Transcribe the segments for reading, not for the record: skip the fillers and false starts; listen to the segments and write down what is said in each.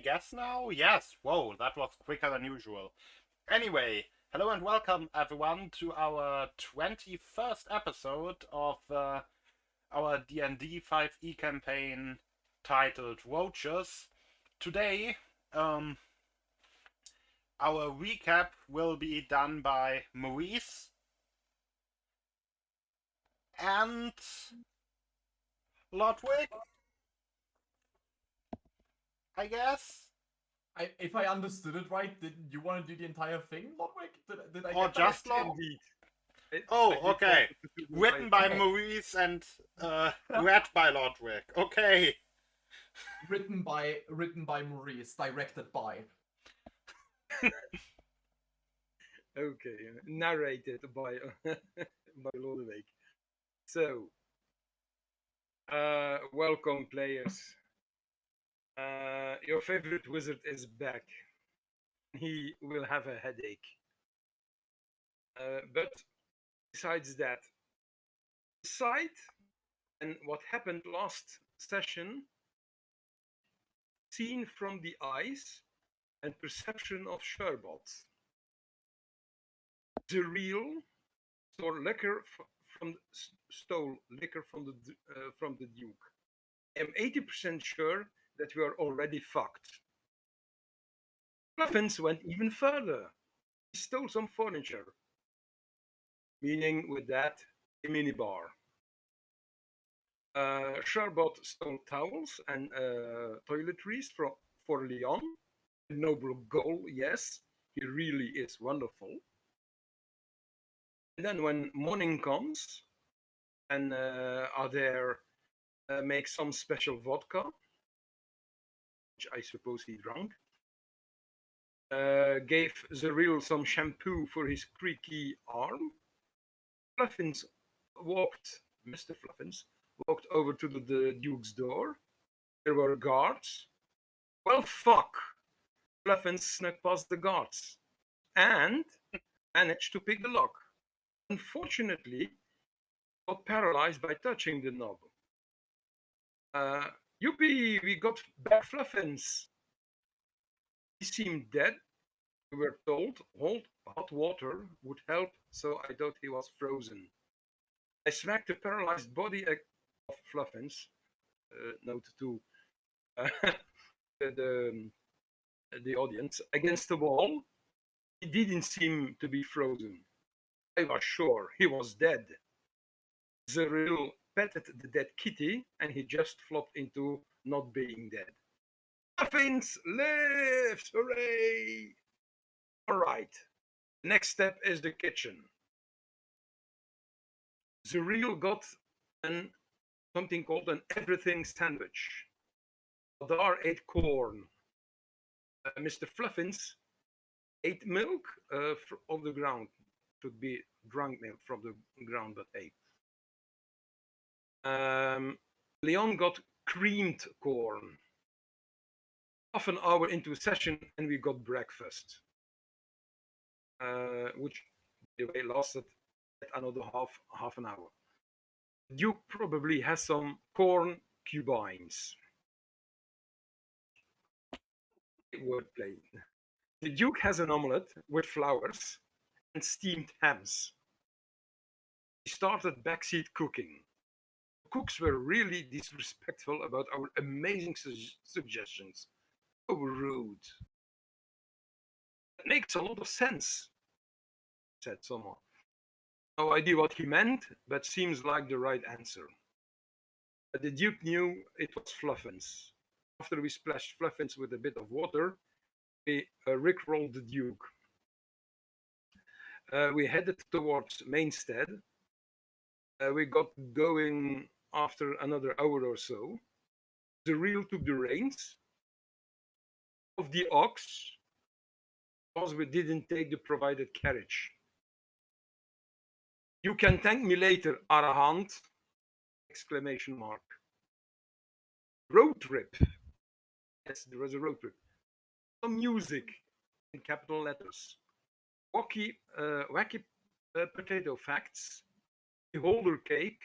guess now? Yes. Whoa, that was quicker than usual. Anyway, hello and welcome everyone to our 21st episode of our D&D 5e campaign titled Roaches. Today, our recap will be done by Maurice and Ludwig, I guess. If I understood it right, did you want to do the entire thing, Ludwig? Did I Or get that? just Lod? Indeed. Oh, I did okay. want to do the Written by Okay. Maurice and read by Ludwig. Okay. Written by Maurice, directed by. Okay, narrated by by Lodewijk. So, welcome players. Your favorite wizard is back. He will have a headache. But besides that, sight and what happened last session, seen from the eyes and perception of Sherbot. The real stole liquor stole liquor from the Duke. I am 80% sure that we are already fucked. Fluffins went even further. He stole some furniture, meaning with that a minibar. Sherbot stole towels and toiletries for Leon. A noble goal, yes, he really is wonderful. And then when morning comes, and Adair makes some special vodka, which I suppose he drank, gave Zeril some shampoo for his creaky arm. Fluffins Mr. Fluffins walked over to the Duke's door. There were guards. Well, fuck! Fluffins snuck past the guards and managed to pick the lock. Unfortunately, got paralyzed by touching the knob. Yippee, we got back Fluffins. He seemed dead. We were told hot water would help, so I thought he was frozen. I smacked the paralyzed body of Fluffins, note to the audience, against the wall. He didn't seem to be frozen. I was sure he was dead. Zeril petted the dead kitty, and he just flopped into not being dead. Fluffins lives! Hooray! All right. Next step is the kitchen. Zeril got something called an everything sandwich. Adar ate corn. Mr. Fluffins ate milk off the ground. Should be drunk milk from the ground, but hey. Leon got creamed corn. Half an hour into a session, and we got breakfast, which, by the way, lasted another half an hour. Duke probably has some corn cubines. Wordplay. The Duke has an omelette with flowers and steamed hams. He started backseat cooking. The cooks were really disrespectful about our amazing suggestions. So rude. That makes a lot of sense, said someone. No idea what he meant, but seems like the right answer. But the Duke knew it was Fluffins. After we splashed Fluffins with a bit of water, we rickrolled the Duke. We headed towards Mehnstead. We got going after another hour or so. The reel took the reins of the ox because we didn't take the provided carriage. You can thank me later, Arahant! Exclamation mark. Road trip. Yes, there was a road trip. Some music in capital letters. Wacky potato facts. Beholder cake.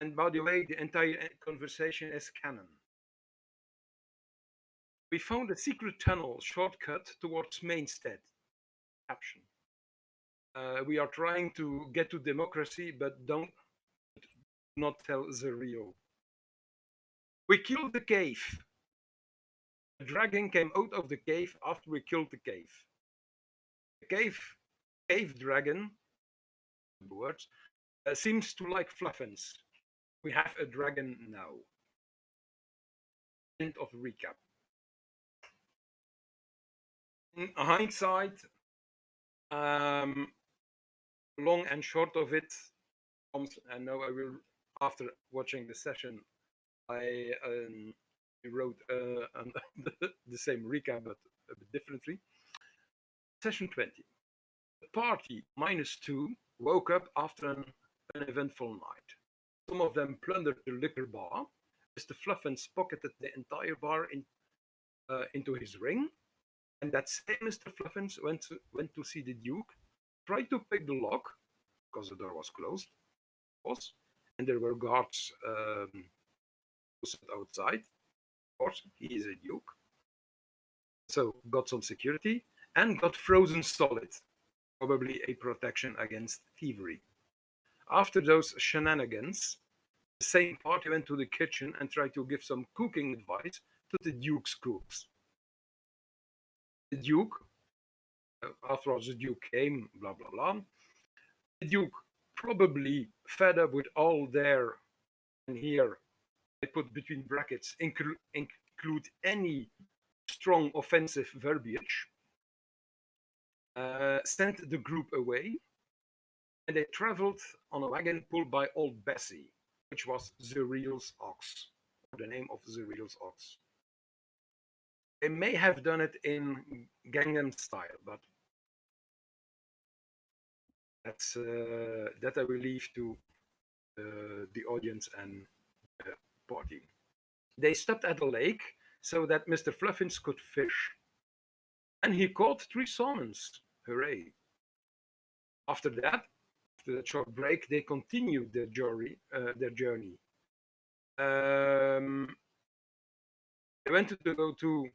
And by the way, the entire conversation is canon. We found a secret tunnel shortcut towards Mehnstead. Caption. We are trying to get to democracy, but don't not tell the real. We killed the cave. A dragon came out of the cave after we killed the cave. The cave dragon, words, seems to like fluffins. We have a dragon now. End of recap. In hindsight, long and short of it, and now I will, after watching the session, I wrote the same recap, but a bit differently. Session 20. The party, -2, woke up after an uneventful night. Some of them plundered the liquor bar. Mr. Fluffins pocketed the entire bar into his ring. And that same Mr. Fluffins went to see the Duke, tried to pick the lock, because the door was closed, and there were guards outside. Of course, he is a Duke. So got some security and got frozen solid, probably a protection against thievery. After those shenanigans, the same party went to the kitchen and tried to give some cooking advice to the Duke's cooks. The Duke, afterwards the Duke came, blah blah blah. The Duke, probably fed up with all their, and here I put between brackets, include any strong offensive verbiage, sent the group away, and they traveled on a wagon pulled by Old Bessie, which was Zuriel's ox, or the name of Zuriel's ox. They may have done it in Gangnam Style, but that's that I will leave to the audience and the party. They stopped at a lake so that Mr. Fluffins could fish, and he caught 3 salmons. Hooray! After that short break, they continued their journey. They went to go to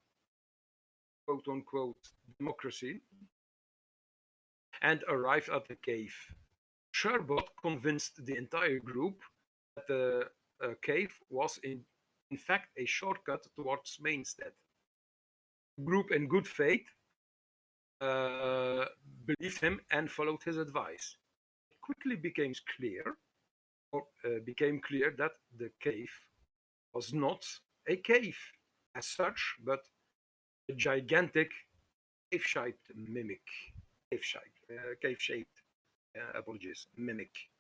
quote unquote democracy and arrived at the cave. Sherbot convinced the entire group that the cave was in fact a shortcut towards Mehnstead. The group, in good faith, believed him and followed his advice. It quickly became clear that the cave was not a cave as such, but a gigantic cave-shaped mimic. Cave-shaped, apologies, mimic.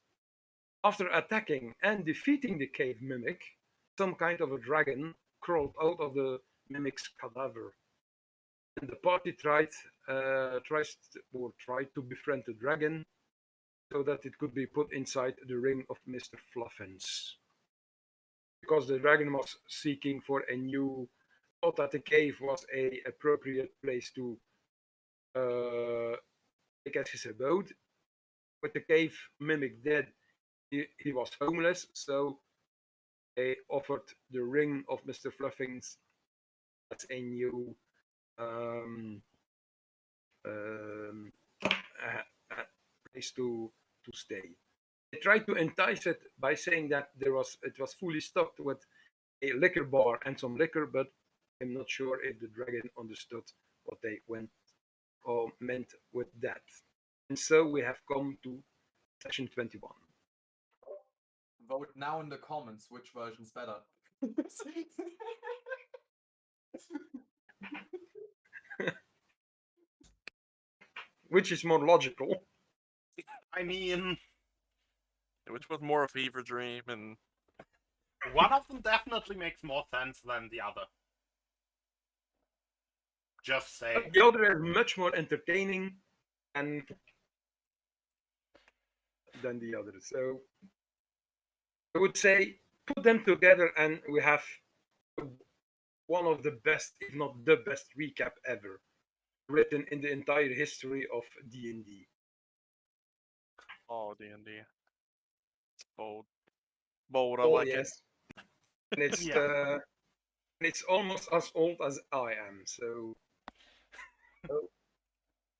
After attacking and defeating the cave mimic, some kind of a dragon crawled out of the mimic's cadaver. And the party tried to befriend the dragon so that it could be put inside the ring of Mr. Fluffins. Because the dragon was seeking for a new, thought that the cave was an appropriate place to take as his abode. With the cave mimic dead, he was homeless, so they offered the ring of Mr. Fluffins as a new place to stay. They tried to entice it by saying that it was fully stocked with a liquor bar and some liquor, but I'm not sure if the dragon understood what they meant with that. And so we have come to session 21. Vote now in the comments which version's better. Which is more logical? I mean, which was more a fever dream, and one of them definitely makes more sense than the other. Just saying. The other is much more entertaining than the other. So I would say put them together and we have one of the best, if not the best, recap ever written in the entire history of D&D. oh, D&D. It's bold. Bold, I Oh, like yes. it. And it's Yeah. It's almost as old as I am, so... Oh,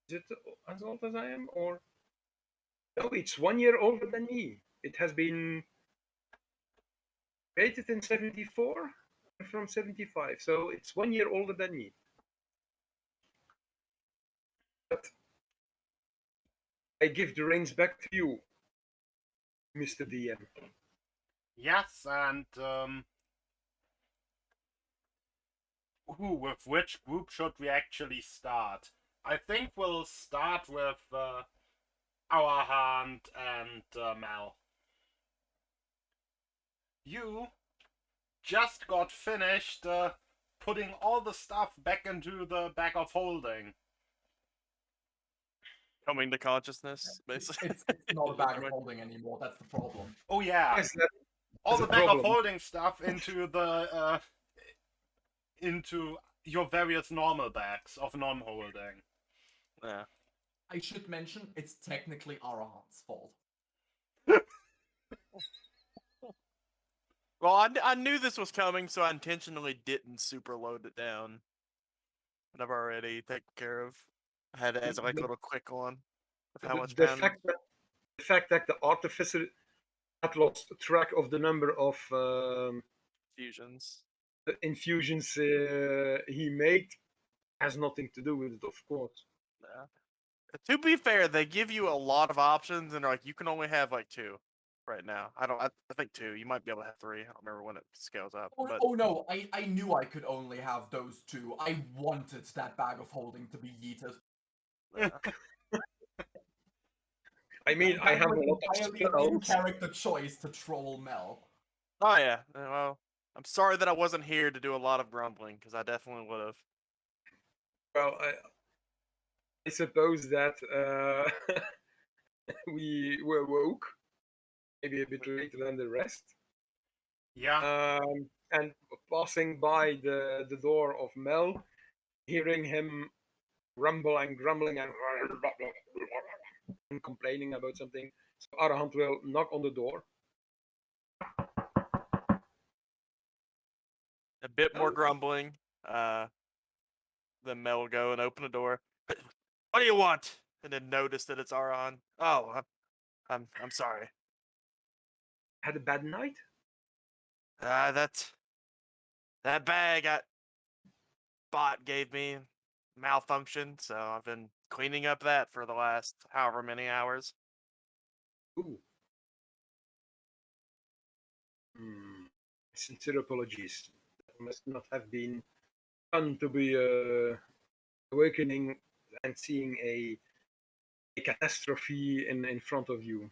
is it as old as I am, or... No, it's 1 year older than me. It has been created in 74, I'm from 75, so it's 1 year older than me. But I give the reins back to you, Mr. DM. Yes, and with which group should we actually start? I think we'll start with our hand and Mel. You just got finished putting all the stuff back into the bag of holding. Coming to consciousness, basically. It's not a bag of holding anymore. That's the problem. Oh yeah, Yes, all that's the a bag of problem. holding stuff into your various normal bags of non-holding. Yeah. I should mention it's technically Arahan's fault. Well, I knew this was coming, so I intentionally didn't super load it down. But I've already taken care of. I had it as like a little quick one of how much The pound. fact that the artificer had lost track of the number of Fusions. infusions he made has nothing to do with it, of course. Yeah. To be fair, they give you a lot of options, and like you can only have like 2 right now. I think 2. You might be able to have 3. I don't remember when it scales up. Oh, But oh no, I knew I could only have those 2. I wanted that bag of holding to be yeeted. I mean, I have a lot of entirely an spells. in-character choice to troll Mel. Oh yeah. Well, I'm sorry that I wasn't here to do a lot of grumbling because I definitely would have. Well, I suppose that we were woke, maybe a bit later than the rest. Yeah. And passing by the door of Mel, hearing him rumble and grumbling and complaining about something. So Arahant will knock on the door. A bit more grumbling. Then Mel will go and open the door. What do you want? And then notice that it's Aron. Oh, I'm sorry. Had a bad night? That bag I bot gave me malfunctioned, so I've been cleaning up that for the last however many hours. Ooh. Sincere apologies. That must not have been fun to be awakening and seeing a catastrophe in front of you.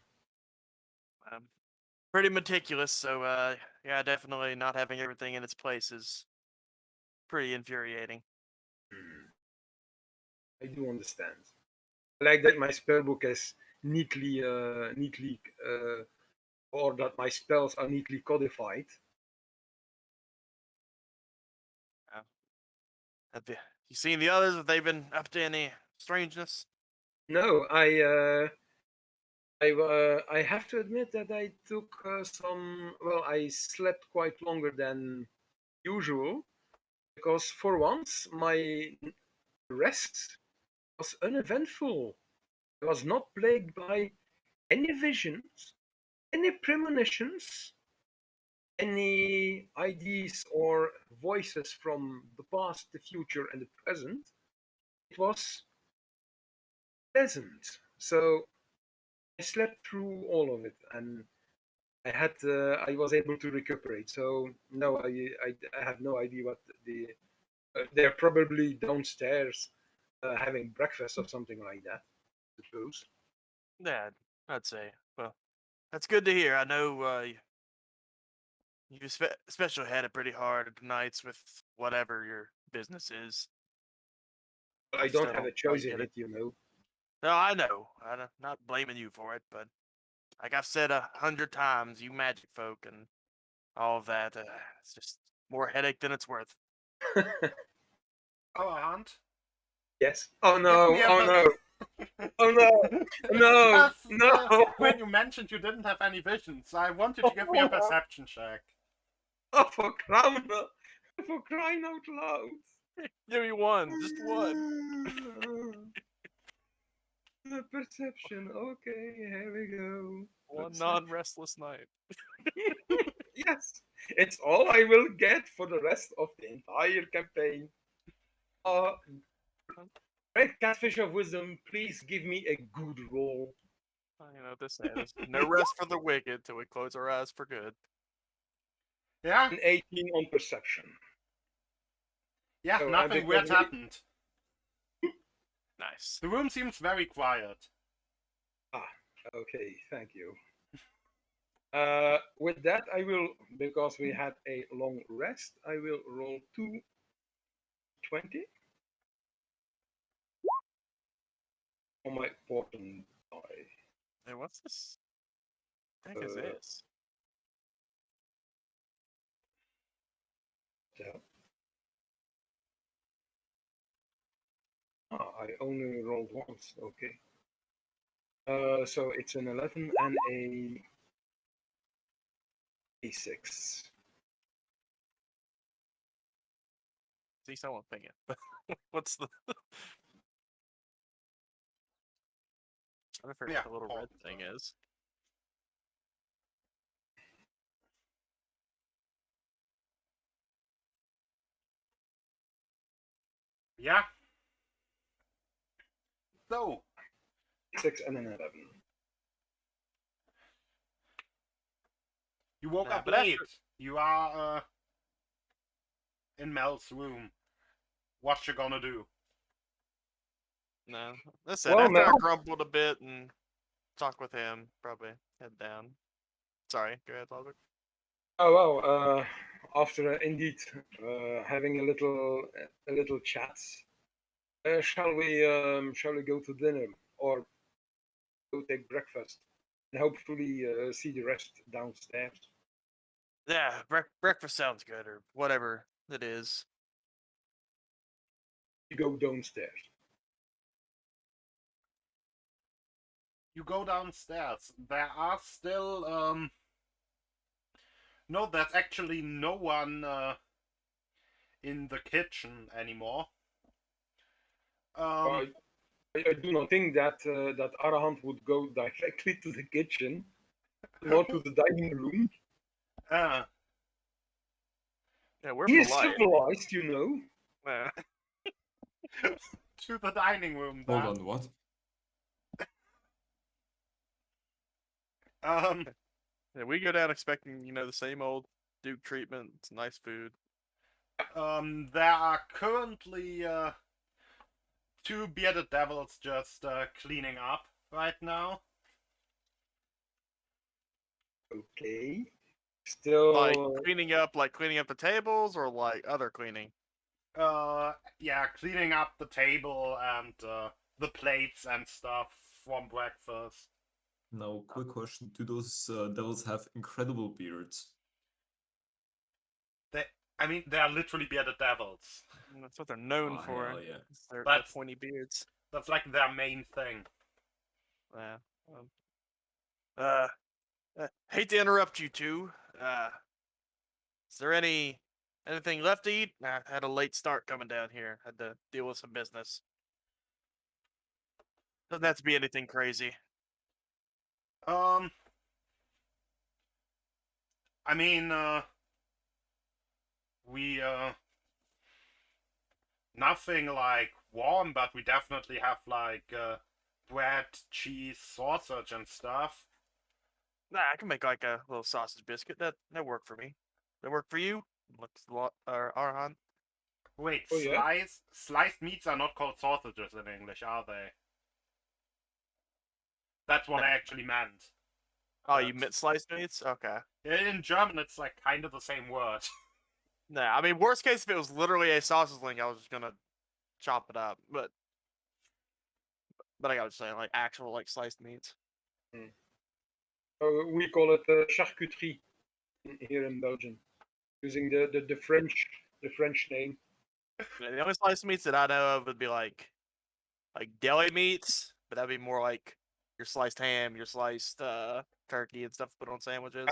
Pretty meticulous, so yeah, definitely not having everything in its place is pretty infuriating. I do understand. I like that my spellbook is neatly, or that my spells are neatly codified. Have you seen the others? Have they been up to any strangeness? No, I have to admit that I took some. Well, I slept quite longer than usual because for once my rest was uneventful. I was not plagued by any visions, any premonitions, any ideas or voices from the past, the future, and the present. It was pleasant. So I slept through all of it, and I was able to recuperate. So no, I have no idea what they're probably downstairs having breakfast or something like that, I suppose. Yeah, I'd say. Well, that's good to hear. I know you especially had it pretty hard nights with whatever your business is. I Still don't have a don't choice quite in get it, you know. No, I know. I'm not blaming you for it, but like I've said 100 times, you magic folk and all of that, it's just more headache than it's worth. Our hand. Yes. Oh Give no! me a Oh no! Oh no! No! Because, No! when you mentioned you didn't have any visions, I want you to give me a perception check. Oh, for crown! For crying out loud. Give me one, just one. Perception. Okay, here we go. One Perception. non-restless night. Yes, it's all I will get for the rest of the entire campaign. Red Catfish of Wisdom, please give me a good roll. You know what this is. No rest for the wicked till we close our eyes for good. Yeah, An 18 on perception. yeah, So, nothing weird because we- happened. Nice. The room seems very quiet. Okay, thank you. With that, I will, because we had a long rest, I will roll 2d20 on my important die. Hey, what's this? What the heck is Uh, this? Yeah. I only rolled once. Okay. So it's an 11 and a 6. See someone thinking. What's the? I don't know Yeah, what the little red thing is. Yeah. So, 6 and an 11. you woke Nah, up but after- late. You are in Mel's room. What you gonna do? No, listen. Well, After I Mel- grumbled a bit and talked with him, probably head down. Sorry, go ahead, Albert. Oh well. After indeed having a little chat, shall we go to dinner or go take breakfast and hopefully see the rest downstairs? Yeah, breakfast sounds good, or whatever it is. You go downstairs. You go downstairs. There are still no, there's actually no one in the kitchen anymore. I do not think that that Arahant would go directly to the kitchen, nor to the dining room. uh, Yeah, we're He is polite. civilized, you know. Yeah. to the dining room. Hold Then. on, what? Yeah, we go down expecting, the same old Duke treatment, nice food. There are currently two bearded devils just cleaning up right now. Okay. Still. Like cleaning up the tables, or like other cleaning. Yeah, cleaning up the table and the plates and stuff from breakfast. Now, quick question. Do those devils have incredible beards? They are literally bearded devils. And that's what they're known Oh, for. hell yeah. is Their That's- pointy beards. That's like their main thing. Yeah. Hate to interrupt you two. Is there anything left to eat? I had a late start coming down here. Had to deal with some business. Doesn't have to be anything crazy. I mean, we nothing like warm, but we definitely have like bread, cheese, sausage, and stuff. Nah, I can make like a little sausage biscuit. That work for me. That work for you? Looks a lot. Arhan. Wait, Oh, yeah? sliced meats are not called sausages in English, are they? That's what I actually meant. Oh, you That's- meant sliced meats? Okay. In German, it's like kind of the same word. Nah, I mean, worst case, if it was literally a sausage link, I was just gonna chop it up. But I gotta say, like actual like sliced meats. We call it charcuterie here in Belgium, using the French name. Yeah, the only sliced meats that I know of would be like deli meats, but that'd be more like your sliced ham, your sliced turkey and stuff put on sandwiches.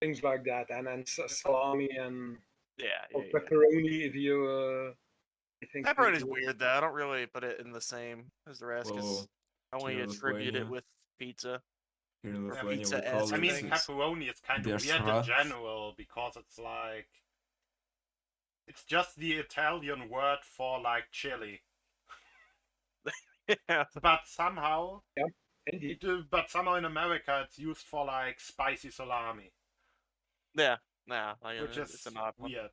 Things like that, and salami and Yeah, Or yeah, yeah. pepperoni if you. I think. Pepperoni's weird though. I don't really put it in the same as the rest because Well, I only here in attribute it Lithuania, with pizza. here in Or Lithuania we pizza-esque call I it mean, things. pepperoni is kind of weird in Dešra. general because it's like it's just the Italian word for like chili, Yeah, but somehow, Indeed. in America it's used for like spicy salami, yeah. Nah, which it's is an odd one. weird.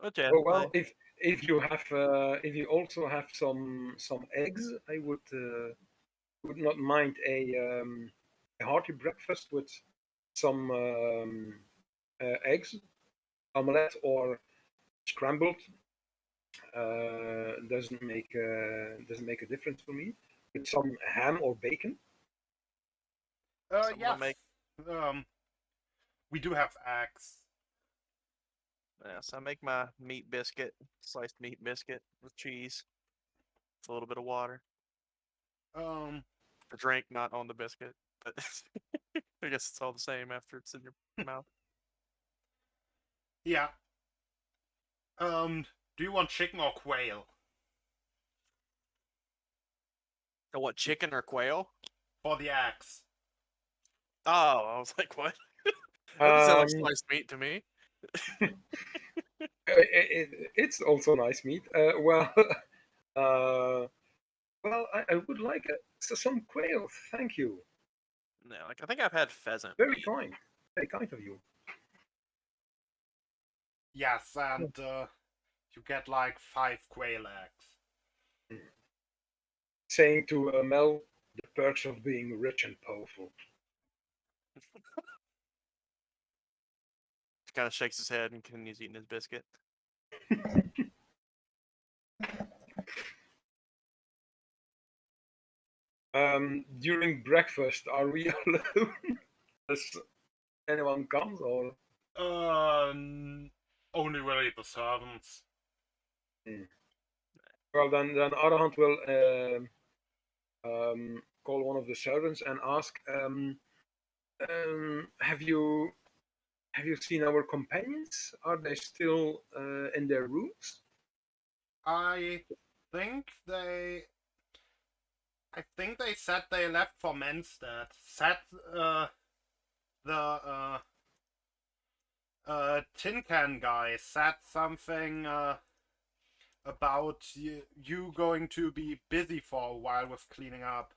But yeah, Oh well, if you have if you also have some eggs, I would not mind a hearty breakfast with some eggs, omelette or scrambled. Doesn't make a difference for me. With some ham or bacon. Someone Yes. make We do have eggs. so I make my meat biscuit, sliced meat biscuit with cheese, with a little bit of water. Um, The drink not on the biscuit, but I guess it's all the same after it's in your mouth. yeah. Do you want chicken or quail So what, chicken or quail? for the eggs? Oh, I was like, what? That doesn't sound like Um, sliced meat to me. it's also nice meat. Uh, well, I would like some quail. Thank you. No, like I think I've had pheasant. Very meat. kind. Very kind of you. Yes, and you get like 5 quail eggs. Saying to Mel the perks of being rich and powerful. He kind of shakes his head and continues eating his biscuit. During breakfast, are we alone? Does anyone comes or? Only really the servants. Well, then Arahant will call one of the servants and ask, have you seen our companions? Are they still in their rooms? I think they. I think they said they left for Mehnstead. Said the tin can guy said something about you going to be busy for a while with cleaning up.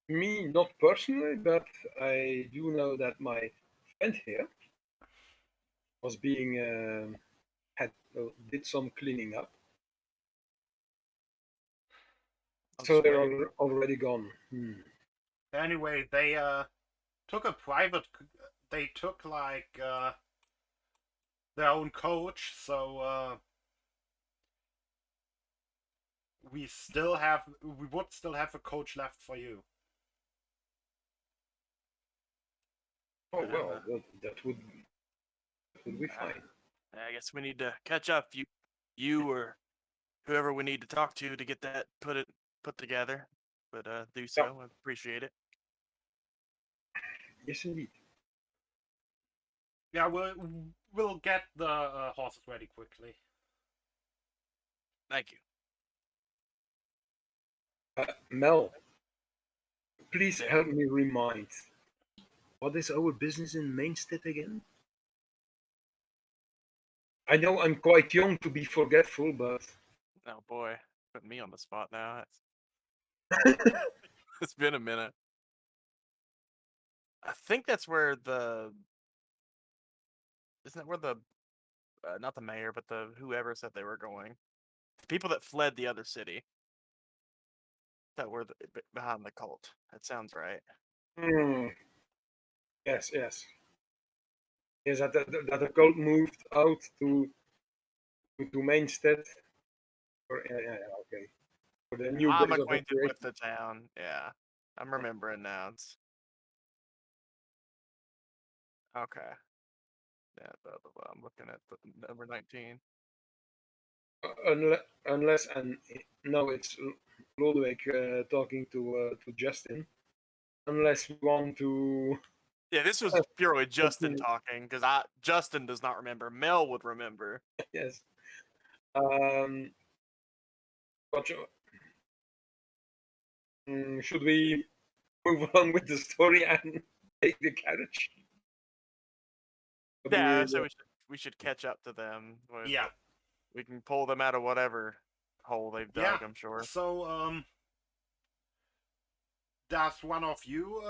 Me, not personally, but I do know that my friend here was being did some cleaning up. I'm So they're sorry. already gone. Anyway, they took a private. They took like their own coach, so we would still have a coach left for you. Oh well, that would be fine. I guess we need to catch up. You or whoever we need to talk to get that put together. But do so. I appreciate it. Yes, indeed. Yeah, we'll get the horses ready quickly. Thank you. Mel, please Yeah. help me remind. What is our business in Mehnstead again? I know I'm quite young to be forgetful, but Oh boy, put me on the spot now. It's been a minute. I think that's where isn't that where the not the mayor, but the whoever said they were going. The people that fled the other city that were behind the cult. That sounds right. yes. Yes, that the cult moved out to Mehnstead. Okay. For the new I'm base of acquainted with operation. the town. Yeah, I'm remembering now. It's okay. Yeah, I'm looking at the number 19. Unless and no, it's Ludwig talking to Justin, unless we want to. Yeah, this was purely Justin talking because Justin does not remember. Mel would remember. Yes. What should we move on with the story and take the carriage? What do Yeah, we- so we should catch up to them. Yeah. We can pull them out of whatever hole they've dug. Yeah. I'm sure. So, does one of you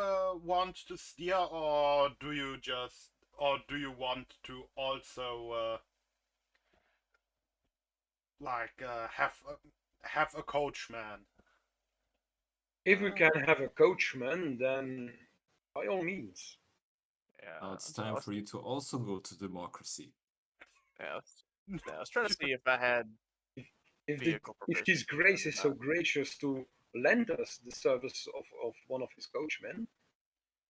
want to steer, or do you want to also have a coachman? If we can have a coachman, then by all means. Yeah. Now it's so I time was- for you to also go to democracy. Yeah, I was trying to see if I had If vehicle if His proficiency, Grace but is so not. gracious to lend us the service of one of his coachmen,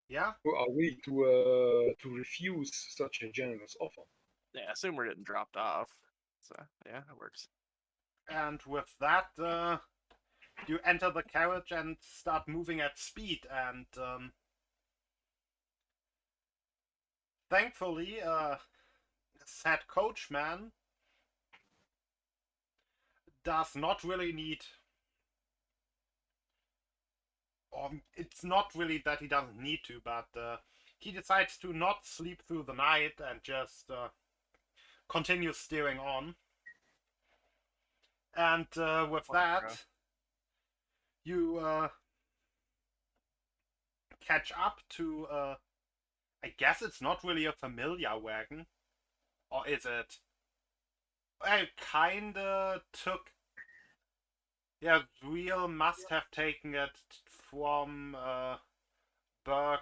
Yeah. who are we to refuse such a generous offer? Yeah, I assume we're getting dropped off. So yeah, that works. And with that, you enter the carriage and start moving at speed. And thankfully, said coachman does not really need. Or it's not really that he doesn't need to, but he decides to not sleep through the night and just continue steering on. And with that, you catch up to, I guess it's not really a familiar wagon. Or is it? I kinda took. Yeah, Real must have taken it from Berg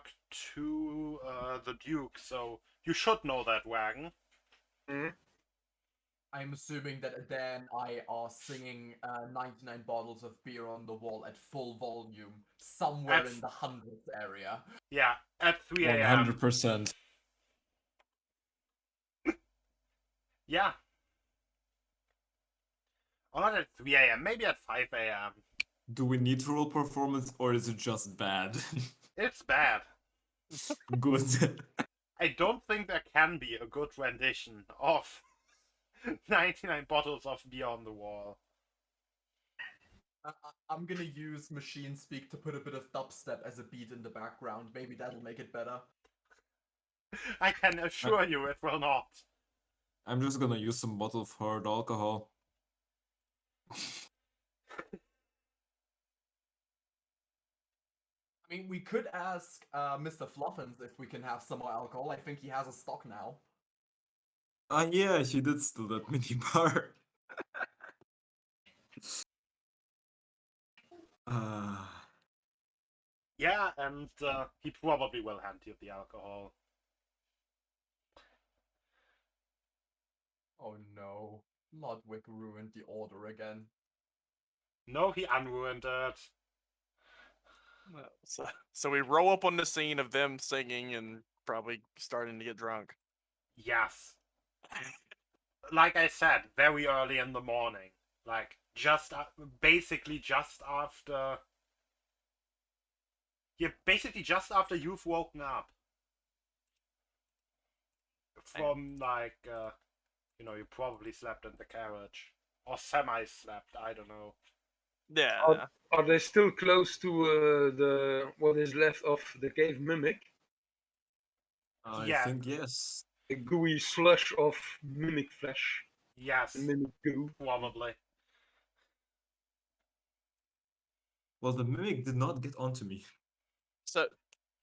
to the Duke, so you should know that wagon. I'm assuming that Adair and I are singing 99 bottles of beer on the wall at full volume, somewhere in the hundreds area. Yeah, at 3 a.m. 100%. Yeah. Or not at 3 a.m., maybe at 5 a.m. Do we need to roll performance or is it just bad? It's bad. Good. I don't think there can be a good rendition of 99 bottles of beer on the wall. I'm gonna use machine speak to put a bit of dubstep as a beat in the background. Maybe that'll make it better. I can assure you it will not. I'm just gonna use some bottle of hard alcohol. I mean, we could ask Mr. Fluffins if we can have some more alcohol. I think he has a stock now. Yeah, he did steal that mini bar. uh, Yeah, and he probably will hand you the alcohol. Oh no. Ludwig ruined the order again. No, he unruined it. So we roll up on the scene of them singing and probably starting to get drunk. Yes. Like I said, very early in the morning. Like, basically just after... Yeah, basically just after you've woken up. From, like, you probably slept in the carriage. Or semi-slept, I don't know. Yeah. Are they still close to the what is left of the cave mimic? I Yeah. think yes. The gooey slush of mimic flesh. Yes, Mimic goo. probably. Well, the mimic did not get onto me. So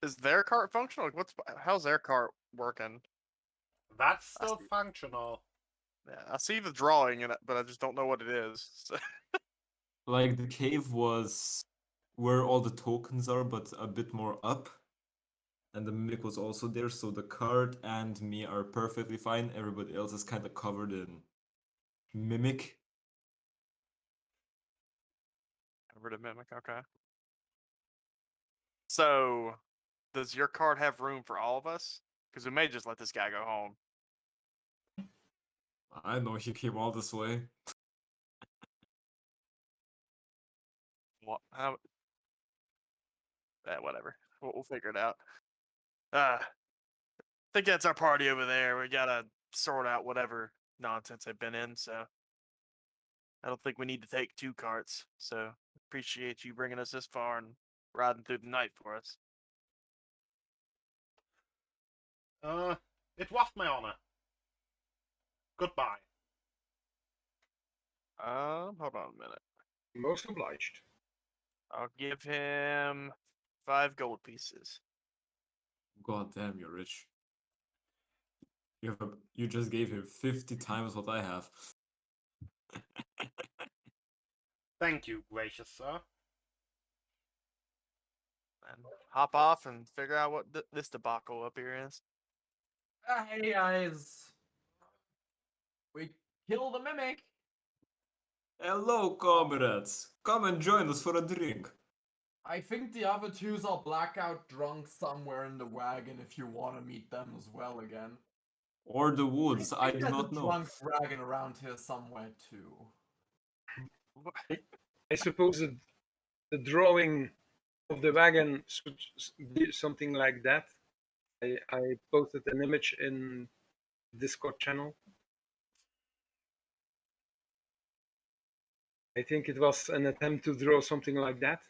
is their cart functional? Like, how's their cart working? That's still functional. Yeah, I see the drawing in it, but I just don't know what it is. So, Like, the cave was where all the tokens are, but a bit more up. And the mimic was also there, so the card and me are perfectly fine. Everybody else is kind of covered in mimic. covered in mimic. Okay. So, does your cart have room for all of us? Because we may just let this guy go home. I know he came all this way. how whatever. We'll figure it out. I think that's our party over there. We gotta sort out whatever nonsense I've been in. So I don't think we need to take 2 carts. So appreciate you bringing us this far and riding through the night for us. It was my honor. Goodbye. Hold on a minute. Most obliged. I'll give him 5 gold pieces. God damn, you're rich. You just gave him 50 times what I have. Thank you, gracious sir. And hop off and figure out what this debacle up here is. Hey guys, we kill the mimic. Hello, comrades. Come and join us for a drink. I think the other twos are blackout drunk somewhere in the wagon. If you want to meet them as well again. Or the woods, I do There's not a know. drunk wagon around here somewhere too. I suppose the drawing of the wagon should be something like that. I posted an image in Discord channel. I think it was an attempt to draw something like that.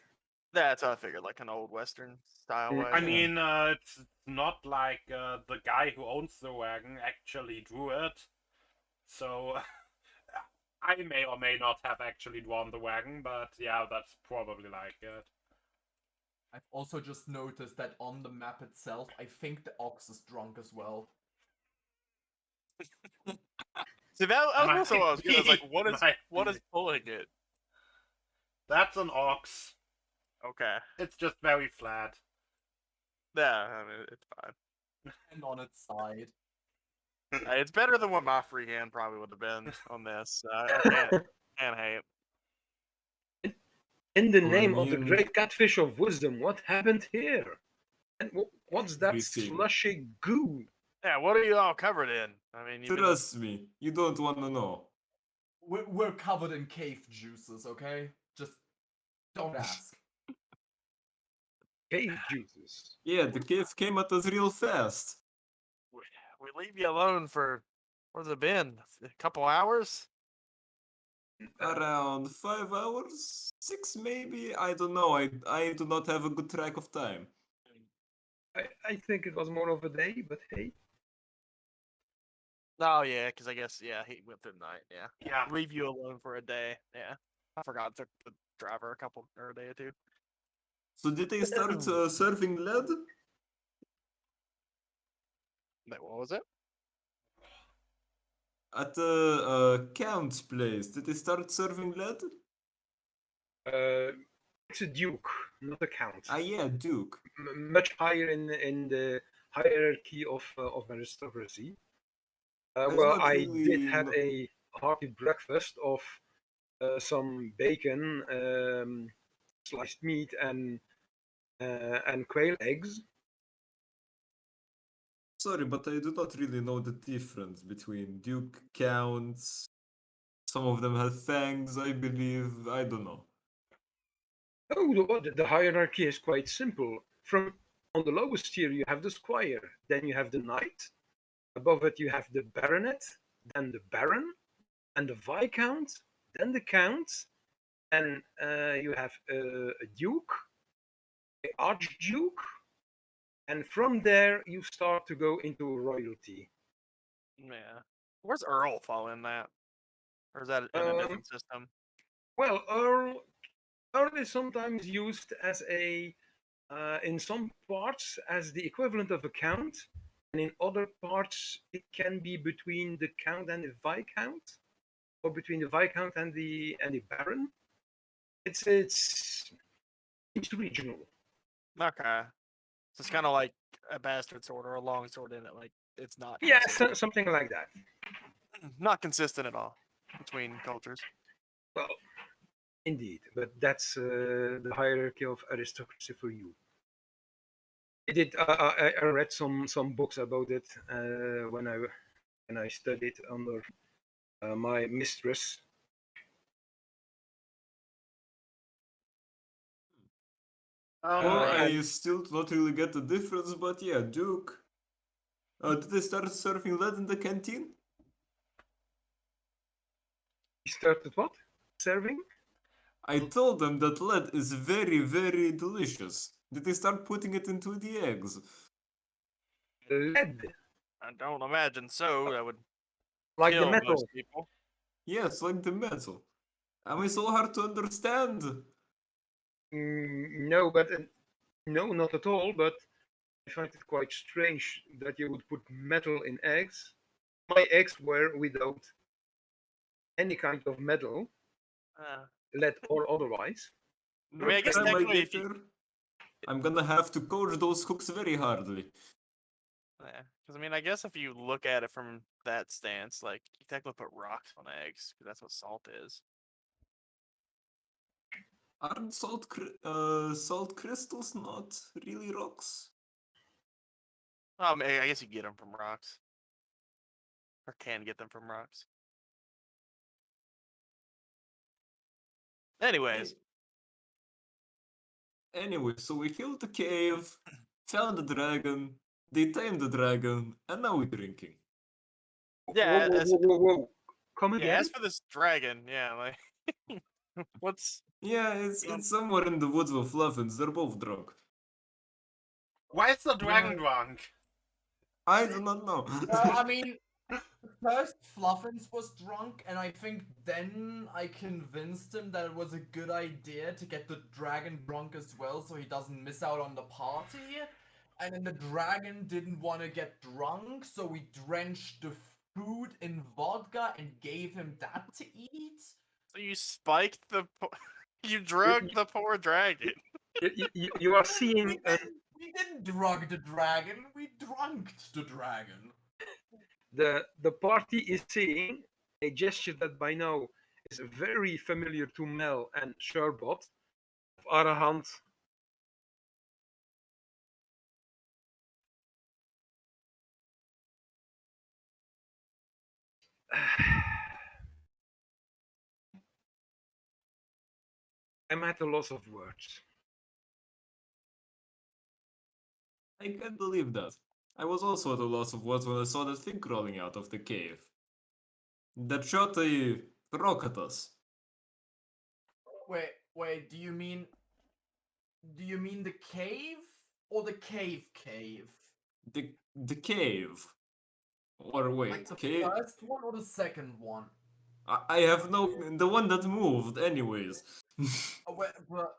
That's how I figured, like an old Western style Mm, wagon. I mean, it's not like the guy who owns the wagon actually drew it. So I may or may not have actually drawn the wagon, but yeah, that's probably like it. I've also just noticed that on the map itself, I think the ox is drunk as well. See, that was also what I was Might good. I was like, be, what might is be. pulling it? That's an ox. Okay. It's just very flat. Yeah, I mean, it's fine. And on its side. It's better than what my freehand probably would have been on this. I can't hate. In the I name of the mean- great catfish of wisdom, what happened here? And what's that Everything. slushy goo? Yeah, what are you all covered in? I mean, you've been... Trust me, you don't want to know. We're covered in cave juices, okay? Just don't ask. Cave juices. Yeah, the cave came at us real fast. we leave you alone for, what's it been? A couple hours? Around 5 hours? 6 maybe? I don't know. I do not have a good track of time. I think it was more of a day, but hey. Oh, yeah, because I guess, yeah, he went through the night, yeah. Yeah. Leave you alone for a day, yeah. I forgot the driver a day or two. So did they start serving lead? Wait, what was it? At the count's place, did they start serving lead? It's a duke, not a count. Ah, yeah, Duke. Much higher in the hierarchy of aristocracy. That's Well, not I did have really- a hearty breakfast of some bacon, sliced meat, and quail eggs. Sorry, but I do not really know the difference between Duke, Counts. Some of them have fangs, I believe. I don't know. Oh, the hierarchy is quite simple. From on the lowest tier, you have the squire, then you have the knight. Above it, you have the baronet, then the baron, and the viscount, then the count, and you have a duke, an archduke, and from there you start to go into royalty. Yeah. Where's Earl fall in that? Or is that in a different system? Well, Earl is sometimes used as a in some parts as the equivalent of a count, and in other parts it can be between the count and the viscount, or between the viscount and the baron. It's regional. Okay. So it's kind of like a bastard sword or a long sword in it. Like, it's not Yeah, consistent. something like that. Not consistent at all between cultures. Well, indeed, but that's the hierarchy of aristocracy for you. I read some books about it when I studied under my mistress. Well, Uh, I still do not really get the difference, but yeah, Duke. Did they start serving lead in the canteen? he started what? Serving? I told them that lead is very, very delicious. Did they start putting it into the eggs? Lead. I don't imagine so. That would Like the kill most metal. people. Yes, like the metal. Am I so hard to understand? No, but no, not at all. But I find it quite strange that you would put metal in eggs. My eggs were without any kind of metal, Uh, lead or otherwise. I mean, I guess Next time I technically, get if you, there, I'm gonna have to coach those cooks very hardly. because I mean, I guess if you look at it from that stance, like you technically put rocks on eggs, because that's what salt is. Aren't salt crystals not really rocks? I mean, I guess you get them from rocks, or can get them from rocks. Anyways, Anyway, so we killed the cave, found the dragon, they tamed the dragon, and now we're drinking. yeah, Whoa, whoa, whoa, whoa, whoa. Come yeah. again? As for this dragon, yeah, like, what's Yeah, it's somewhere in the woods with Fluffins, they're both drunk. Why is the dragon drunk? I do not know. I mean, first Fluffins was drunk, and I think then I convinced him that it was a good idea to get the dragon drunk as well, so he doesn't miss out on the party. And then the dragon didn't want to get drunk, so we drenched the food in vodka and gave him that to eat. so you spiked the you drugged the poor dragon. You are seeing We didn't drug the dragon, we drunked the dragon. the party is seeing a gesture that by now is very familiar to Mel and Sherbot. Arahant. I'm at a loss of words. I can't believe that. I was also at a loss of words when I saw that thing crawling out of the cave. That shot a rock at us. Wait, do you mean the cave or the cave? The cave. Or wait, Like the cave? first one or the second one? I have no... the one that moved, anyways. Oh, wait, but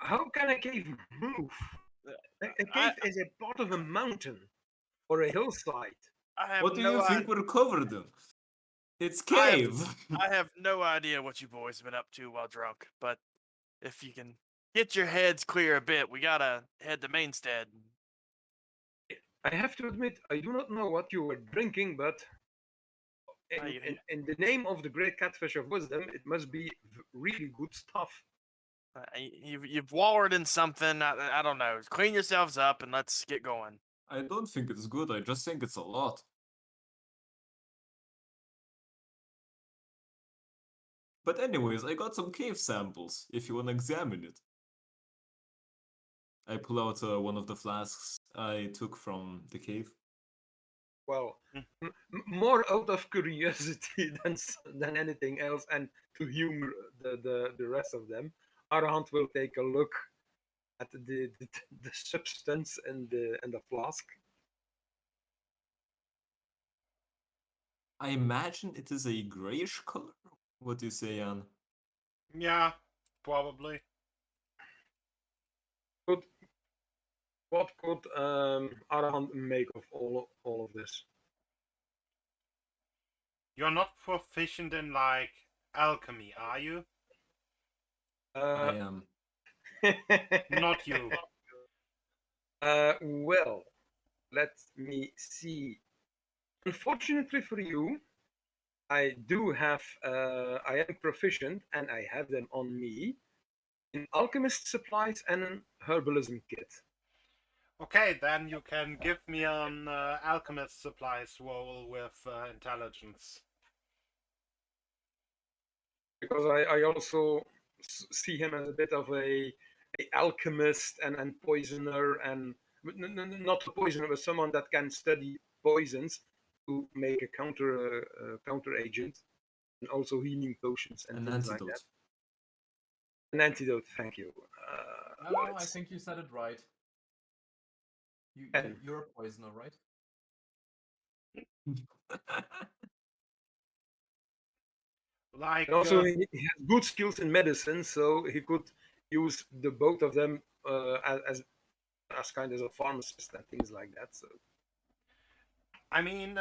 How can a cave move? A cave is a part of a mountain or a hillside. I have What do no you think idea. we're covered in? It's I have- cave! I have no idea what you boys have been up to while drunk, but if you can get your heads clear a bit, we gotta head to Mehnstead. I have to admit, I do not know what you were drinking, but in the name of the great catfish of wisdom, it must be really good stuff. You've wallered in something. I don't know. Clean yourselves up and let's get going. I don't think it's good, I just think it's a lot. But anyways, I got some cave samples, if you wanna examine it. I pull out one of the flasks I took from the cave. Well, more out of curiosity than anything else, and to humor the rest of them, Arahant will take a look at the substance and the flask. I imagine it is a grayish color. What do you say, Jan? Yeah, probably. What could Arahant make of all of this? You're not proficient in, like, alchemy, are you? I am. Not you. Well, let me see. Unfortunately for you, I do have. I am proficient, and I have them on me in alchemist supplies and an herbalism kit. Okay, then you can give me an alchemist supplies roll with intelligence. Because I also see him as a bit of a alchemist and poisoner, and not a poisoner, but someone that can study poisons to make a counter agent, and also healing potions and An things like antidote. that. An antidote, thank you. No, I Wallets. think you said it right. And- You're a poisoner, right? Like, And also, he has good skills in medicine, so he could use the both of them as kind of a pharmacist and things like that. So I mean,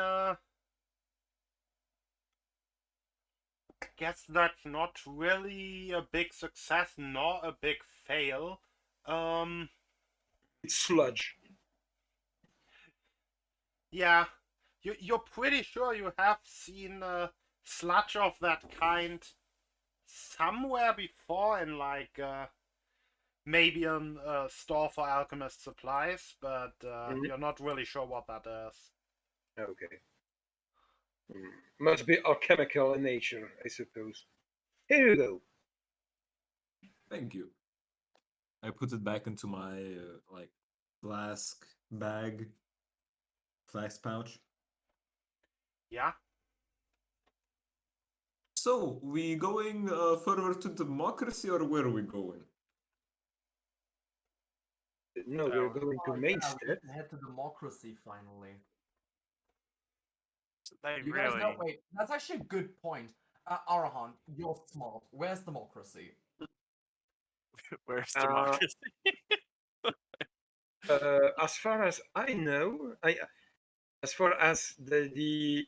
guess that's not really a big success nor a big fail. it's sludge. Yeah, you're pretty sure you have seen sludge of that kind somewhere before in like maybe a store for alchemist supplies, but Mhm. you're not really sure what that is. Okay. Must be alchemical in nature, I suppose. Here you go. Thank you. I put it back into my like flask bag, flask pouch. Yeah. So, we going further to democracy, or where are we going? No, we're Oh. going to Oh, yeah, we Mehnstead. can head to democracy finally. They You guys know. really. Wait, that's actually a good point. Arahan, you're smart. Where's democracy? Where's Uh, democracy? As far as I know, as far as the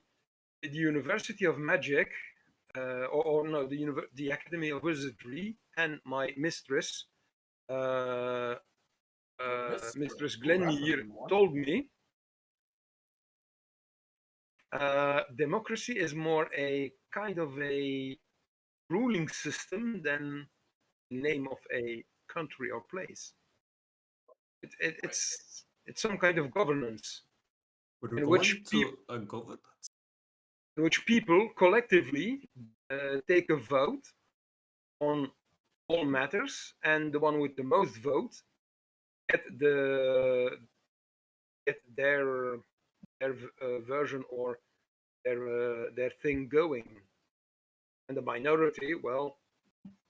University of Magic, or no, the Academy of Wizardry, and my mistress, uh, Mistress. Mistress Ooh, that's a Glenmere, new one. told me democracy is more a kind of a ruling system than the name of a country or place. It's some kind of governance We're in going which to a governance. people collectively take a vote on all matters, and the one with the most votes get their version or their thing going. And the minority, well,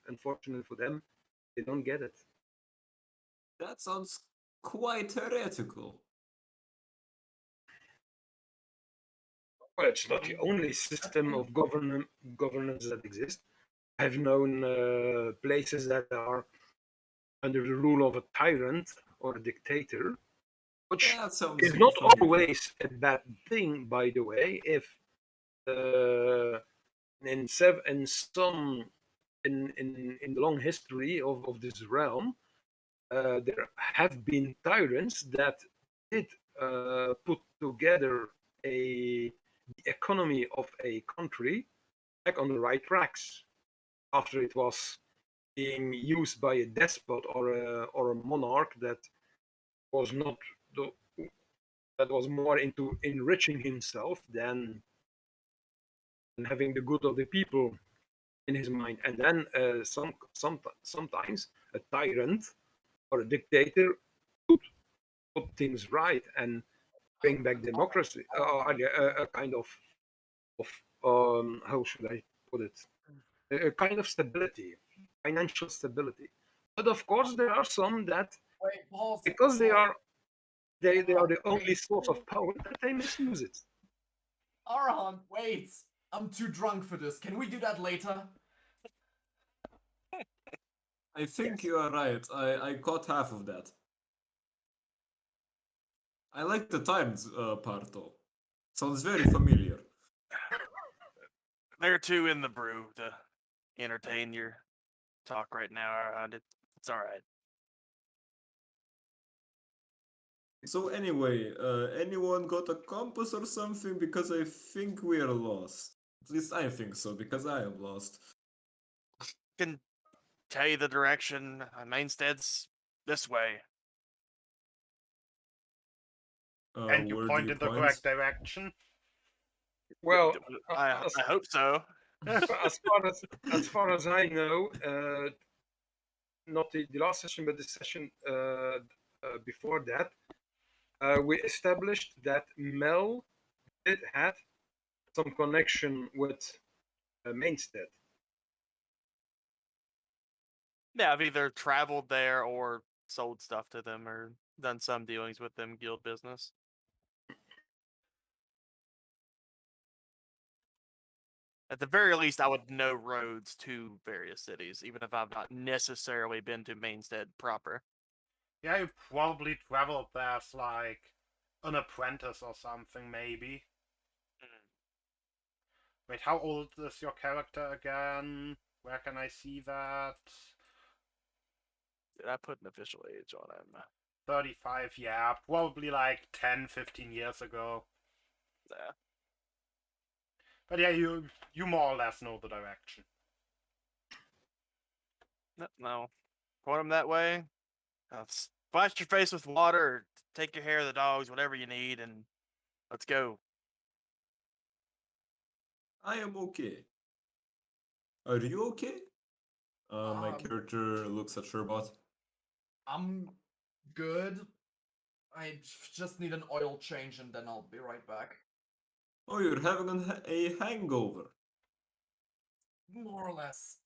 unfortunately for them, they don't get it. That sounds quite heretical. Well, it's not the only system of governance that exists. I've known places that are under the rule of a tyrant or a dictator, which That sounds is not familiar. always a bad thing, by the way. If uh, in some in the long history of this realm, there have been tyrants that did put together the economy of a country back on the right tracks after it was being used by a despot or a monarch that was not the, that was more into enriching himself than having the good of the people in his mind. And then sometimes a tyrant or a dictator could put things right and bring back democracy, a kind of how should I put it? A kind of stability, financial stability. But of course, there are some that, Wait, pause. because they pause. are they are the only Wait. source of power, that they misuse it. Arahan, wait. I'm too drunk for this. Can we do that later? I think Yes. you are right. I caught half of that. I like the times part though. Sounds very familiar. They're too in the brew to entertain your talk right now. It's all right. So anyway, anyone got a compass or something? Because I think we are lost. At least I think so, because I am lost. Can tell you the direction. Mehnstead's this way. And you Where do point you in the point? correct direction. Well, I hope so. as far as I know, not the last session, but the session before that, we established that Mel did had some connection with Mehnstead. Yeah, I've either traveled there or sold stuff to them or done some dealings with them, guild business. At the very least, I would know roads to various cities, even if I've not necessarily been to Mehnstead proper. Yeah, you probably traveled there as like an apprentice or something, maybe. Wait, how old is your character again? Where can I see that? Did I put an official age on him? 35, yeah, probably like 10, 15 years ago. Yeah. But yeah, you more or less know the direction. No. Point him that way. Splash your face with water, or take your hair of the dogs, whatever you need, and let's go. I am okay. Are you okay? My character looks at Sherbot. I'm good. I just need an oil change and then I'll be right back. Oh, you're having a hangover. More or less.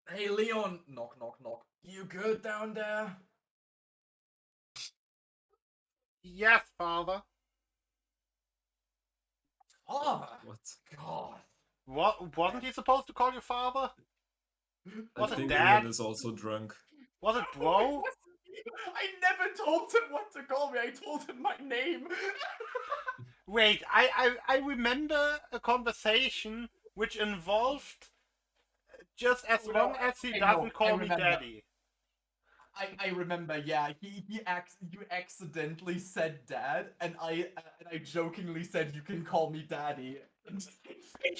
Hey, Leon! Knock, knock, knock. You good down there? Yes, father. Father! What? God. What? Wasn't he supposed to call you father? Was I it think dad? Leon is also drunk. Was it bro? I never told him what to call me. I told him my name. Wait, I remember a conversation which involved just as Oh, no, long as he I know, doesn't I call me remember. daddy. I remember, yeah. You accidentally said dad, and I jokingly said you can call me daddy. And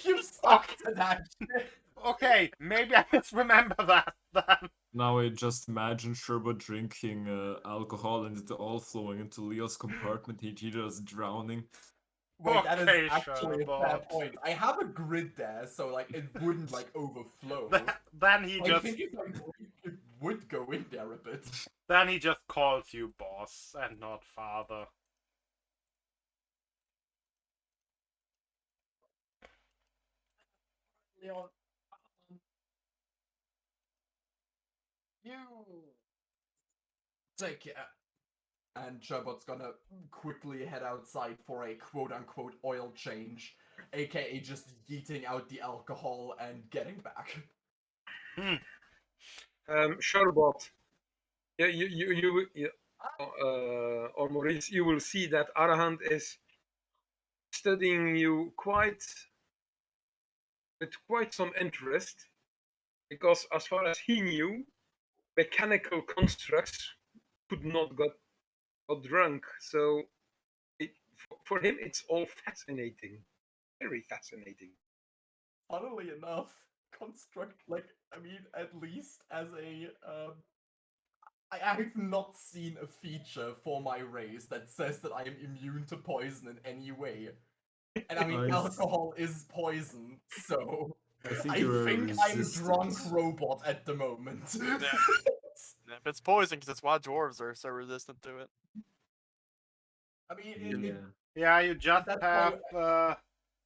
you stuck to that shit. Okay, maybe I misremember that then. Now I just imagine Sherbot drinking alcohol and it all flowing into Leo's compartment. He just drowning. Wait, that is Okay, actually a fair Sherbot. point. I have a grid there, so like it wouldn't like overflow. Then he I just think if I breathe, it would go in there a bit. calls you boss and not father. Leon, you take care. And Sherbot's gonna quickly head outside for a quote-unquote oil change, aka just yeeting out the alcohol and getting back. Sherbot, or Maurice, you will see that Arahant is studying you with quite some interest, because as far as he knew, mechanical constructs could not got drunk. So for him, it's all fascinating, very fascinating. Funnily enough, construct, like, I mean, at least as a, I've not seen a feature for my race that says that I am immune to poison in any way. And I mean, alcohol is poison, so I think I you're think I'm drunk resistant. robot at the moment. If it's poison, because it's why dwarves are so resistant to it. I mean, Yeah. Yeah, you just That's have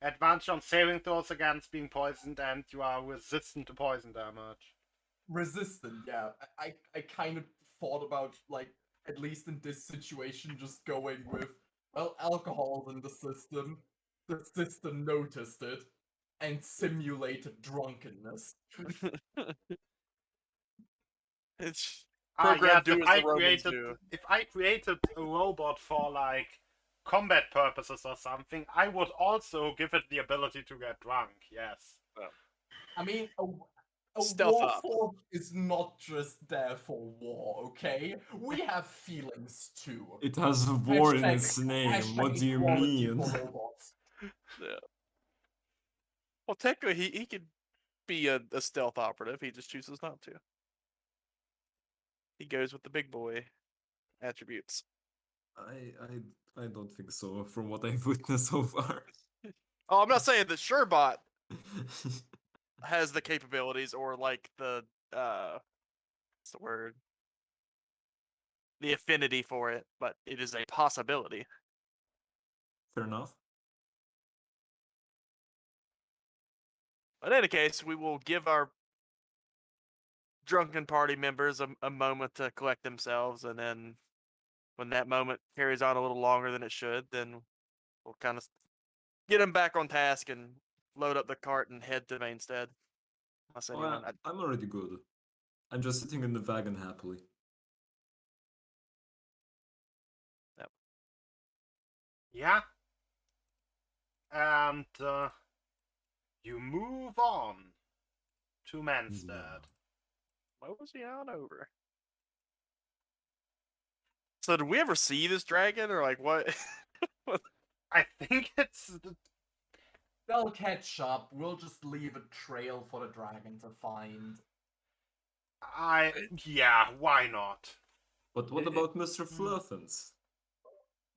advantage on saving throws against being poisoned, and you are resistant to poison damage. resistant, yeah. I kind of thought about, like, at least in this situation, just going with, well, alcohol's in the system noticed it, and simulated drunkenness. It's Yes, program do as the Romans if do. I created a robot for like combat purposes or something, I would also give it the ability to get drunk. Yes. I mean, a Stealth war up. force is not just there for war, okay? We have feelings too. It has war in Hashtag- its name. What hashtag do you equality mean? for robots. Yeah. Well, technically, he could be a stealth operative. He just chooses not to. He goes with the big boy attributes. I don't think so, from what I've witnessed so far. Oh, I'm not saying that Sherbot has the capabilities or like the what's the word? The affinity for it, but it is a possibility. Fair enough. But in any case, we will give our drunken party members a moment to collect themselves, and then when that moment carries on a little longer than it should, then we'll kind of get them back on task and load up the cart and head to Mehnstead. Unless Oh, anyone, I'm already good. I'm just sitting in the wagon happily. Yeah. And you move on to Mehnstead. mosey on over. So did we ever see this dragon, or like what? I think it's They'll catch up. We'll just leave a trail for the dragon to find. yeah, why not? But what about Mr. Fluffins?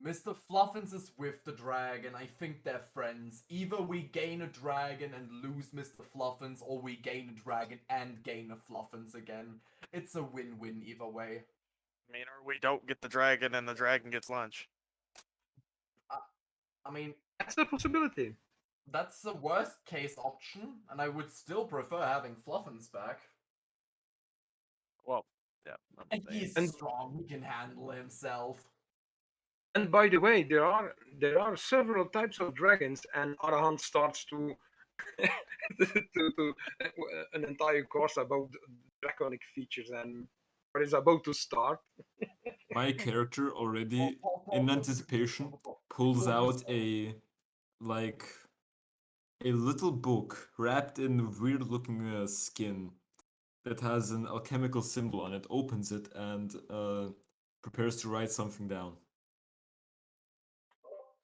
Mr. Fluffins is with the dragon. I think they're friends. Either we gain a dragon and lose Mr. Fluffins, or we gain a dragon and gain a Fluffins again. It's a win-win either way. I mean, or we don't get the dragon and the dragon gets lunch. I mean, That's a possibility. that's the worst case option, and I would still prefer having Fluffins back. Well, yeah. I'm And saying. he's strong, he can handle himself. And by the way, there are several types of dragons, and Arahant starts to to an entire course about draconic features, and what is about to start. My character already, in anticipation, pulls out a little book wrapped in weird looking skin that has an alchemical symbol on it, opens it, and prepares to write something down.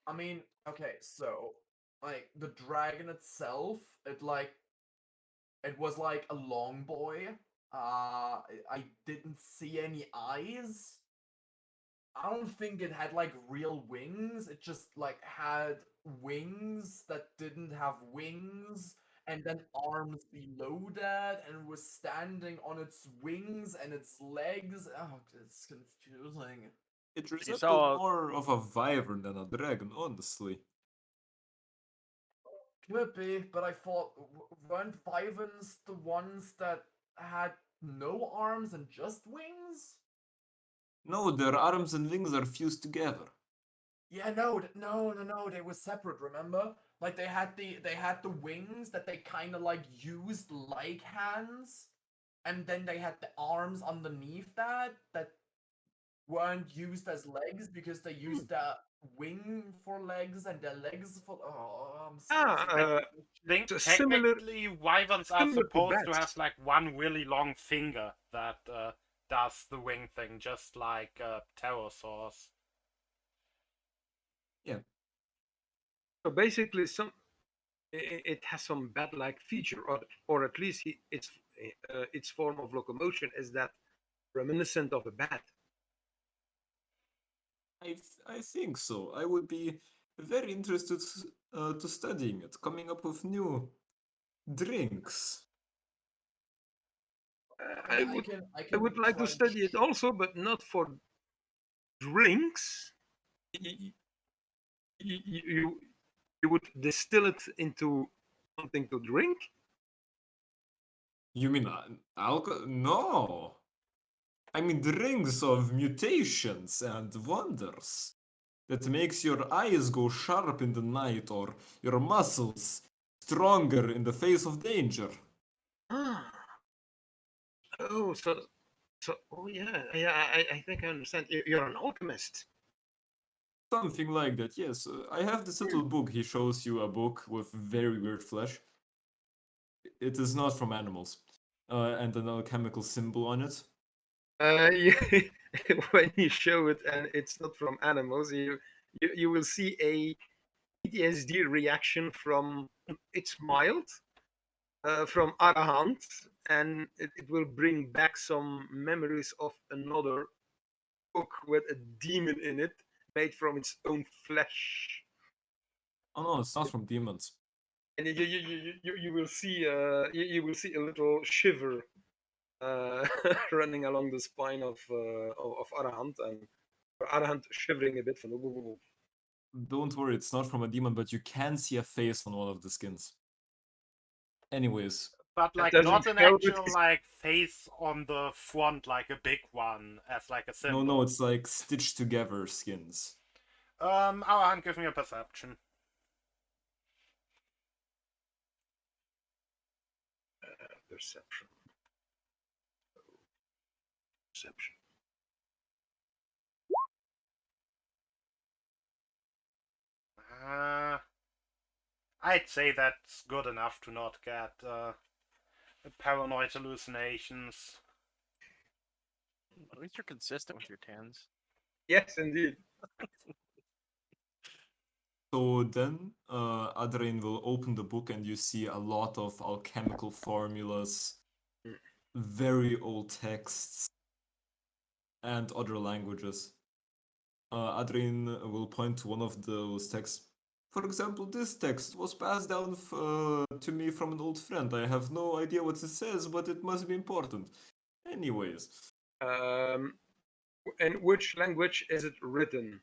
I mean, okay, so like the dragon itself, it was like a long boy. I didn't see any eyes. I don't think it had like real wings. It just like had wings that didn't have wings, and then arms below that, and was standing on its wings and its legs. Oh, it's confusing. It resembled saw- more of a wyvern than a dragon, honestly. Could be, but I thought weren't wyverns the ones that had no arms and just wings? No, their arms and wings are fused together. Yeah, no, they were separate, remember? Like they had the wings that they kind of like used like hands, and then they had the arms underneath that weren't used as legs because they used their wing for legs and their legs for. Oh, I'm so Think So similar- technically wyverns are similar to supposed to bats. have like one really long finger that does the wing thing, just like pterosaurs. Yeah. So basically, it has some bat-like feature, or at least its form of locomotion is that reminiscent of a bat. I think so. I would be very interested to studying it, coming up with new drinks. I would like to study it also, but not for drinks. You would distill it into something to drink. You mean alcohol? No. I mean drinks of mutations and wonders that makes your eyes go sharp in the night or your muscles stronger in the face of danger. Ah. Oh, oh yeah, I think I understand. You're an alchemist. Something like that, yes. I have this little book. He shows you a book with very weird flesh. It is not from animals. And an alchemical symbol on it. When you show it and it's not from animals, you will see a PTSD reaction from it's mild from Arahant, and it will bring back some memories of another book with a demon in it, made from its own flesh. Oh no, it's not from demons. And you will see you will see a little shiver running along the spine of Arahant, and Arahant shivering a bit from the. Don't worry, it's not from a demon, but you can see a face on one of the skins. Anyways, But That like doesn't not an help with actual his- like face on the front, like a big one as like a symbol. no, it's like stitched together skins. Our hand, give me a perception. Perception. Perception. I'd say that's good enough to not get paranoid hallucinations. At least you're consistent with your tens. Yes, indeed. So then, Adrian will open the book and you see a lot of alchemical formulas, very old texts, and other languages. Adrian will point to one of those texts. For example, this text was passed down to me from an old friend. I have no idea what it says, but it must be important. Anyways, In which language is it written?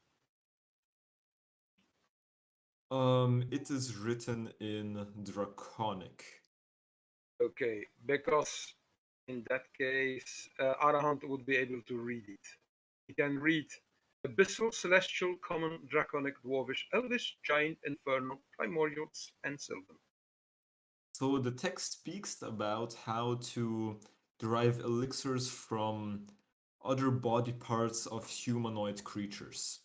it is written in Draconic. Okay, because in that case, Arahant would be able to read it. He can read Abyssal, Celestial, Common, Draconic, Dwarvish, Elvish, Giant, Infernal, Primordial, and Sylvan. So the text speaks about how to derive elixirs from other body parts of humanoid creatures.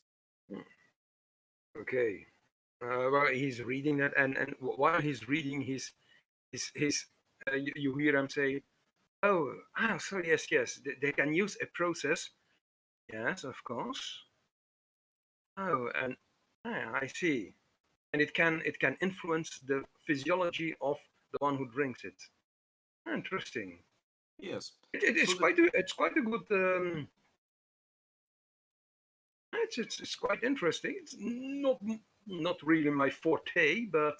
Okay. Well, he's reading that, and while he's reading, you hear him say, "Oh, so yes, they can use a process. Yes, of course. Oh, and I see. And it can influence the physiology of the one who drinks it. Interesting. Yes. It's So the- quite a good. It's quite interesting. It's not really my forte, but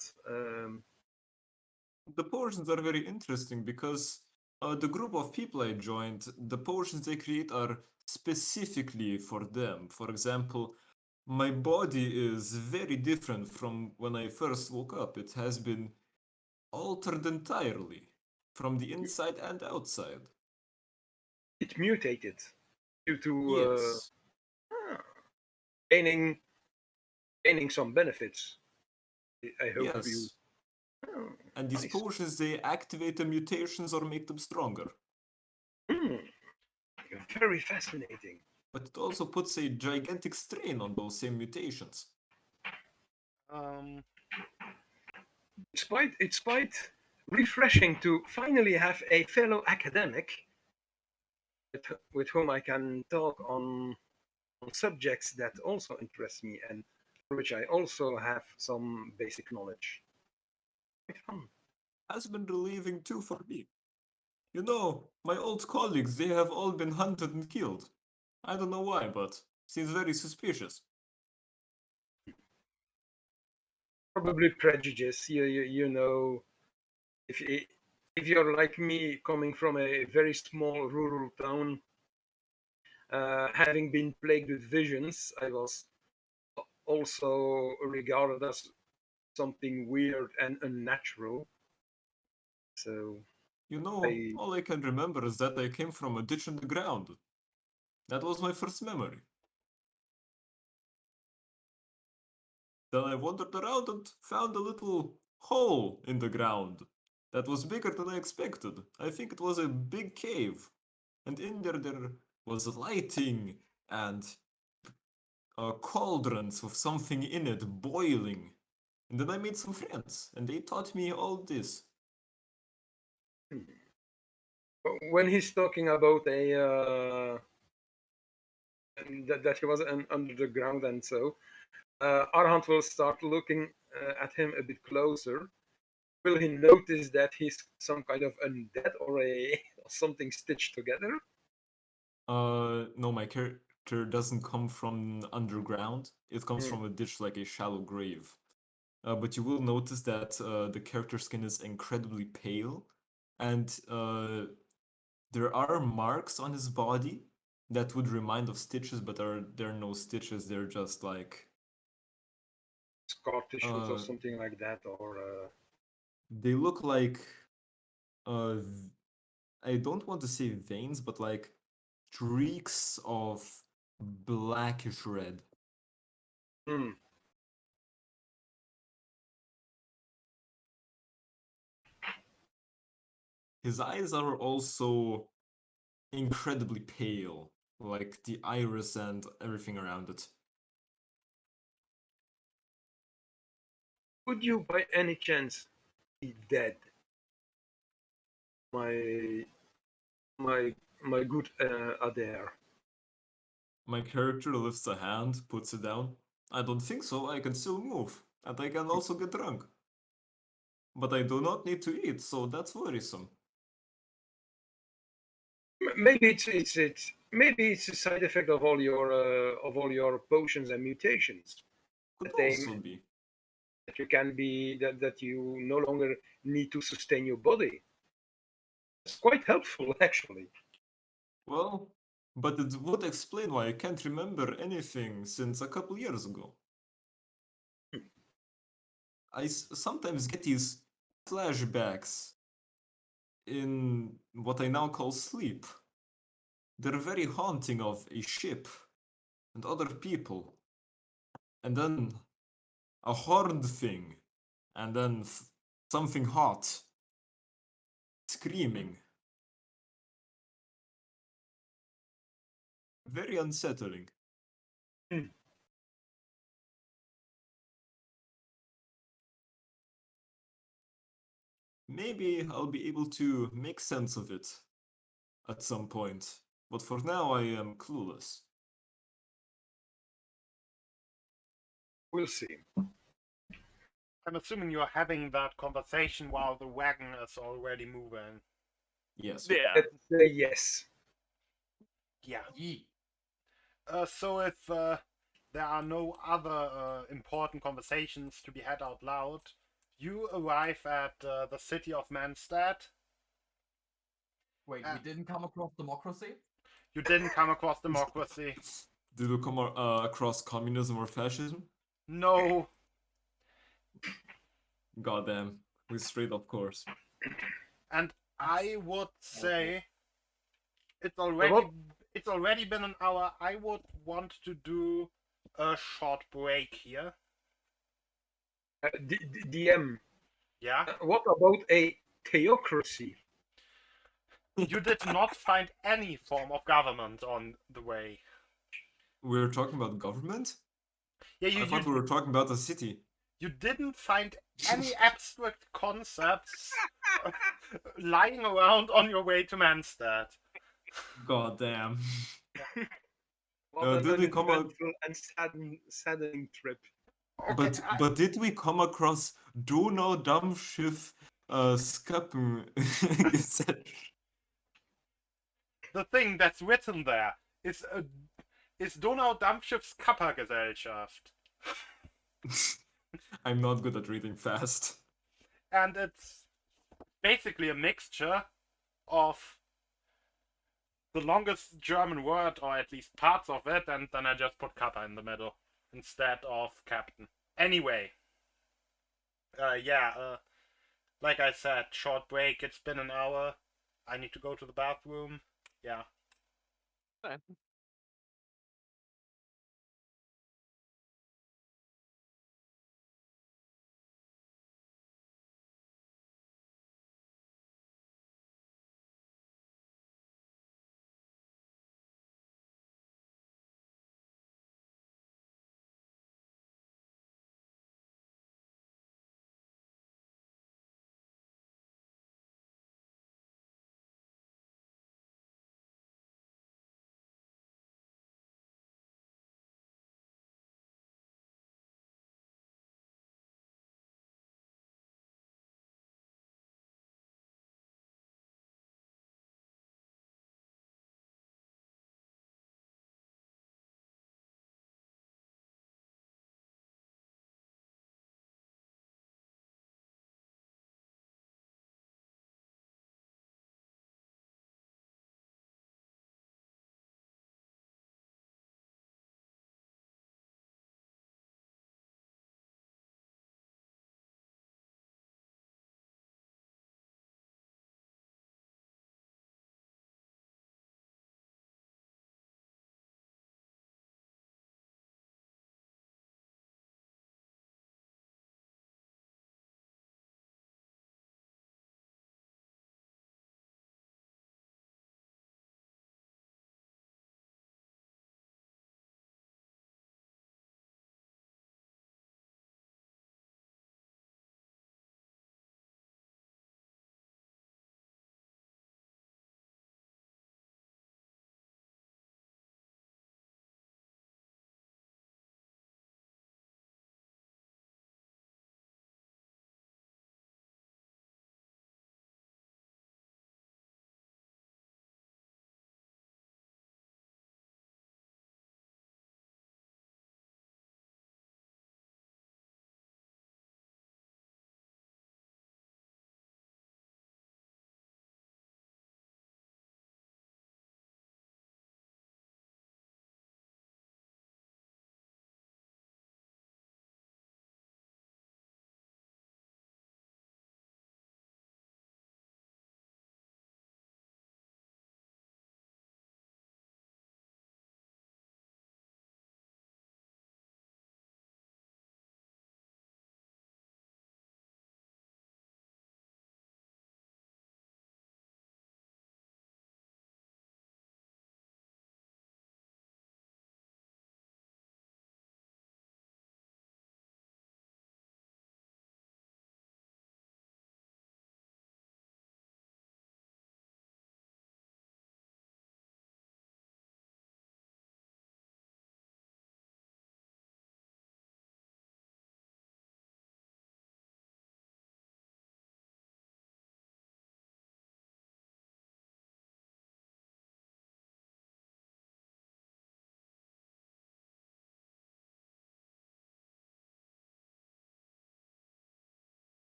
The potions are very interesting because the group of people I joined, the potions they create are specifically for them. For example, my body is very different from when I first woke up. It has been altered entirely from the inside and outside. it mutated due to Yes. gaining some benefits. I hope Yes. you. Oh, And these nice. potions, they activate the mutations or make them stronger. Very fascinating. But it also puts a gigantic strain on those same mutations. It's quite refreshing to finally have a fellow academic with whom I can talk on subjects that also interest me and for which I also have some basic knowledge. Quite fun. Has been relieving too for me. You know, my old colleagues, they have all been hunted and killed. I don't know why, but seems very suspicious. Probably prejudice. You know, if you're like me, coming from a very small rural town, having been plagued with visions, I was also regarded as something weird and unnatural. So You know, I all I can remember is that I came from a ditch in the ground. That was my first memory. Then I wandered around and found a little hole in the ground that was bigger than I expected. I think it was a big cave. And in there was lighting and cauldrons with something in it boiling. And then I made some friends, and they taught me all this. when he's talking about that he was under the ground and so, Arhant will start looking at him a bit closer. Will he notice that he's some kind of undead or a something stitched together? No, my character doesn't come from underground. It comes from a ditch like a shallow grave. But you will notice that the character skin is incredibly pale, and There are marks on his body that would remind of stitches, but there are no stitches. They're just like Scar tissues or uh, something like that, or they look like v- I don't want to say veins, but like streaks of blackish red. hmm. His eyes are also incredibly pale, like the iris and everything around it. Would you by any chance be dead? My my my good Adair. My character lifts a hand, puts it down. I don't think so. I can still move, and I can also get drunk. But I do not need to eat, so that's worrisome. Maybe it's maybe it's a side effect of all your potions and mutations Could that they also be. that you can be that you no longer need to sustain your body. It's quite helpful actually. Well, but it would explain why I can't remember anything since a couple years ago. I sometimes get these flashbacks in what I now call sleep. They're very haunting of a ship and other people, and then a horned thing, and then something hot, screaming. Very unsettling. Hmm. Maybe I'll be able to make sense of it at some point, but for now I am clueless. We'll see. I'm assuming you're having that conversation while the wagon is already moving. Yes. Yeah. Let's say yes. Yeah. Yee. So if there are no other important conversations to be had out loud, you arrive at the city of Mehnstead. Wait, we didn't come across democracy? You didn't come across democracy. Did we come across communism or fascism? No. Goddamn, we straight of course. And I would say it's What? already been an hour. I would want to do a short break here. DM. Yeah. What about a theocracy? You did not find any form of government on the way. We're talking about government? Yeah, I thought we were talking about a city. you didn't find any abstract concepts lying around on your way to Mehnstead. Goddamn. What did an we come out- eventful and saddening trip. Okay, But did we come across Donaudampfschiff Skappen the thing that's written there is Donaudampfschiffs Kappa-Gesellschaft. I'm not good at reading fast. And it's basically a mixture of the longest German word, or at least parts of it, and then I just put Kappa in the middle instead of captain. Anyway, like I said, short break. It's been an hour. I need to go to the bathroom. Yeah. Fine.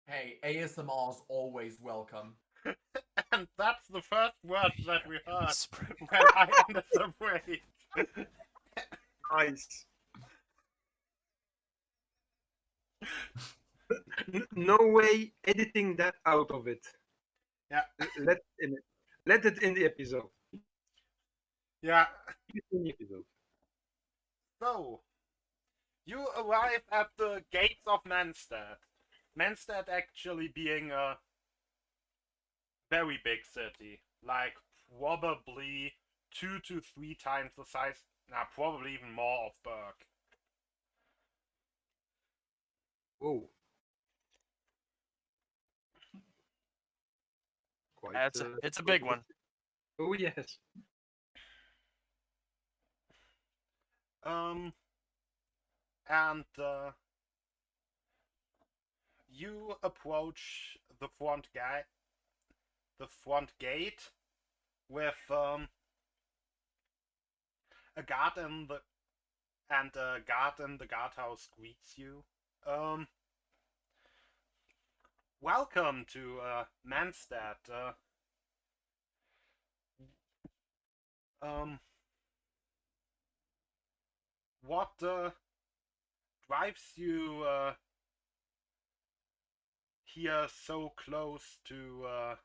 Hey, ASMR is always welcome. And that's the first word that we heard Spring. when I ended the break. Nice. No way editing that out of it. Yeah. Let it in the episode. Yeah. Keep it in the episode. So, you arrive at the gates of Mehnstead. Mehnstead actually being a very big city. Like, probably 2 to 3 times the size, probably even more of Berg. Whoa. Quite, It's a big one. Oh yes. And you approach the front gate with a guard in the and a guard in the guardhouse greets you. Welcome to Mehnstead. What drives you here so close to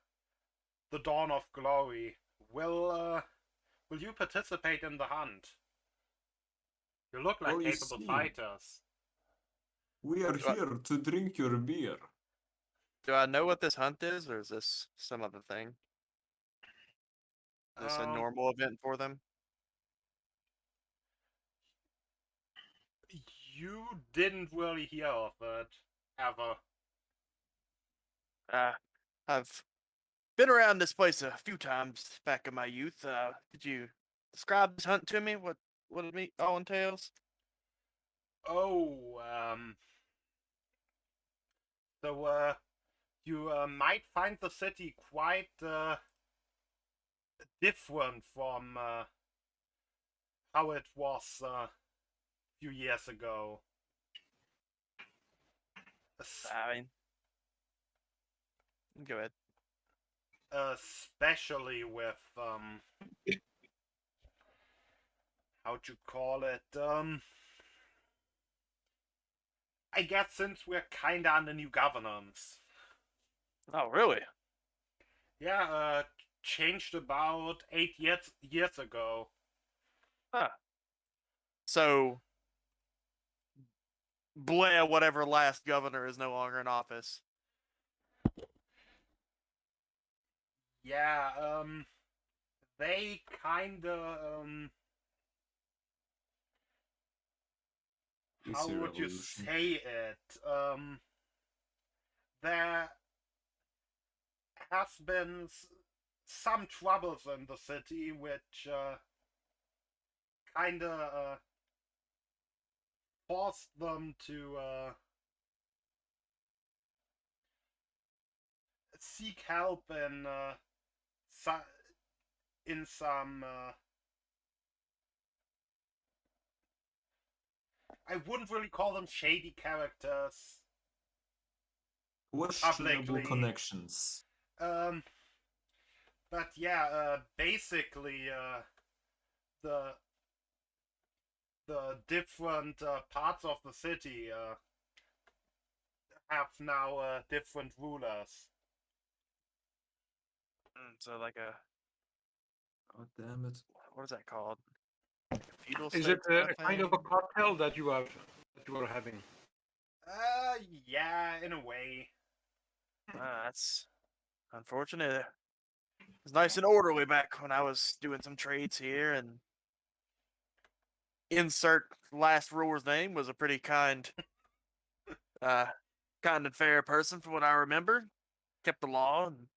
the dawn of glory? Will you participate in the hunt? You look like Oh, you capable see. fighters. We are here to drink your beer. Do I know what this hunt is, or is this some other thing? Is this a normal event for them? You didn't really hear of it ever. I've been around this place a few times back in my youth. Could you describe this hunt to me? What it all entails? Oh, so you might find the city quite different from how it was a few years ago. I mean, go ahead. Especially with how'd you call it? I guess since we're kinda under new governance. Oh, really? Yeah, changed about 8 years ago. Huh. So, Blair, whatever last governor, is no longer in office. Yeah, they kinda It's how a would you revolution. say it? There has been some troubles in the city, which kinda forced them to seek help in some. I wouldn't really call them shady characters. Questionable Publicly. connections. But yeah, basically, the different parts of the city have now different rulers. So, like a Oh, damn it. what is that called? Like a feudal Is state it type a kind of a thing? cartel that you are having? Yeah, in a way. That's unfortunate. It was nice and orderly back when I was doing some trades here, and insert last ruler's name was a pretty kind and fair person from what I remember. Kept the law and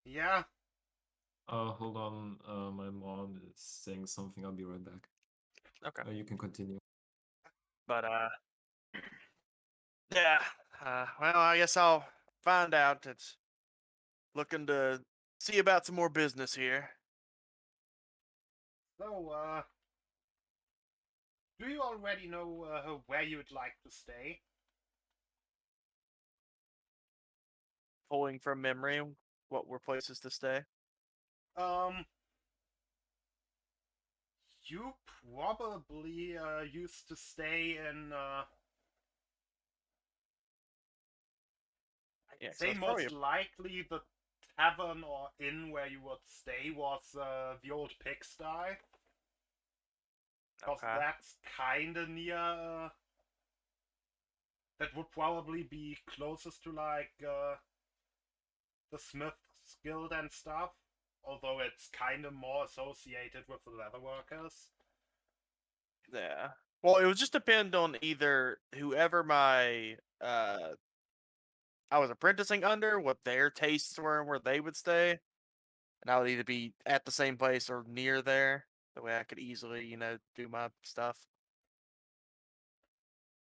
Yeah, Hold on. My mom is saying something. I'll be right back. okay. You can continue. But yeah. Well, I guess I'll find out. It's looking to see about some more business here. so do you already know where you'd like to stay? pulling from memory, what were places to stay? You probably used to stay in Yeah, so say it's probably most likely the tavern or inn where you would stay was the old pigsty. Because okay. that's kinda near. That would probably be closest to like the Smith's Guild and stuff. Although it's kinda more associated with the leather workers. Yeah. Well, it would just depend on either whoever my I was apprenticing under, what their tastes were and where they would stay. And I would either be at the same place or near there. That way I could easily, do my stuff.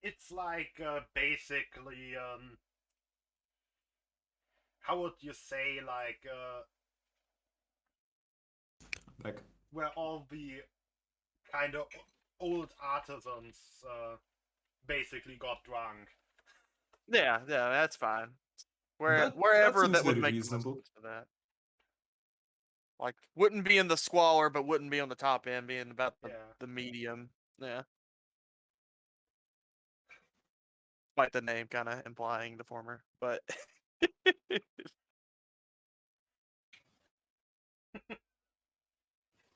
It's like basically how would you say like Like, where all the kind of old artisans basically got drunk. Yeah, that's fine. that Wherever seems that would very make the most reasonable. sense for that. Like, wouldn't be in the squalor, but wouldn't be on the top end, being about Yeah. the medium. Yeah. Like the name kind of implying the former, but.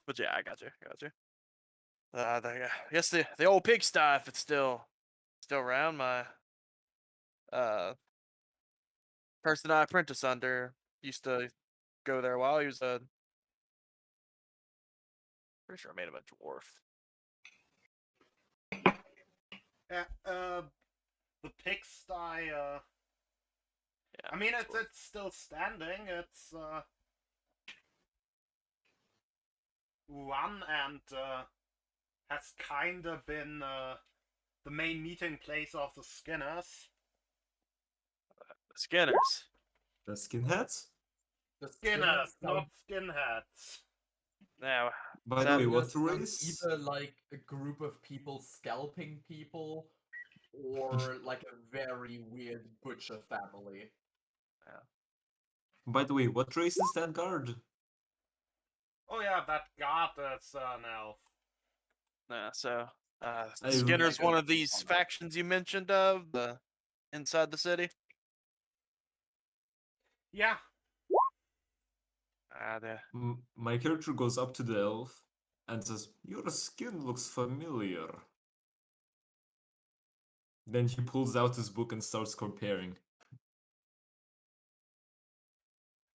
But yeah, I got you. I guess the old pigsty, if it's still around, my person I apprentice under used to go there while he was a. Pretty sure I made him a dwarf. The pigsty. Yeah, I mean, dwarf. it's still standing. It's run and has kind of been the main meeting place of the Skinners. Skinners. The skinheads? The Skinners, Skinners not skinheads. Now, By the That- way, what sound race? either like a group of people scalping people, or like a very weird butcher family. By the way, what race is that guard? Oh yeah, that guard is an elf. so I Skinner's really one of don't these know. factions you mentioned of the inside the city. Yeah, My character goes up to the elf and says, "Your skin looks familiar." Then he pulls out his book and starts comparing.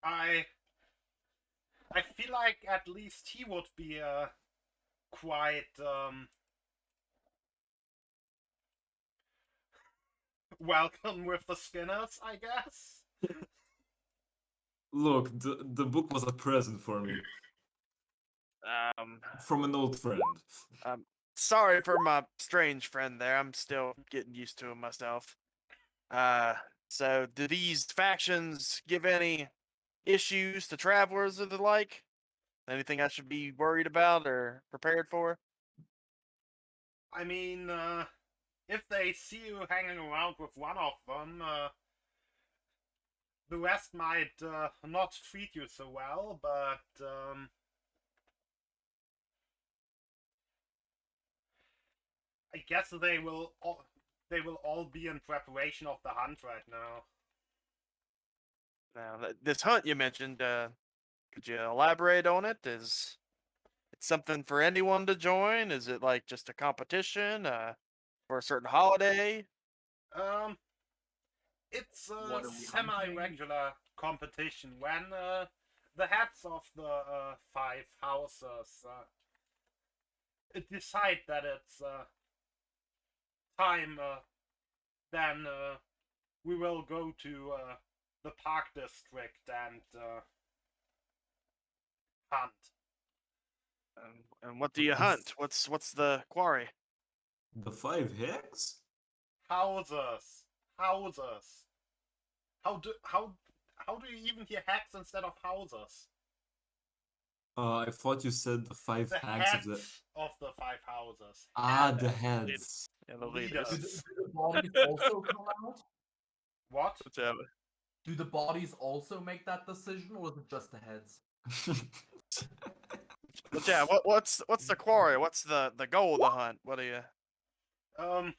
I feel like at least he would be quite welcome with the Skinners, I guess. Look, the book was a present for me from an old friend. Sorry for my strange friend there. I'm still getting used to him myself. So do these factions give any issues to travelers or the like? Anything I should be worried about or prepared for? I mean, if they see you hanging around with one of them, the rest might not treat you so well, but I guess they will all be in preparation of the hunt right now. Now, this hunt you mentioned, could you elaborate on it? Is it something for anyone to join? Is it like just a competition for a certain holiday? It's What a are we semi-regular competition when the heads of the 5 houses decide that it's time, then we will go to the park district and hunt. And what do you hunt? What's the quarry? The 5 hex? Houses. How do you even hear hacks instead of houses? I thought you said the 5 The hags heads of the. of the 5 houses. Ah, the Heads. heads. Yeah, the Leaders. leaders. Do the bodies also come out? What? What's that? Do the bodies also make that decision, or is it just the heads? But yeah, what's the quarry? What's the goal of the hunt? What do you? Um,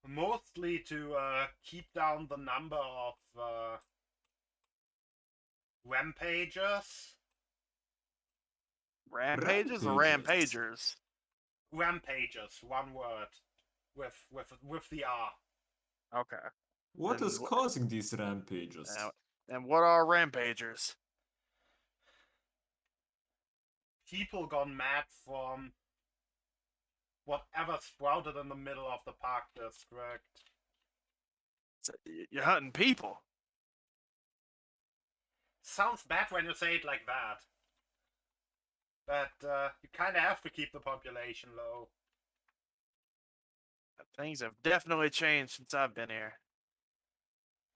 Mostly to keep down the number of rampagers. Rampages or Rampages. rampagers? Rampagers, one word, with the R. Okay. What And is causing these rampages? And what are rampagers? People gone mad from whatever sprouted in the middle of the park district. So you're hunting people. Sounds bad when you say it like that. But you kind of have to keep the population low. Things have definitely changed since I've been here.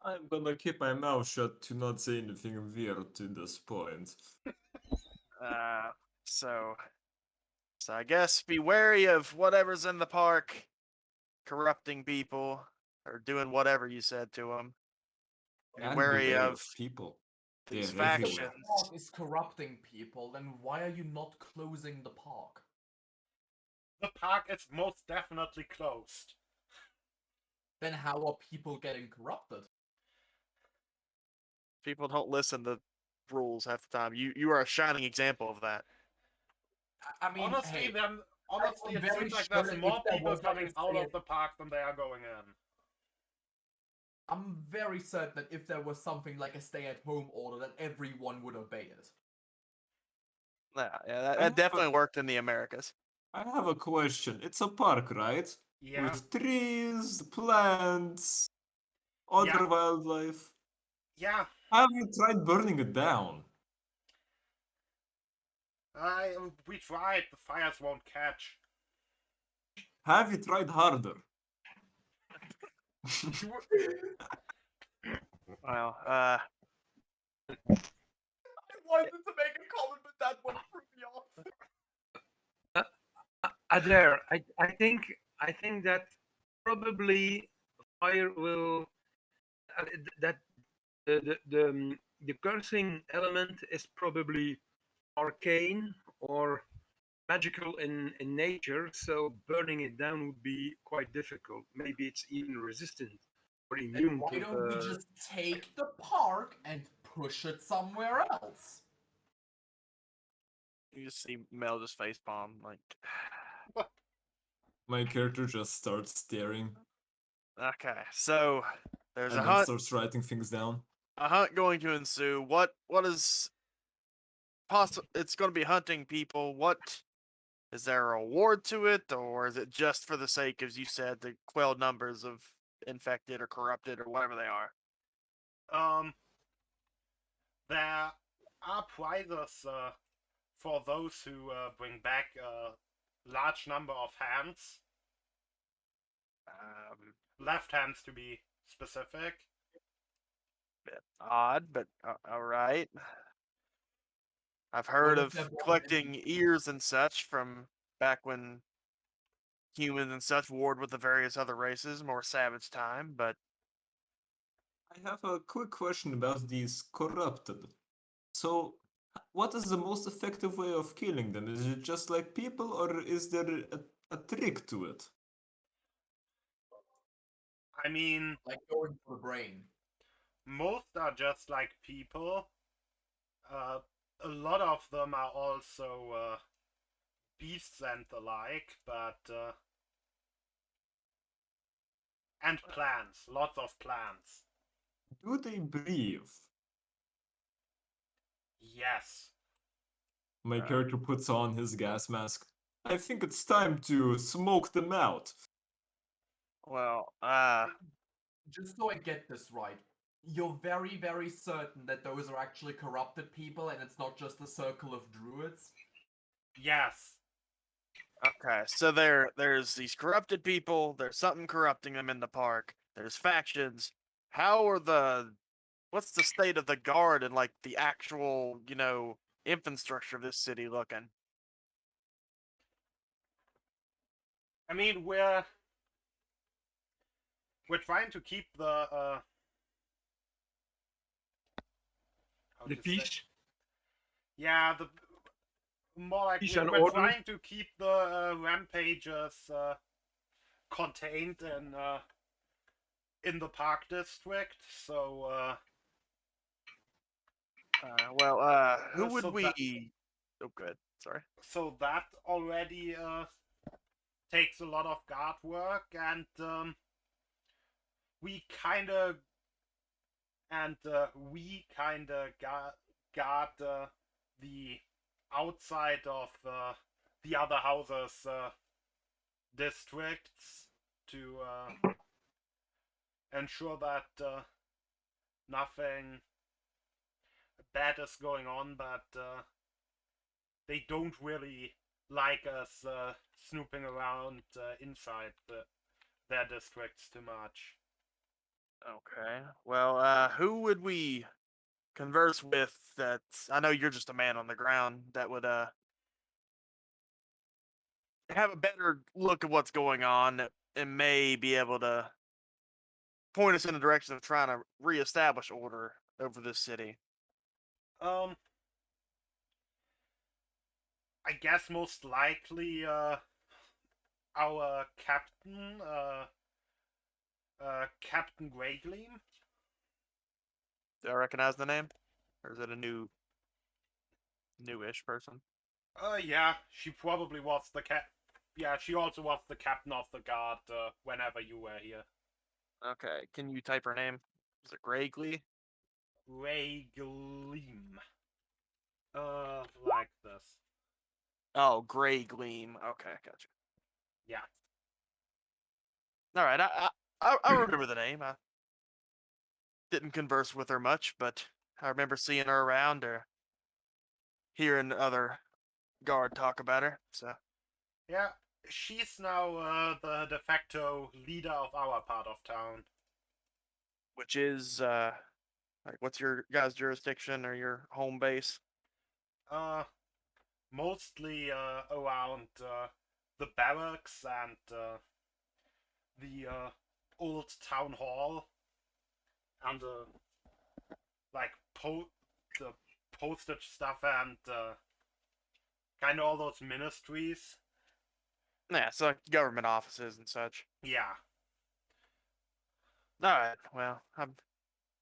I'm gonna keep my mouth shut to not say anything weird to this point. So I guess be wary of whatever's in the park, corrupting people or doing whatever you said to them. Be And wary beware of people. these They're everywhere. If the factions. park is corrupting people, then why are you not closing the park? The park is most definitely closed. Then how are people getting corrupted? People don't listen to rules half the time. You are a shining example of that. I mean, Honestly, hey, honestly, I'm it very seems like sure there's if more there people was, like, coming a out say- of the park than they are going in. I'm very certain that if there was something like a stay-at-home order, that everyone would obey it. Yeah, I that have definitely worked in the Americas. I have a question. It's a park, right? Yeah. With trees, plants, other Yeah. wildlife. Yeah, Have you tried burning it down? we tried. The fires won't catch. Have you tried harder? Well, I wanted to make a comment, but that one threw me off. Adair, I think that probably fire will that the cursing element is probably arcane or magical in nature, so burning it down would be quite difficult. Maybe it's even resistant or Then immune why to don't we just take the park and push it somewhere else? you just see Mel just facepalm like. My character just starts staring Okay, so there's and a then hunt. starts writing things down. A hunt going to ensue. What is possible? It's going to be hunting people. What is there a reward to it, or is it just for the sake, as you said, to quell numbers of infected or corrupted or whatever they are? There are prizes for those who bring back a large number of hands. Left hands, to be specific. Bit odd, but all right. I've heard if of they're born collecting ears and such from back when humans and such warred with the various other races, more savage time, but I have a quick question about these corrupted. So, what is the most effective way of killing them? Is it just like people, or is there a trick to it? I mean, like going for the brain. most are just like people. A lot of them are also beasts and the like, but and plants, lots of plants. Do they breathe? Yes. My character puts on his gas mask. I think it's time to smoke them out. well, Just so I get this right, you're very, very certain that those are actually corrupted people and it's not just a circle of druids? Yes. okay. So there's these corrupted people. There's something corrupting them in the park. There's factions. How are what's the state of the guard and like the actual, infrastructure of this city looking? I mean, we're trying to keep the how The to say- peace. Yeah, the more like Peace we're, and we're order. trying to keep the rampages contained in the park district. So who would so we? Oh, good. Sorry. that already takes a lot of guard work, and we kind of guard the outside of the other houses districts to ensure that nothing bad is going on, but they don't really like us snooping around inside their districts too much. Okay. Well, who would we converse with? That I know you're just a man on the ground. That would have a better look at what's going on and may be able to point us in the direction of trying to reestablish order over this city. I guess most likely our captain, Captain Greygleam. Do I recognize the name, or is it a newish person? Yeah, she probably was the Yeah, she also was the captain of the guard whenever you were here. Okay. Can you type her name? Is it Greyglee? Greygleam. Like this. Oh, Gray Gleam. Okay, gotcha. Yeah. All right, I remember the name. I didn't converse with her much, but I remember seeing her around or hearing other guard talk about her. So Yeah, she's now the de facto leader of our part of town. which is like, what's your guys' jurisdiction or your home base? Mostly around the barracks and the old town hall and like the postage stuff and kind of all those ministries. Yeah, so like government offices and such. Yeah. All right, well, I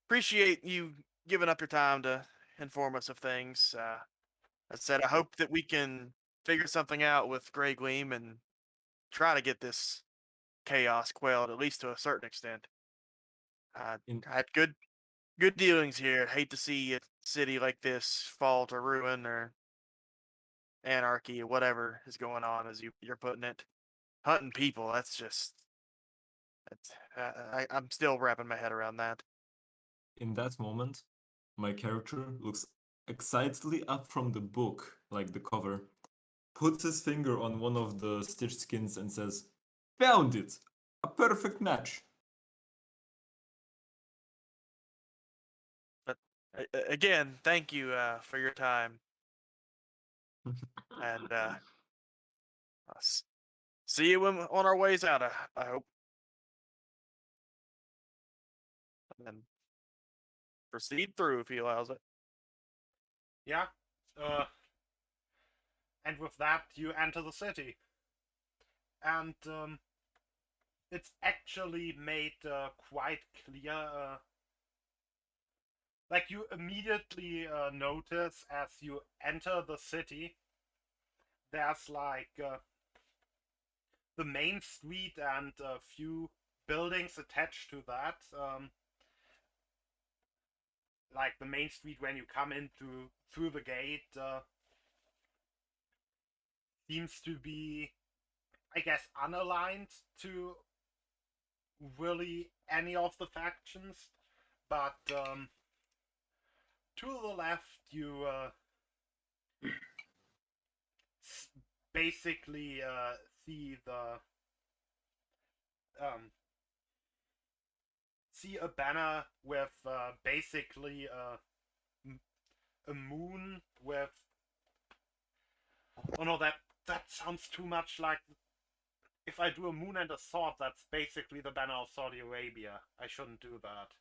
appreciate you giving up your time to inform us of things. I said I hope that we can figure something out with Grey Gleam and try to get this chaos quelled, at least to a certain extent. I In had good dealings here. I'd hate to see a city like this fall to ruin or anarchy or whatever is going on, as you're putting it. Hunting people, that's just that's, I'm still wrapping my head around that. in that moment, my character looks excitedly up from the book, like the cover, puts his finger on one of the stitched skins and says, "Found it! A perfect match!" But again, thank you for your time, and I'll see you on our ways out. I hope, and then proceed through if he allows it. Yeah. And with that, you enter the city. And it's actually made quite clear. Like you immediately notice as you enter the city, there's like the main street and a few buildings attached to that. Like the main street when you come into through the gate seems to be, I guess, unaligned to really any of the factions, but to the left you basically see the see a banner with basically a moon with, oh no, that sounds too much like if I do a moon and a sword, that's basically the banner of Saudi Arabia. I shouldn't do that.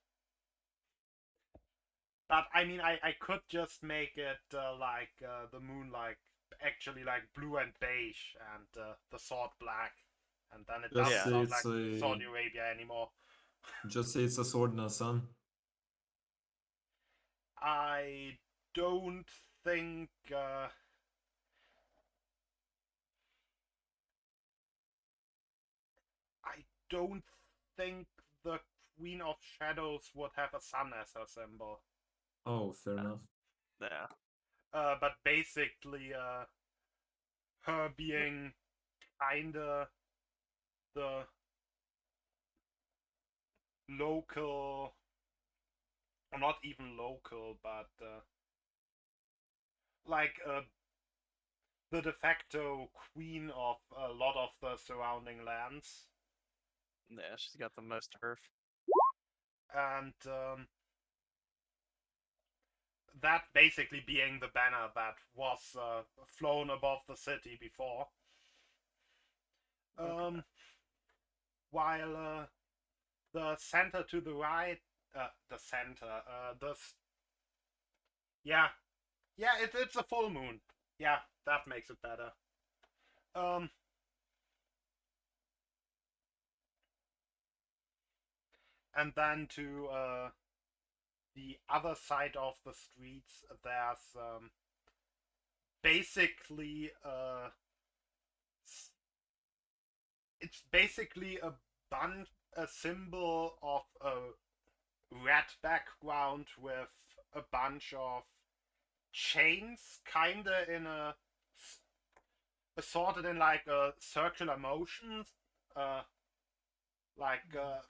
But I mean, I could just make it like the moon, like actually like blue and beige, and the sword black, and then it Just doesn't say sound it's like a Saudi Arabia anymore. just say it's a sword and a sun. I don't think. I don't think the Queen of Shadows would have a sun as her symbol. Oh, fair enough. Yeah. But basically, her being kinda the local, or not even local, but like the de facto queen of a lot of the surrounding lands, Yeah, she's got the most turf. and that basically being the banner that was flown above the city before. Okay. While the center to the right, the center, yeah, it's a full moon. Yeah, that makes it better. And then to the other side of the streets, there's basically it's basically a symbol of a red background with a bunch of chains, kinda in a assorted in like a circular motion,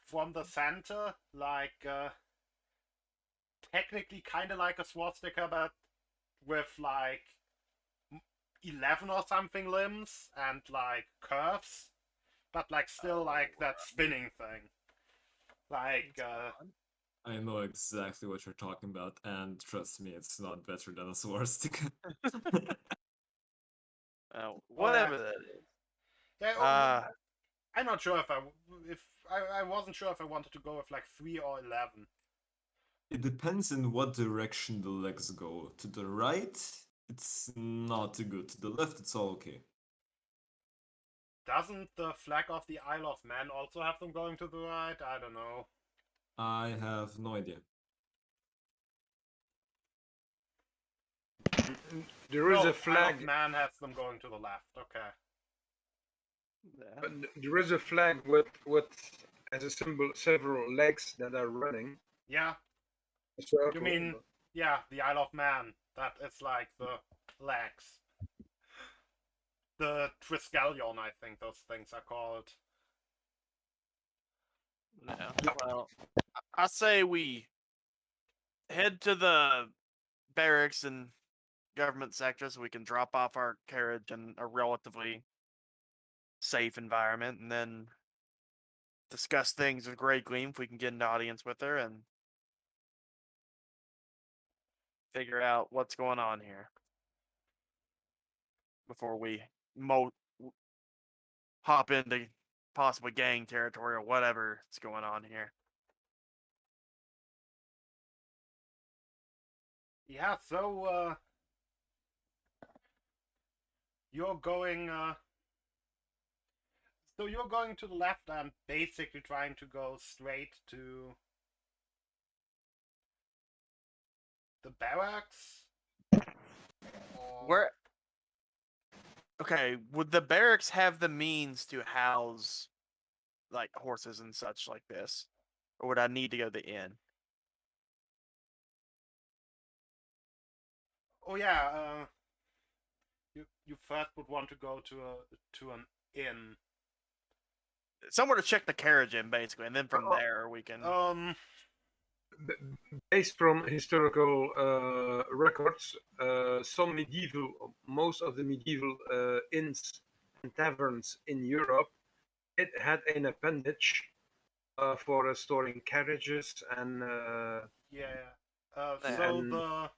from the center, technically kind of like a swastika, but with like 11 or something limbs and like curves, but like still like that spinning thing. Like, I know exactly what you're talking about, and trust me, it's not better than a swastika. Whatever that is. yeah, I'm not sure if I wasn't sure if I wanted to go with like 3 or 11. It depends in what direction the legs go. To the right, it's not too good. To the left, it's all okay. Doesn't the flag of the Isle of Man also have them going to the right? I don't know. I have no idea. There is No, a flag. Isle of Man has them going to the left. Okay. Yeah. There is a flag with as a symbol several legs that are running. Yeah. A circle. You mean, yeah, the Isle of Man. That is like the legs. The Triskelion, I think those things are called. Yeah. Well, I say we head to the barracks and government sector so we can drop off our carriage in a relatively safe environment, and then discuss things with Grey Gleam if we can get an audience with her and figure out what's going on here before we hop into possibly gang territory or whatever is going on here. Yeah, so, you're going, so you're going to the left and basically trying to go straight to the barracks? Or... Where? Okay, would the barracks have the means to house like horses and such like this, or would I need to go to the inn? Oh yeah, you first would want to go to an inn. Somewhere to check the carriage in, basically, and then from there we can. Based from historical records, most of the medieval inns and taverns in Europe, it had an appendage for storing carriages and. Yeah. And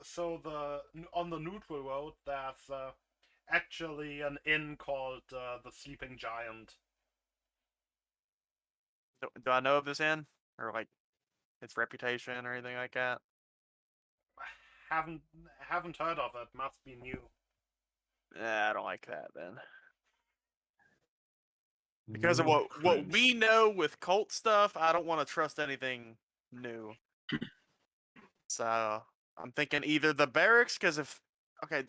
so the on the neutral road there's actually an inn called the Sleeping Giant. Do I know of this inn? Or, like, its reputation or anything like that? Haven't heard of it. Must be new. I don't like that, then. Because of New what cringe. we know with cult stuff, I don't want to trust anything new. So I'm thinking either the barracks, because okay,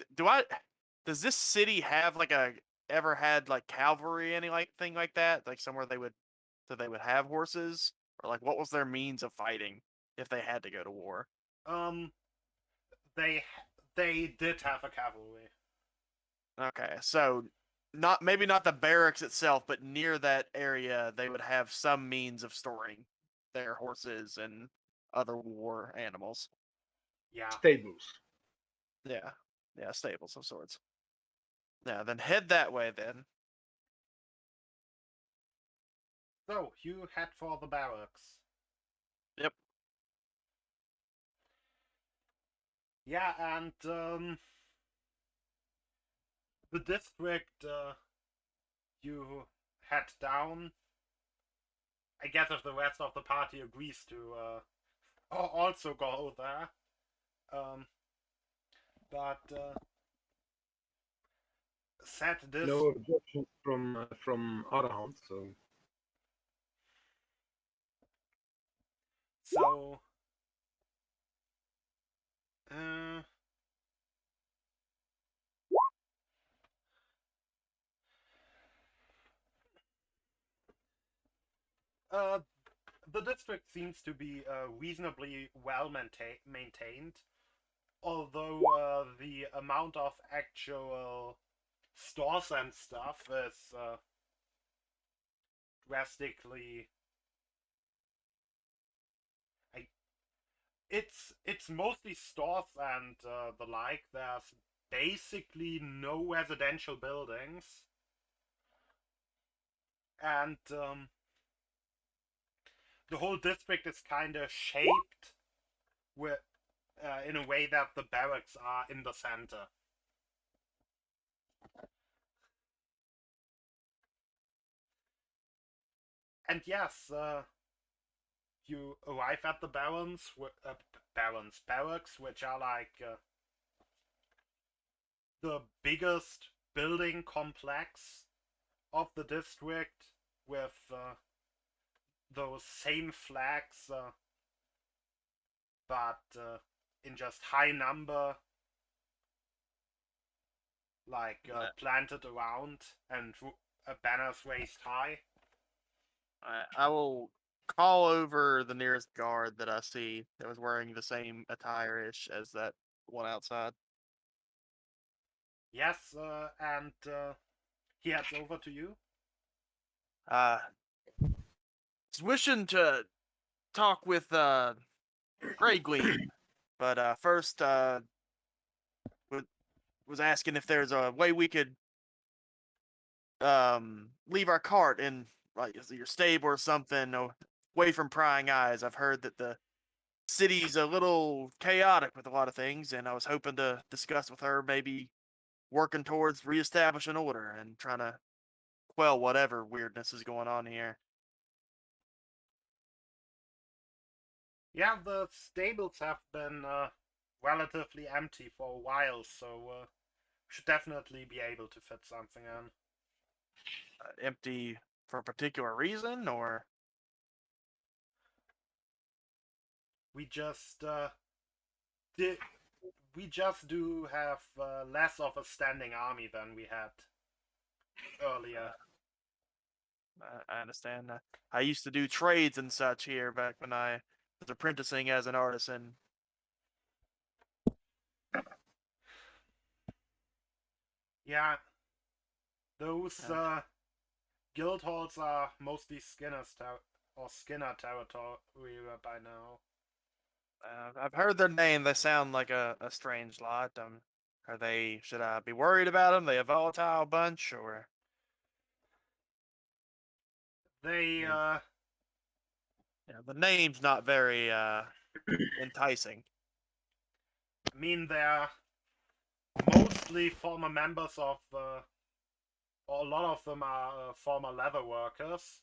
does this city have like ever had like cavalry, any like thing like that, like somewhere they would have horses, or like what was their means of fighting if they had to go to war? Um, they did have a cavalry. Okay, so maybe not the barracks itself, but near that area they would have some means of storing their horses and other war animals. Yeah. Stables. Yeah, stables of sorts. Yeah, then head that way then. So you head for the barracks. Yep. Yeah, and the district you head down. I guess if the rest of the party agrees to also go there. But said this. No objections from Arahant, so So uh, the district seems to be reasonably well maintained, although the amount of actual stores and stuff is drastically. It's mostly stores and the like. There's basically no residential buildings, and the whole district is kind of shaped with in a way that the barracks are in the center. And yes, you arrive at the barracks, which are like the biggest building complex of the district, with those same flags, but in just high number, like planted around, and banners raised high. I will call over the nearest guard that I see that was wearing the same attire-ish as that one outside. Yes, and he heads over to you. Was wishing to talk with Grey Gleam, but first was asking if there's a way we could leave our cart in like your stable or something, away from prying eyes. I've heard that the city's a little chaotic with a lot of things, and I was hoping to discuss with her maybe working towards reestablishing order and trying to quell whatever weirdness is going on here. Yeah, the stables have been relatively empty for a while, so should definitely be able to fit something in. Empty for a particular reason, or We just do have less of a standing army than we had earlier. I understand. I used to do trades and such here back when I was apprenticing as an artisan. Yeah, those guild halls are mostly Skinner territory by now. I've heard their name. They sound like a strange lot. Are they? Should I be worried about them? They a volatile bunch, or They the name's not very enticing. I mean they're most mostly former members of, or a lot of them are former leather workers,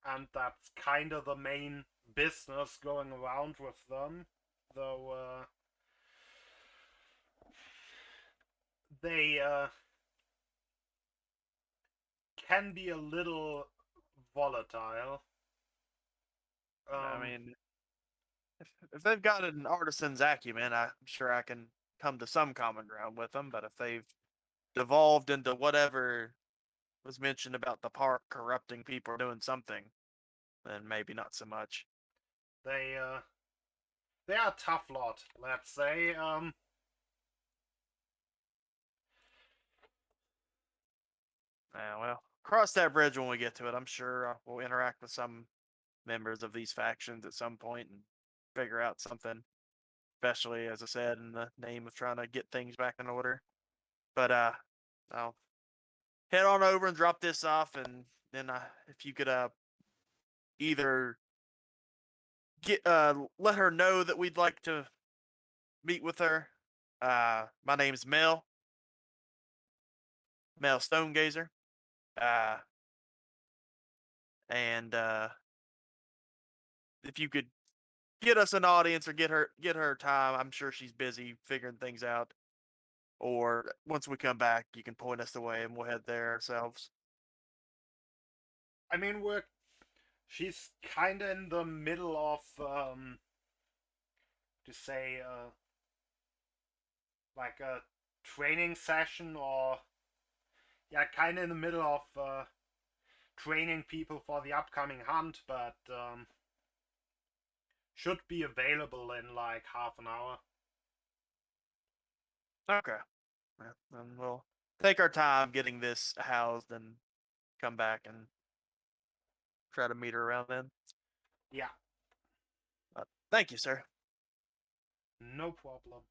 and that's kind of the main business going around with them. Though they can be a little volatile. I mean, if they've got an artisan's acumen, I'm sure I can come to some common ground with them. But if they've devolved into whatever was mentioned about the park corrupting people or doing something, then maybe not so much. they are a tough lot, let's say. Well, cross that bridge when we get to it. I'm sure we'll interact with some members of these factions at some point and figure out something, especially, as I said, in the name of trying to get things back in order. But I'll head on over and drop this off, and then if you could either get let her know that we'd like to meet with her. My name's Mel Stonegazer. And if you could get us an audience or get her time, I'm sure she's busy figuring things out. Or once we come back, you can point us the way and we'll head there ourselves. I mean, she's kind of in the middle of, to say, like a training session, or yeah, kind of in the middle of training people for the upcoming hunt, but should be available in like half an hour. Okay. Yeah, then we'll take our time getting this housed and come back and try to meet her around then. Yeah, Thank you, sir. no problem.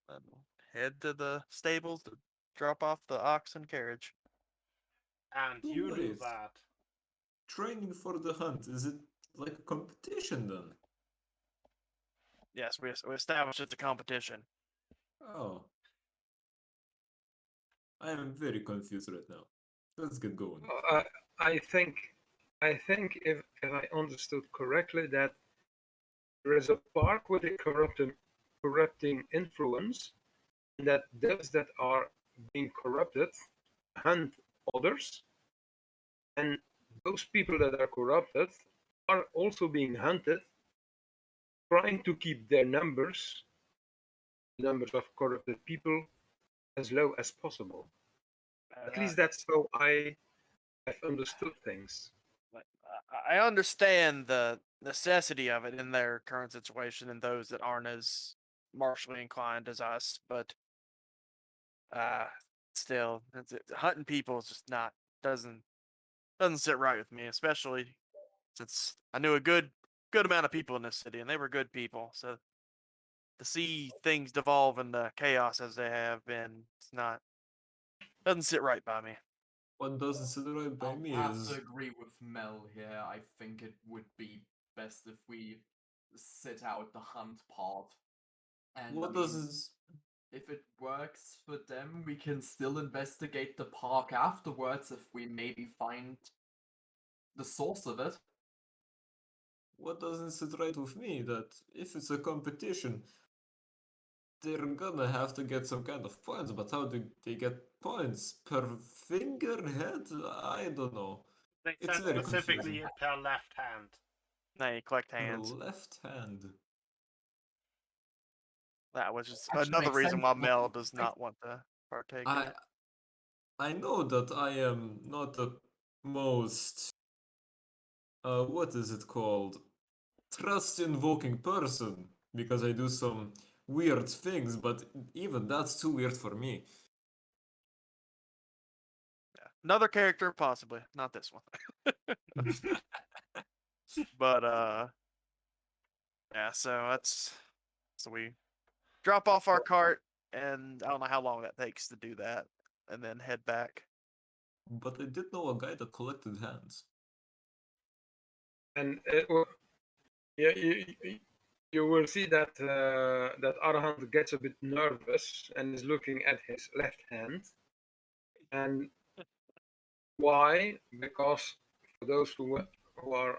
And we'll head to the stables to drop off the ox and carriage. And you do Wait. that. Training for the hunt, is it like a competition then? Yes, we established it's a competition. Oh. I am very confused right now. Let's get going. I think if I understood correctly that there is a park with a corrupting influence, and that those that are being corrupted hunt others, and those people that are corrupted are also being hunted, trying to keep their numbers of corrupted people as low as possible. At least that's how I have understood things. I understand the necessity of it in their current situation and those that aren't as martially inclined as us, but still, hunting people is just not doesn't sit right with me, especially since I knew a good amount of people in this city and they were good people. So to see things devolve into chaos as they have been, doesn't sit right by me. What doesn't sit right by I'll me have is to agree with Mel here. I think it would be best if we sit out the hunt part. And what I mean, doesn't if it works for them, we can still investigate the park afterwards if we maybe find the source of it. what doesn't sit right with me that if it's a competition, they're gonna have to get some kind of points, but how do they get points? Per finger head? I don't know. They It's said very specifically confusing. per left hand. Now you collect Per hands. left hand. That was just Actually another makes reason sense. why Look, Mel does not want to partake in I it. I know that I am not the most what is it called? Trust invoking person because I do some weird things, but even that's too weird for me. Yeah. Another character, possibly. Not this one. But yeah, so we drop off our cart and I don't know how long that takes to do that, and then head back. But I did know a guy that collected hands. And well, yeah, you will see that that Arahant gets a bit nervous and is looking at his left hand. And why? Because for those who are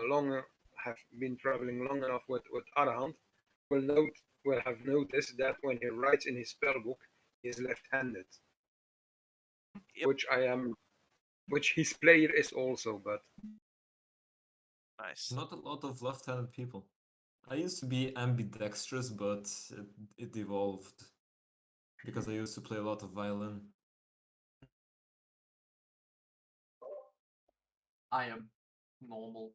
longer have been traveling long enough with Arahant will have noticed that when he writes in his spellbook, he is left-handed, Yep. which his player is also, but Nice. Not a lot of left-handed people. I used to be ambidextrous, but it evolved because I used to play a lot of violin. I am normal.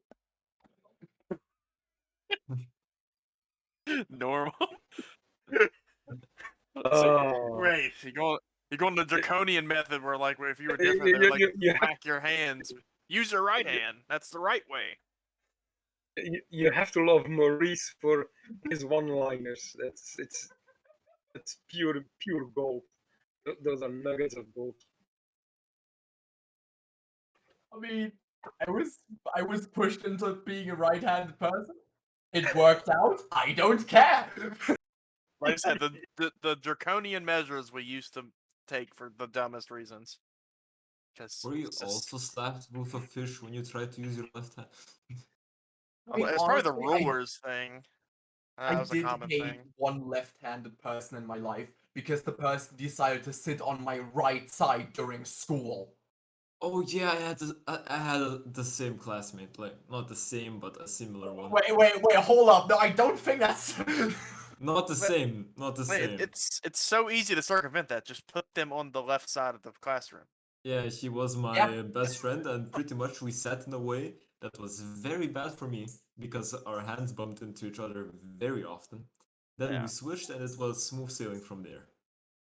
Normal. Wait, You're going the draconian method where, like, if you were You- different, they're you- like, you have- smack your hands. Use your right hand. That's the right way. you have to love Maurice for his one-liners. It's pure gold. Those are nuggets of gold. I mean, I was pushed into being a right-handed person. It worked out. I don't care. Like I said, the draconian measures we used to take for the dumbest reasons. Because Were you also slapped with a fish when you tried to use your left hand? I mean, it's probably the honestly, rulers thing. That I was a did common hate thing. one left-handed person in my life because the person decided to sit on my right side during school. Oh yeah, I had the same classmate, like not the same, but a similar one. Wait, hold up. No, I don't think that's. Not the same, not the Wait, same. it's so easy to circumvent that. Just put them on the left side of the classroom. Yeah, he was my Yeah. best friend, and pretty much we sat in a way that was very bad for me because our hands bumped into each other very often. Then Yeah. we switched, and it was smooth sailing from there.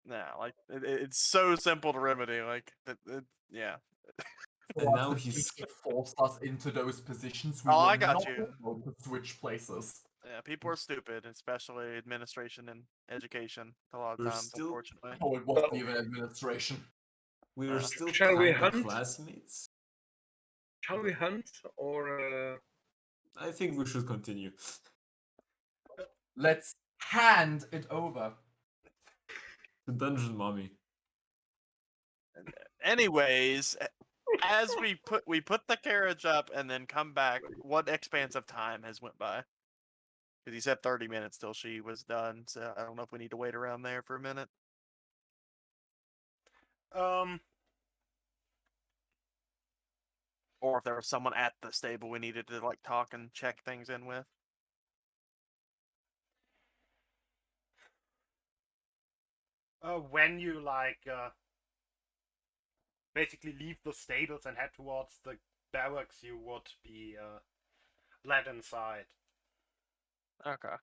Yeah, like it's so simple to remedy. Like, yeah. And now The he's teacher forced us into those positions. We Oh, were I got not you. able to switch places. Yeah, people are stupid, especially administration and education. A lot of We're times, still- unfortunately. Oh, it wasn't even administration. we're still Shall we kind of hunt? classmates. Shall we hunt or? I think we should continue. Let's hand it over. The dungeon mommy. Anyways, as we put the carriage up and then come back, what expanse of time has went by? Because he said 30 minutes till she was done, so I don't know if we need to wait around there for a minute. Or if there was someone at the stable we needed to like talk and check things in with. when you basically leave the stables and head towards the barracks, you would be led inside. Okay.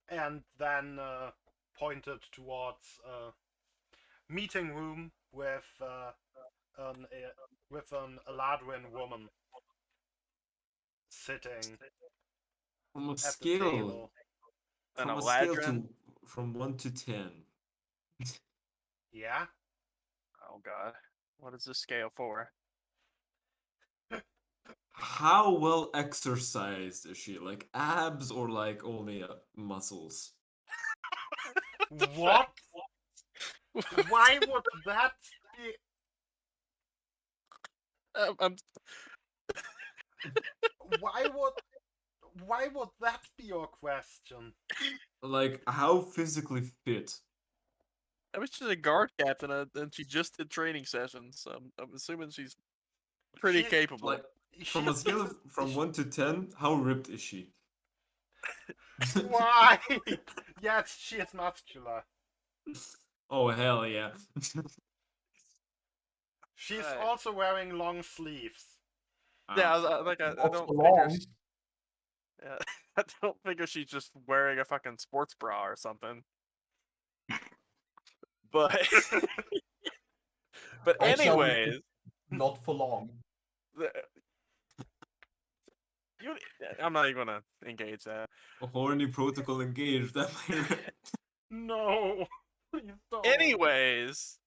And then pointed towards a meeting room with an Eladrin woman sitting From a at the scale, table. An from a scale Eladrin? from 1 to 10. Yeah? Oh god. What is this scale for? How well exercised is she? Like abs or like only muscles? What? Why would that be? I'm Why would that be your question? Like how physically fit? I was just a guard captain, and she just did training sessions. So I'm assuming she's pretty She- capable. Like from a scale of from 1 to 10, how ripped is she? Why? Yes, she is muscular. Oh hell yeah. She's Right. also wearing long sleeves. Yeah, I What's don't wrong? figure. Yeah, I don't figure she's just wearing a fucking sports bra or something. But I shall be- anyways, Not for long. the- you, I'm not even gonna engage that. A horny protocol engaged. Am I right? No. Please don't. Anyways,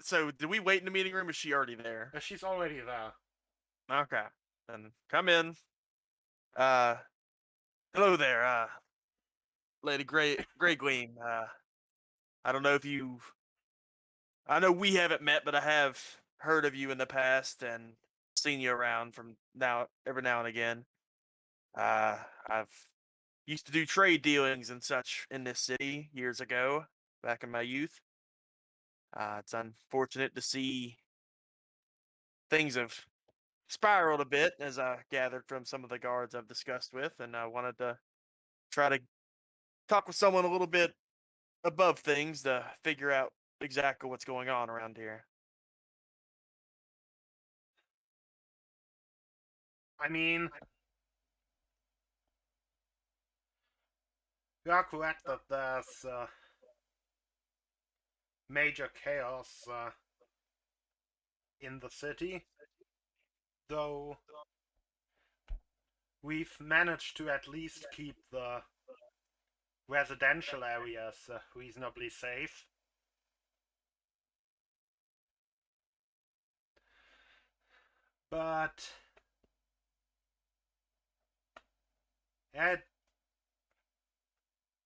so did we wait in the meeting room? Or is she already there? She's already there. Okay. Then come in. Uh, hello there, Lady Grey Gleam. I don't know if you. I know we haven't met, but I have heard of you in the past and seen you around from every now and again. I've used to do trade dealings and such in this city years ago, back in my youth. It's unfortunate to see things have spiraled a bit, as I gathered from some of the guards I've discussed with, and I wanted to try to talk with someone a little bit above things to figure out exactly what's going on around here. I mean, you are correct that there's major chaos in the city, though we've managed to at least keep the residential areas reasonably safe. But it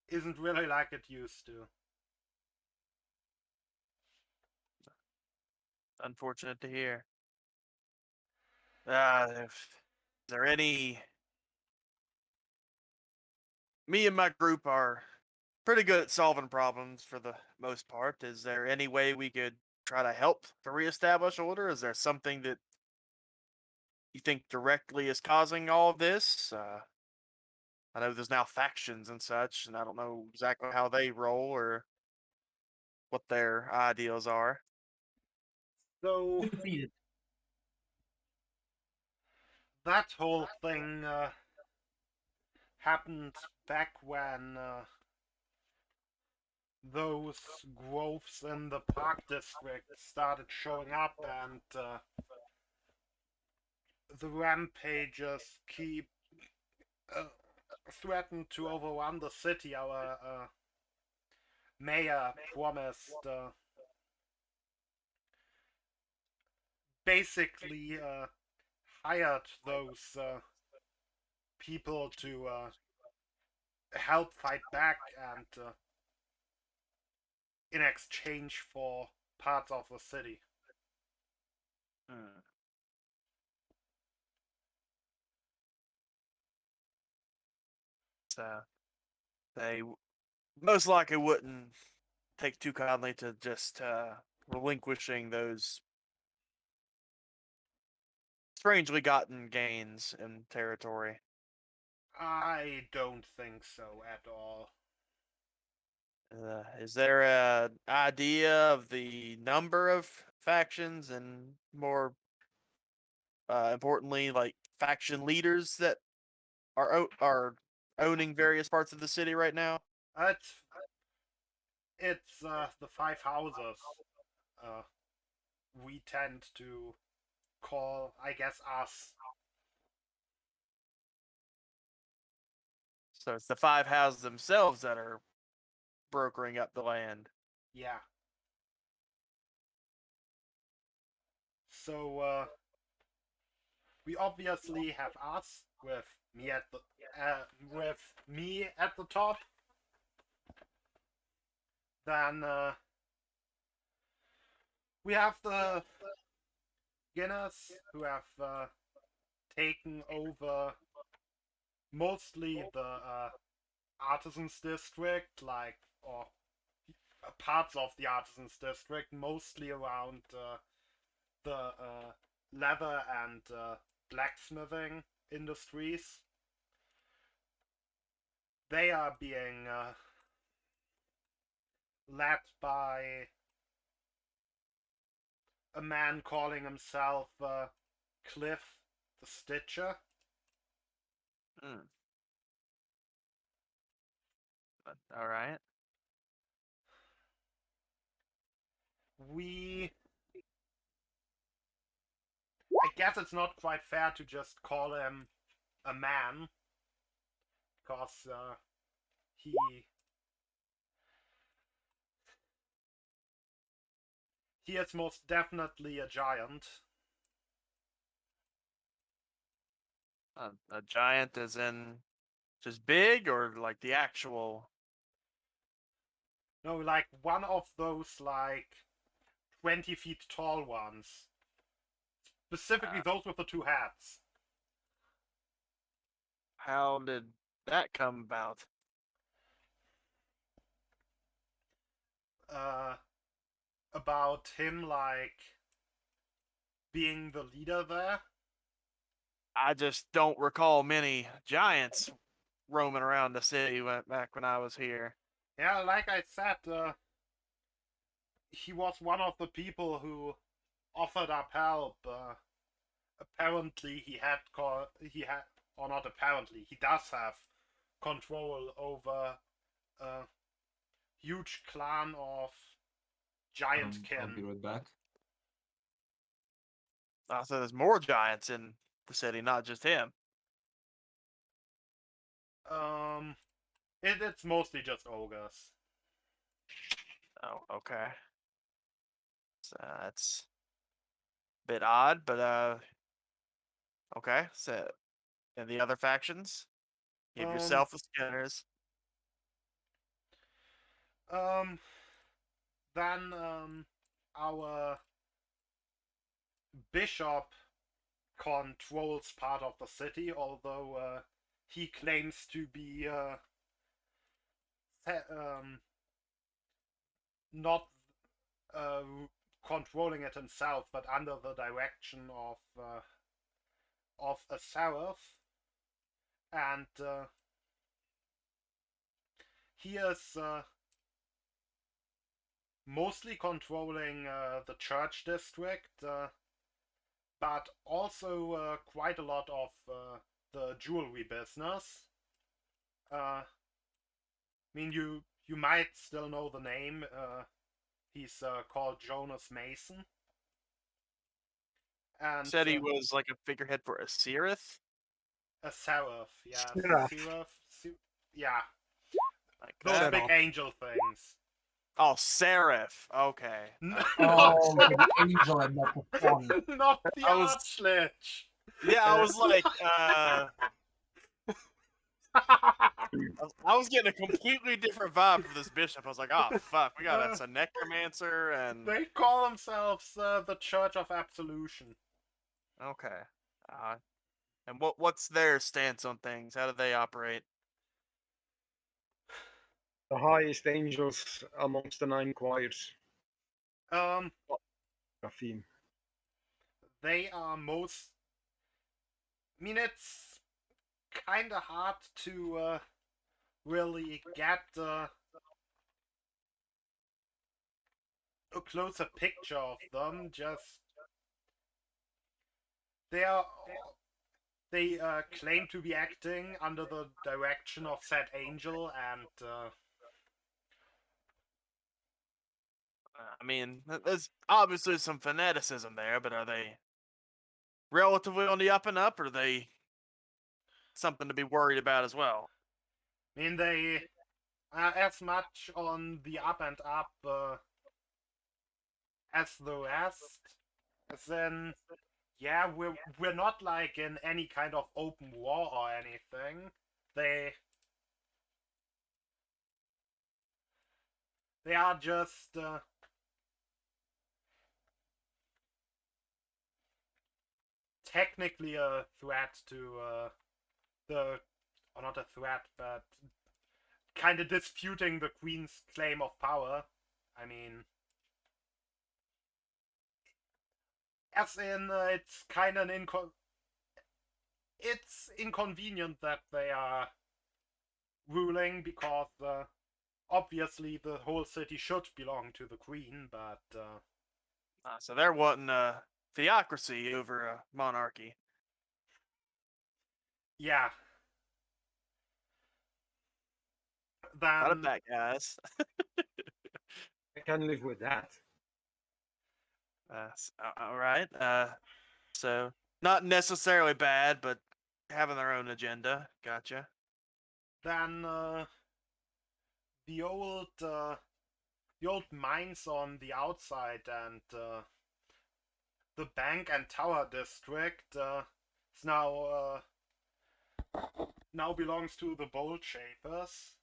isn't really like it used to. Unfortunate to hear. Is there any? Me and my group are pretty good at solving problems for the most part. Is there any way we could try to help to reestablish order? Is there something that you think directly is causing all of this? I know there's now factions and such, and I don't know exactly how they roll or what their ideals are. So Conceded. that whole thing happened back when those groves in the park district started showing up, and the rampages keep threatened to overrun the city. Our mayor promised basically hired those people to help fight back, and in exchange for parts of the city. Hmm. So they most likely wouldn't take too kindly to just relinquishing those strangely gotten gains in territory. I don't think so at all. Is there a idea of the number of factions and more importantly, like faction leaders that are owning various parts of the city right now? It's the five houses. Uh, we tend to call, I guess, us. So it's the five houses themselves that are brokering up the land. Yeah. So we obviously have us with me at the top. Then we have the Guinness, who have taken over mostly the artisans district, or parts of the artisans district, mostly around the leather and blacksmithing industries. They are being led by a man calling himself Cliff the Stitcher. Hmm. All right. I guess it's not quite fair to just call him a man, because he he is most definitely a giant. A giant is in just big, or like the actual? No, like one of those like 20 feet tall ones. Specifically Uh, those with the two heads. how did that come about? About him like being the leader there. I just don't recall many giants roaming around the city back when I was here. Yeah, like I said, he was one of the people who offered up help. Apparently, he had, or not apparently, he does have control over a huge clan of giant I'll be kin. right back. So there's more giants in the city, not just him. Um, it's mostly just ogres. Oh, okay. So that's a bit odd, but okay. So, and the other factions? Give Um, yourself the skinners. um, then our bishop controls part of the city, although he claims to be not uh, controlling it himself, but under the direction of a seraph, and he is mostly controlling the church district, but also quite a lot of the jewelry business. I mean, you might still know the name. He's called Jonas Mason. And Said he was like a figurehead for a seraph. a seraph, yeah, Seraph. yeah, Like those that. big Seraph. angel things. Oh, seraph. Okay. Not, Oh, the angel and not the fun. not the I was- Archlich. Yeah, I was like, I was getting a completely different vibe from this bishop. I was like, oh fuck, we got a necromancer and They call themselves the Church of Absolution. okay. And what's their stance on things? How do they operate? The highest angels amongst the 9 choirs. Um, A theme. they are most. I mean, it's kind of hard to really get a closer picture of them. Just they are. They claim to be acting under the direction of said angel, and I mean, there's obviously some fanaticism there, but are they relatively on the up and up, or are they something to be worried about as well? I mean they are as much on the up and up as the rest. As in, yeah, we're not like in any kind of open war or anything. They are just technically a threat to or not a threat, but kind of disputing the Queen's claim of power. I mean, as in, it's kind of it's inconvenient that they are ruling because obviously the whole city should belong to the Queen, but So they're wanting a theocracy over a monarchy. yeah. Not a Then bad guys. I can live with that. All right. So not necessarily bad, but having their own agenda. Gotcha. then the old mines on the outside and the bank and tower district is now now belongs to the Bolt Shapers.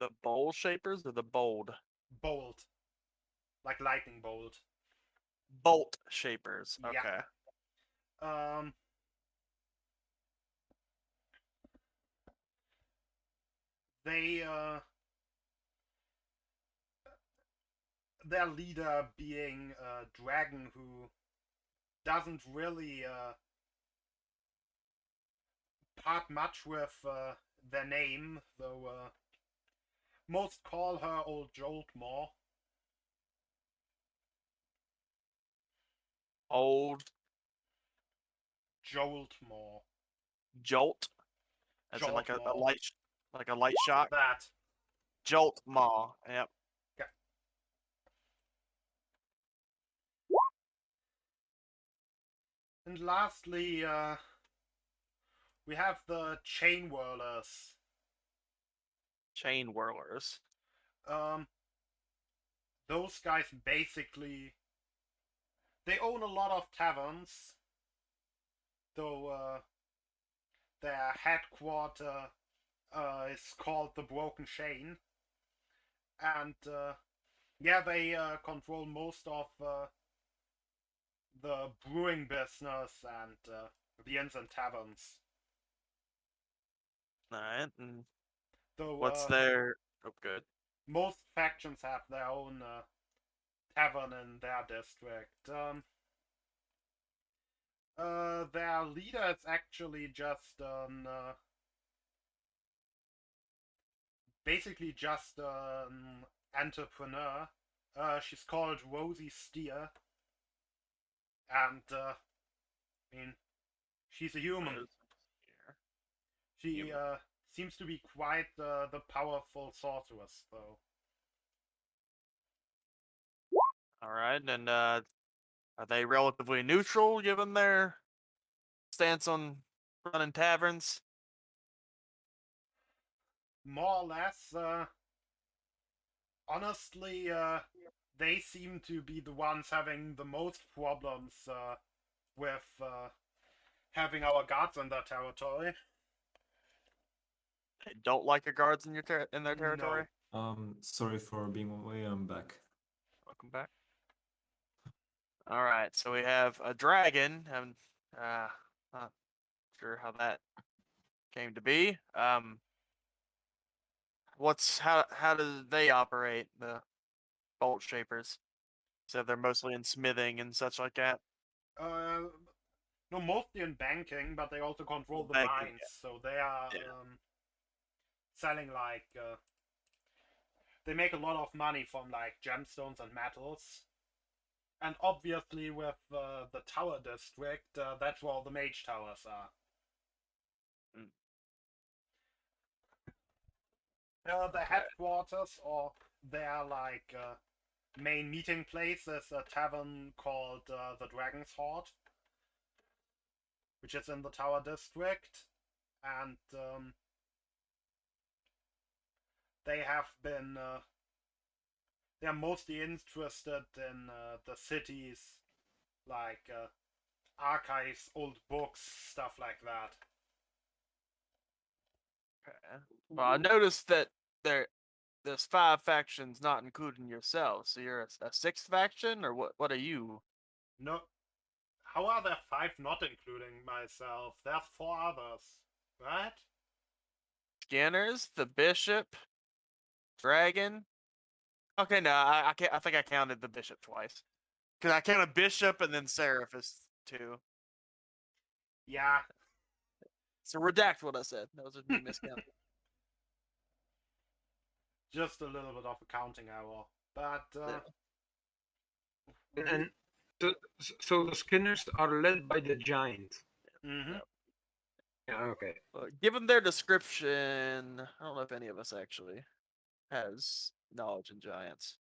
The bowl shapers or the bold? Bolt. Like lightning bolt. Bolt shapers. Yeah. Okay. They their leader being a dragon who doesn't really part much with their name, though most call her Old Joltmore. Old Joltmore. jolt. As in like a Joltmore. light shock. That. Jolt maw. Yep. Okay. And lastly, we have the Chain Whirlers. Chain whirlers. Those guys basically, they own a lot of taverns, though their headquarter is called the Broken Chain, and yeah, they control most of the brewing business and the inns and taverns. Alright. And Though what's their oh good. most factions have their own tavern in their district. Their leader is actually just basically just an entrepreneur. She's called Rosie Steer, and I mean, she's a human. She Human. seems to be quite the powerful sorceress, though. Alright, and are they relatively neutral given their stance on running taverns? More or less, honestly, they seem to be the ones having the most problems with having our guards in their territory. They don't like your guards in your in their territory? Sorry for being away, I'm back. Welcome back. Alright, so we have a dragon. I'm not sure how that came to be. How do they operate, the bolt shapers? So they're mostly in smithing and such like that. No, mostly in banking, but they also control the Banking, mines, so they are selling like they make a lot of money from like gemstones and metals. And obviously with the tower district, that's where all the mage towers are. The headquarters or their like main meeting place is a tavern called the Dragon's Hoard, which is in the tower district, and they have been they're mostly interested in the city's like archives, old books, stuff like that. Okay. Well, I noticed that there's 5 factions not including yourself. So you're a 6th faction, or what? What are you? No, how are there 5 not including myself? There's 4 others, right? Skinners, the bishop, dragon. Okay, no, I can't. I think I counted the bishop twice. Because I counted bishop and then seraph as 2. Yeah. So redact what I said. That was a miscount. Just a little bit of a counting error, but And so the Skinners are led by the giant. mm-hmm. Yeah, okay. Given their description, I don't know if any of us actually has knowledge in giants.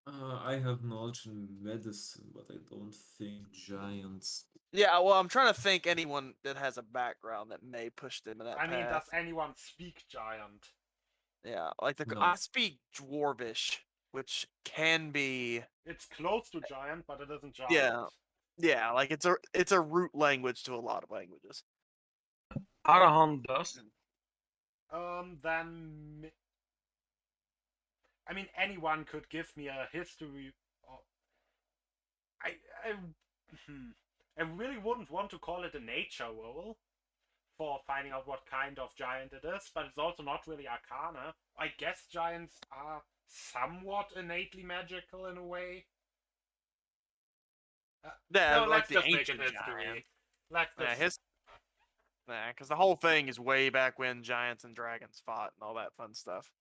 I have knowledge in medicine, but I don't think giants. Yeah, well, I'm trying to think anyone that has a background that may push them in that I mean, path. does anyone speak giant? Yeah, like No. I speak dwarvish, which can be. It's close to giant, but it isn't giant. Yeah. Yeah, like it's a root language to a lot of languages. Arahan does. Then I mean, anyone could give me a history. I, I, hmm, I really wouldn't want to call it a nature roll for finding out what kind of giant it is, but it's also not really arcana. I guess giants are somewhat innately magical in a way. Yeah, No, like let's the just make it ancient history. giant. Let's Yeah, just. because the whole thing is way back when giants and dragons fought and all that fun stuff.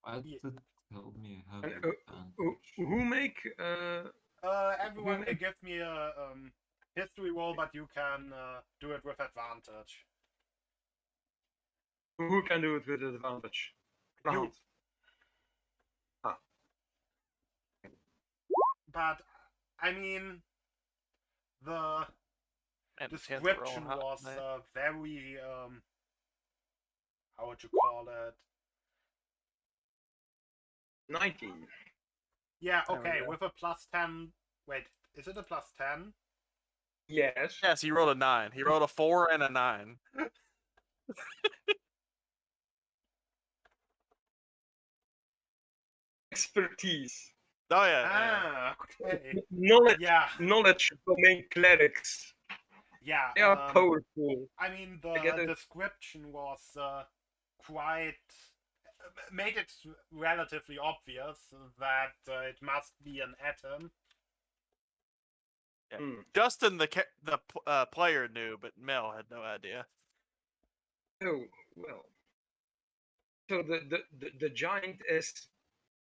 Why Yeah. did it tell me I have And, advantage? who make Everyone Who can give me a history roll, but you can do it with advantage. who can do it with advantage? You. Rahant. Ah. But I mean, the And description was very how would you call it? 19. Yeah, There we okay, go. with a +10. Wait, is it a +10? Yes. Yes, he rolled a 9. He rolled a 4 and a 9. Expertise. Oh yeah. Ah, okay. Knowledge. Yeah, Knowledge domain clerics. yeah. They are powerful. I mean, I get the it. description was quite made it relatively obvious that it must be an atom. Yeah. Hmm. Justin, the player knew, but Mel had no idea. Oh well. So the giant is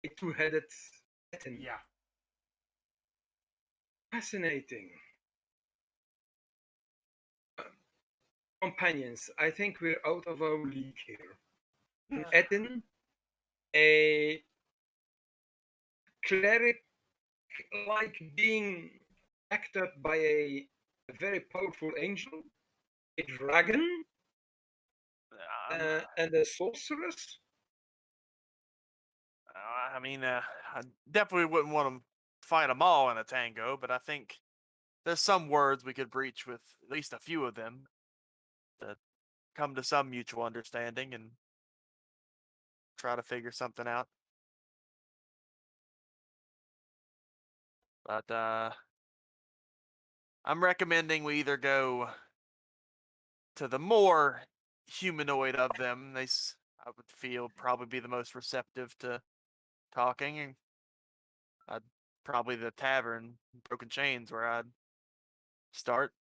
a two-headed atom. Yeah. Fascinating. Companions, I think we're out of our league here. An Etin, a cleric like being backed up by a very powerful angel, a dragon, and a sorceress. I mean, I definitely wouldn't want to fight them all in a tango, but I think there's some words we could breach with at least a few of them to come to some mutual understanding and try to figure something out. But I'm recommending we either go to the more humanoid of them. I would feel probably be the most receptive to talking, and I'd probably the tavern, Broken Chains, where I'd start.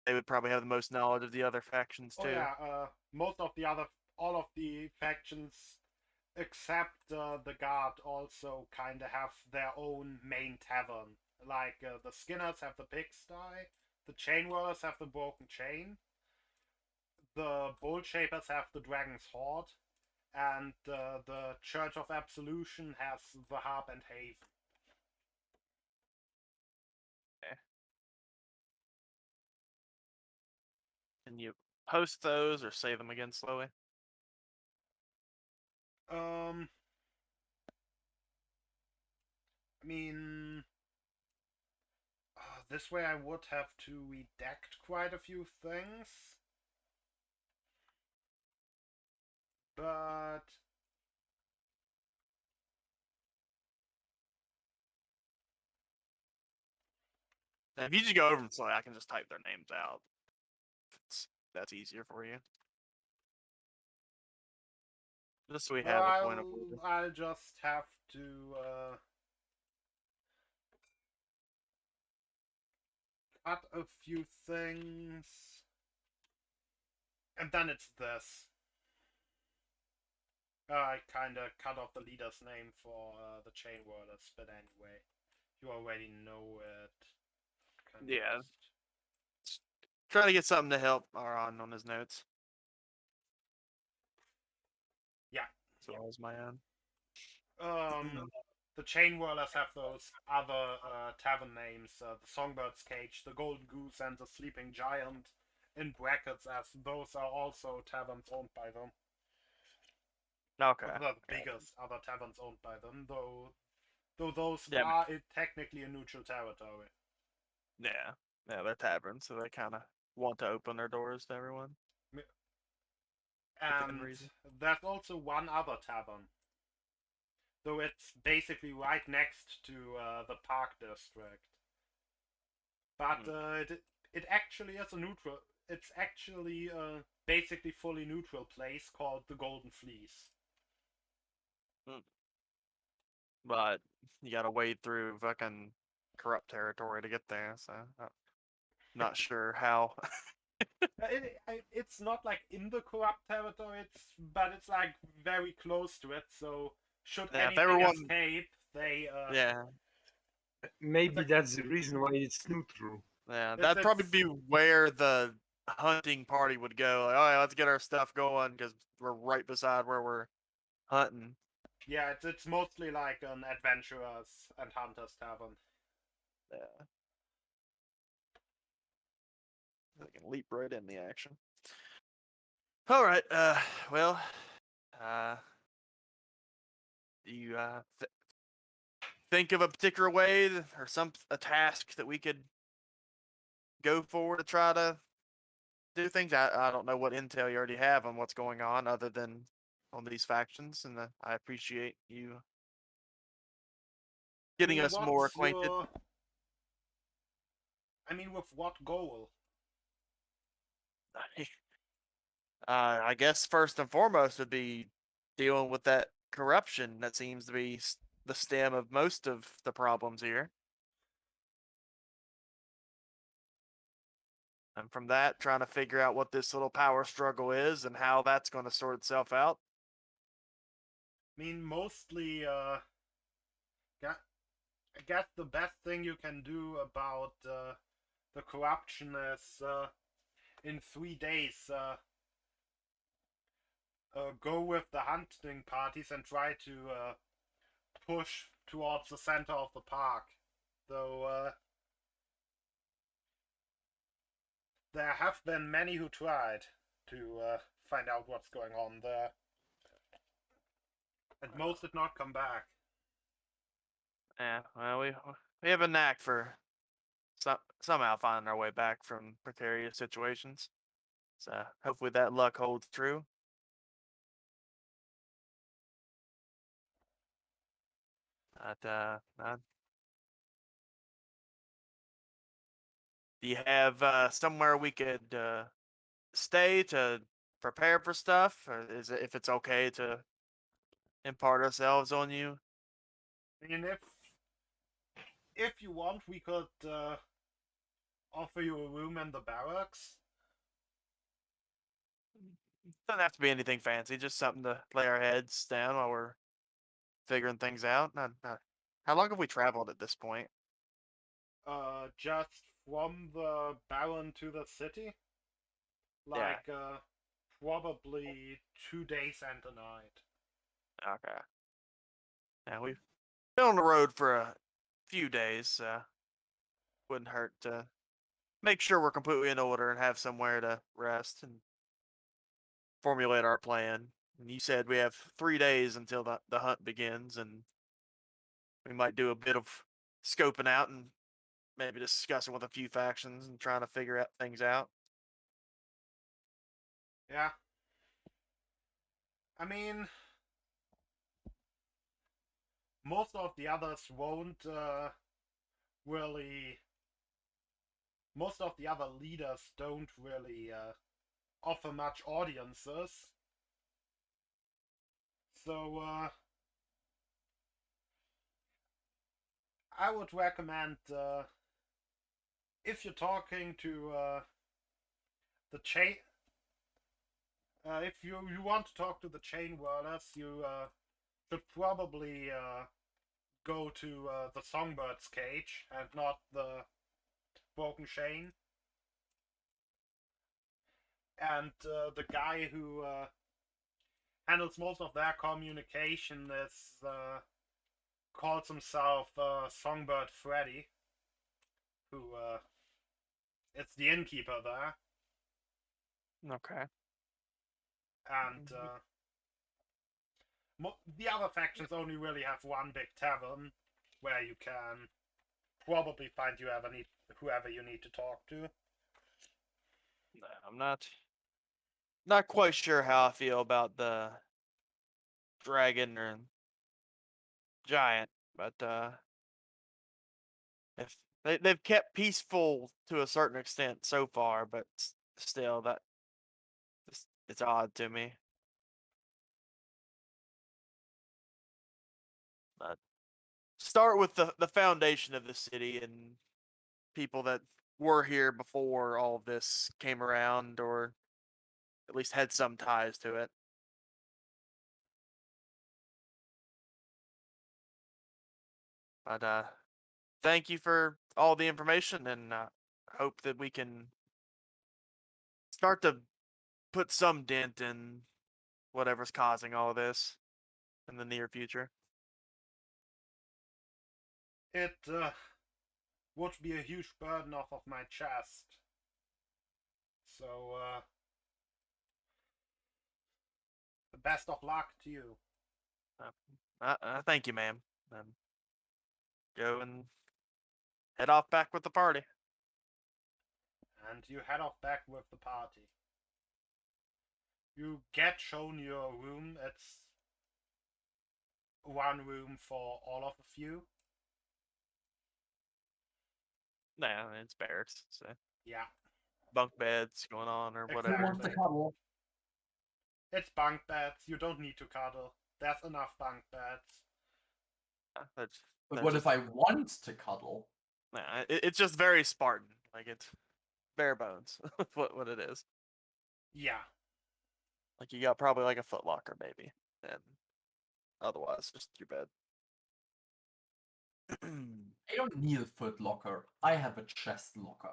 They would probably have the most knowledge of the other factions Oh too. yeah. All of the factions except the guard also kind of have their own main tavern. Like the Skinners have the pigsty, the Chain Whirlers have the Broken Chain, the Bolt Shapers have the Dragon's Hoard, and the Church of Absolution has the Harp and Haven. Can you post those or say them again slowly? I mean, this way I would have to redact quite a few things. But And if you just go over them slowly, I can just type their names out. That's easier for you. Just so we have a point of order. I'll just have to cut a few things, and then it's this. I kind of cut off the leader's name for the Chain Whirlers, but anyway, you already know it. Yeah. Try to get something to help Aron on his notes. Yeah. As well as my own. The Chain Whirlers have those other tavern names: the Songbird's Cage, the Golden Goose, and the Sleeping Giant. In brackets, as those are also taverns owned by them. Okay. The biggest other taverns owned by them, though those Yeah. are technically in neutral territory. Yeah, they're taverns, so they kind of want to open their doors to everyone. Within And reason. there's also one other tavern. Though it's basically right next to the park district. But it actually is a neutral. It's actually a basically fully neutral place called the Golden Fleece. But you gotta wade through fucking corrupt territory to get there, so not sure how. It's not like in the corrupt territory, but it's like very close to it. So should Yeah, if anything everyone, escape, they yeah, Maybe that's the reason why it's neutral. that'd probably be where the hunting party would go. Like, oh, yeah, let's get our stuff going because we're right beside where we're hunting. yeah, it's mostly like an adventurers and hunters tavern. Yeah, they can leap right in the action. All right. Well, do you think of a particular way or a task that we could go for to try to do things? I don't know what intel you already have on what's going on other than on these factions, and I appreciate you getting us more acquainted. I mean, with what goal? I guess first and foremost would be dealing with that corruption that seems to be the stem of most of the problems here. And from that, trying to figure out what this little power struggle is and how that's going to sort itself out. I mean, mostly, I guess the best thing you can do about the corruption is in 3 days go with the hunting parties and try to push towards the center of the park. Though there have been many who tried to find out what's going on there, and most did not come back. Yeah, well, we have a knack for somehow finding our way back from precarious situations. So hopefully that luck holds true. Do you have somewhere we could stay to prepare for stuff, or is it if it's okay to impart ourselves on you? I mean, if you want, we could offer you a room in the barracks. Doesn't have to be anything fancy, just something to lay our heads down while we're figuring things out. How long have we traveled at this point? Just from the Baron to the city, Yeah. like probably 2 days and a night. Okay. Yeah, we've been on the road for a few days. Wouldn't hurt to make sure we're completely in order and have somewhere to rest and formulate our plan. And you said we have 3 days until the hunt begins, and we might do a bit of scoping out and maybe discussing with a few factions and trying to figure out things out. Yeah. I mean, most of the others won't really. Most of the other leaders don't really offer much audiences. So, I would recommend if you're talking to the chain. If you want to talk to the chain whirlers, you should probably go to the Songbird's cage and not the Broken Chain. And the guy who handles most of their communication is calls himself Songbird Freddy, who is the innkeeper there. Okay. And the other factions only really have one big tavern where you can probably find whoever you need to talk to. No, I'm not quite sure how I feel about the dragon or giant, but if they've kept peaceful to a certain extent so far, but still, it's odd to me. But start with the foundation of the city and people that were here before all of this came around, or at least had some ties to it. But thank you for all the information, and hope that we can start to put some dent in whatever's causing all of this in the near future. It would be a huge burden off of my chest. So, the best of luck to you. Thank you, ma'am. Go and head off back with the party. And you head off back with the party. You get shown your room. It's one room for all of you. Nah, it's barracks. So Yeah, bunk beds going on or Who whatever. wants to Exactly. cuddle? it's bunk beds. You don't need to cuddle. There's enough bunk beds. That's, But that's what just, if I want to cuddle? nah, it's just very Spartan. Like, it's bare bones. what it is. Yeah. Like, you got probably like a foot locker maybe, and otherwise just your bed. I don't need a foot locker. I have a chest locker.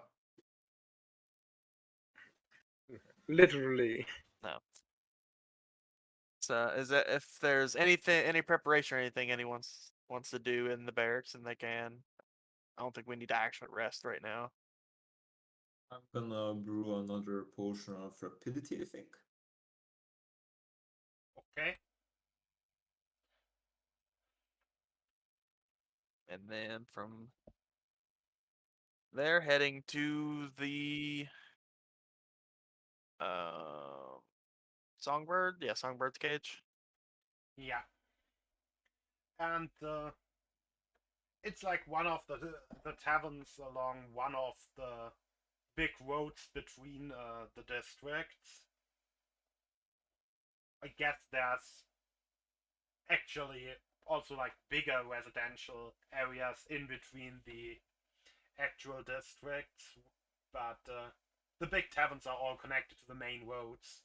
Literally. No. So is that if there's any preparation or anything anyone wants to do in the barracks, and they can. I don't think we need to actually rest right now. I'm gonna brew another potion of rapidity, I think. Okay. And then from there, heading to the Songbird. Yeah, Songbird's cage. Yeah. And it's like one of the taverns along one of the big roads between the districts. I guess there's actually also like bigger residential areas in between the actual districts, but the big taverns are all connected to the main roads.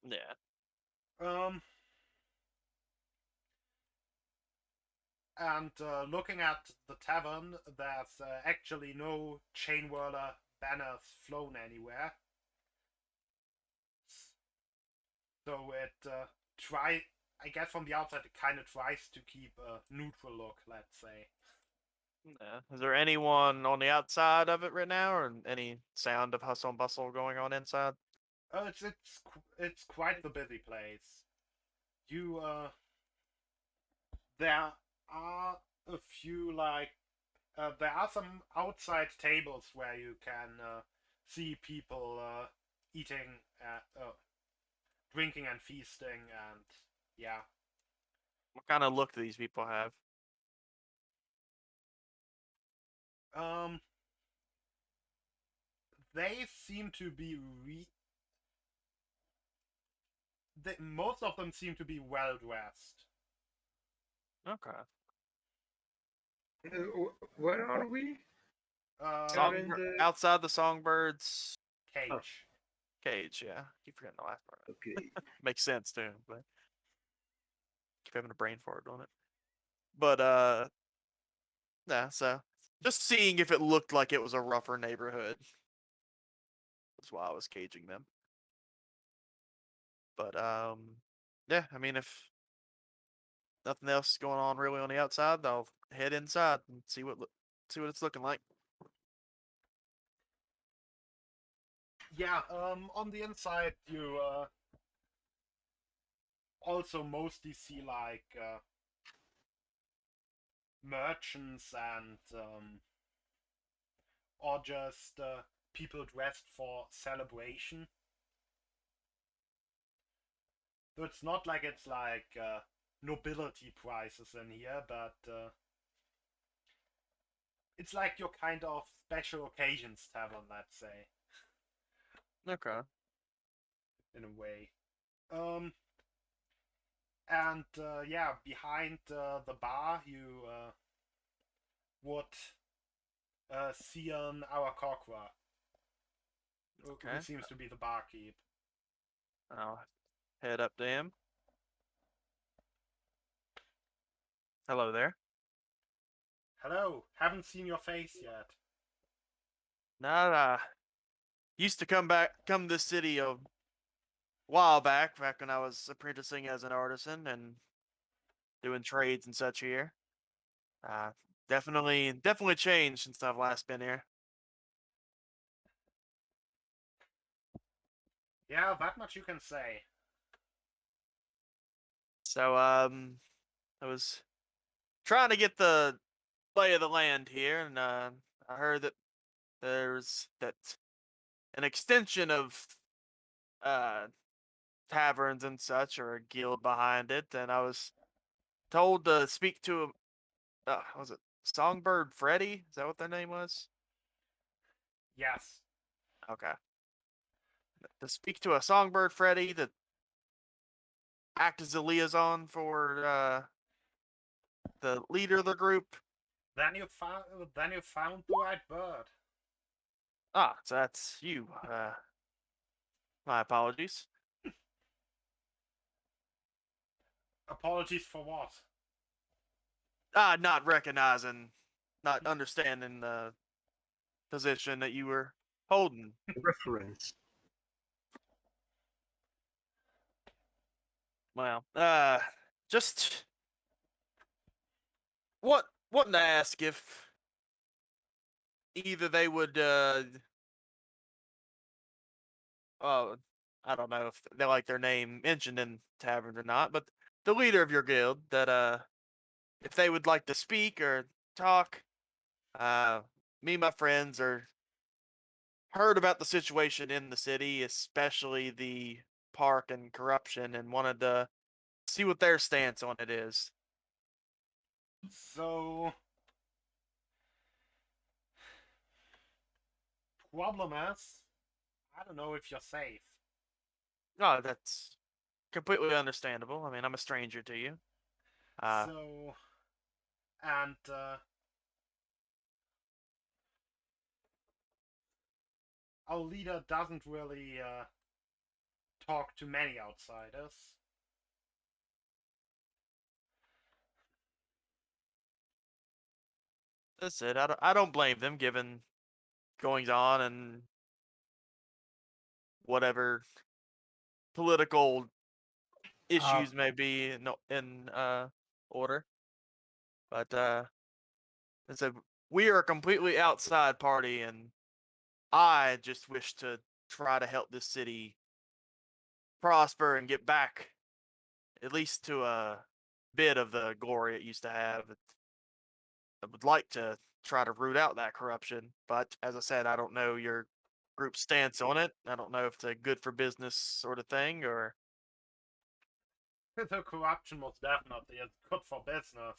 Yeah. And looking at the tavern, there's actually no chain whirler banners flown anywhere. So it I guess from the outside it kind of tries to keep a neutral look, let's say. Yeah. Is there anyone on the outside of it right now, or any sound of hustle and bustle going on inside? It's quite the busy place. You there are a few there are some outside tables where you can see people eating, drinking and feasting, and yeah. What kind of look do these people have? Um, they seem to be most of them seem to be well dressed. Okay. Where are we? Uh, in the- Outside the Songbirds cage. cage. Yeah, keep forgetting the last part. Okay. Makes sense too, but keep having a brain fart on it. But yeah. So just seeing if it looked like it was a rougher neighborhood. That's why I was caging them. But yeah. I mean, if nothing else is going on really on the outside, I'll head inside and see what it's looking like. Yeah. On the inside, you also mostly see like merchants and or just people dressed for celebration. So it's not like it's like nobility prizes in here, but it's like your kind of special occasions tavern, let's say, Okay. in a way. And yeah, behind the bar, you would see an Awakokra, Okay. who seems to be the barkeep. I'll head up to him. Hello there. Hello, haven't seen your face yet. Nah, used to come to this city a while back when I was apprenticing as an artisan and doing trades and such here. Definitely changed since I've last been here. Yeah, that much you can say. So, I was trying to get the lay of the land here, and I heard that there's an extension of uh taverns and such, or a guild behind it, and I was told to speak to him. Was it Songbird Freddy? Is that what their name was? Yes. Okay. To speak to a Songbird Freddy to act as a liaison for the leader of the group. Then you found the right bird. Ah, so that's you. My apologies. Apologies for what? Not recognizing, not understanding the position that you were holding. Reference. Well, just wanting to ask if either they would, I don't know if they like their name mentioned in taverns or not, but the leader of your guild, that if they would like to speak or talk, me and my friends are heard about the situation in the city, especially the park and corruption, and wanted to see what their stance on it is. So, problem is, I don't know if you're safe. Oh, that's completely understandable. I mean, I'm a stranger to you. So, and our leader doesn't really talk to many outsiders. That's it. I don't blame them, given goings on and whatever political issues may be in order. But I said we are a completely outside party, and I just wish to try to help this city prosper and get back at least to a bit of the glory it used to have. I would like to try to root out that corruption, but as I said, I don't know your group's stance on it. I don't know if it's a good for business sort of thing, or The corruption most definitely is good for business.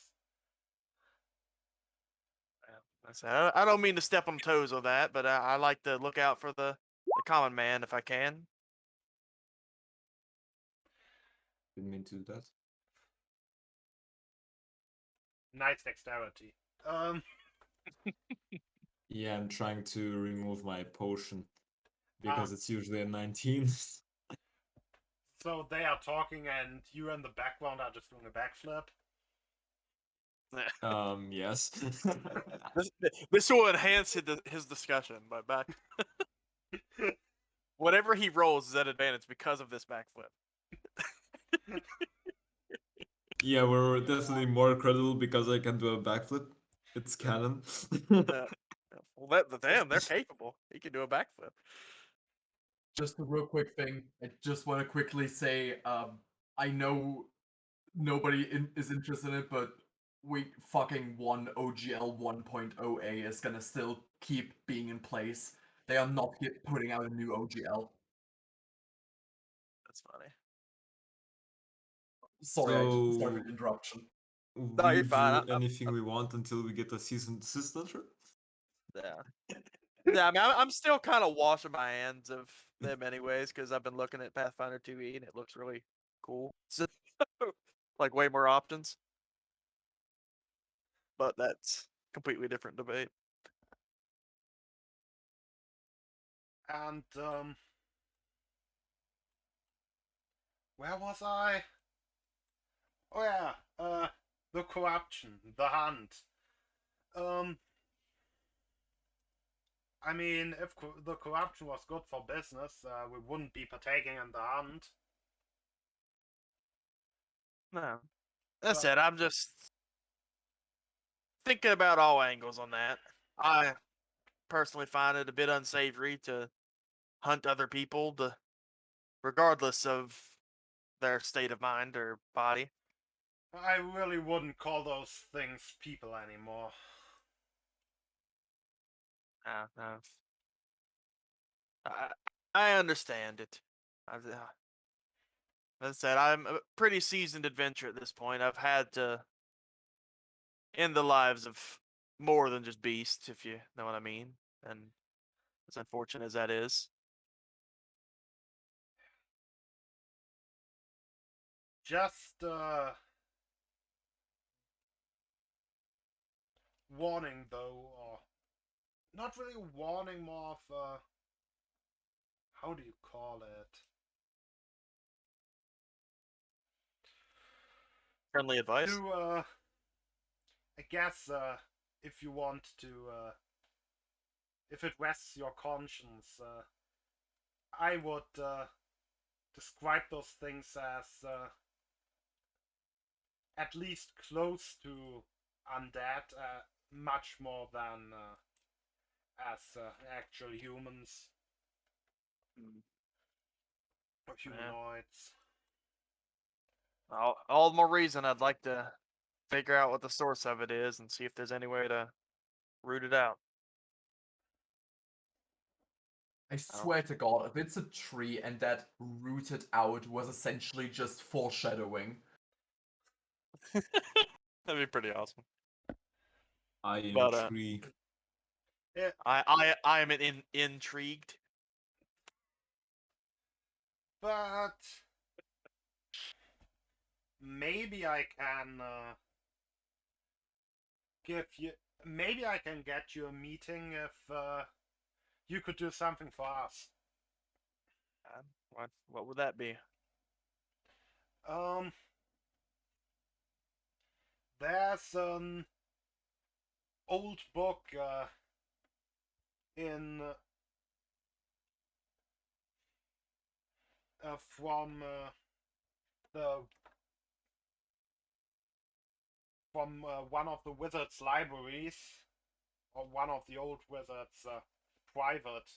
I said I don't mean to step on toes with that, but I like to look out for the common man if I can. Didn't mean to do that. Nice dexterity. Yeah, I'm trying to remove my potion because it's usually a 19. So they are talking, and you in the background are just doing a backflip. Yes. This will enhance his discussion by back. Whatever he rolls is at advantage because of this backflip. Yeah, we're definitely more credible because I can do a backflip. It's canon. Well, damn, they're capable. He can do a backflip. Just a real quick thing. I just want to quickly say, I know nobody is interested in it, but we fucking won OGL 1.0A is gonna still keep being in place. They are not putting out a new OGL. That's funny. Sorry, I just So started interruption. No, we you're fine. do anything we want until we get a season desist letter? Yeah. Yeah, I mean, I'm still kind of washing my hands of them anyways, because I've been looking at Pathfinder 2E and it looks really cool. So, like, way more options. But that's completely different debate. And where was I? Oh yeah, the corruption, the hunt. I mean, if the corruption was good for business, we wouldn't be partaking in the hunt. No. That But- said, I'm just thinking about all angles on that. I personally find it a bit unsavory to hunt other people, regardless of their state of mind or body. I really wouldn't call those things people anymore. No. I understand it. As I said, I'm a pretty seasoned adventurer at this point. I've had to end the lives of more than just beasts, if you know what I mean. And as unfortunate as that is. Just, warning though, or not really warning, more of how do you call it? Friendly advice. To I guess if you want to, if it rests your conscience, I would describe those things as at least close to undead, much more than as actual humans or humanoids. All the more reason I'd like to figure out what the source of it is and see if there's any way to root it out. I swear to God, if it's a tree and that rooted out was essentially just foreshadowing. That'd be pretty awesome. I am But, tree. I am intrigued. But maybe I can give you. Maybe I can get you a meeting if you could do something for us. What would that be? There's an old book in from the from one of the wizard's libraries, or one of the old wizard's private.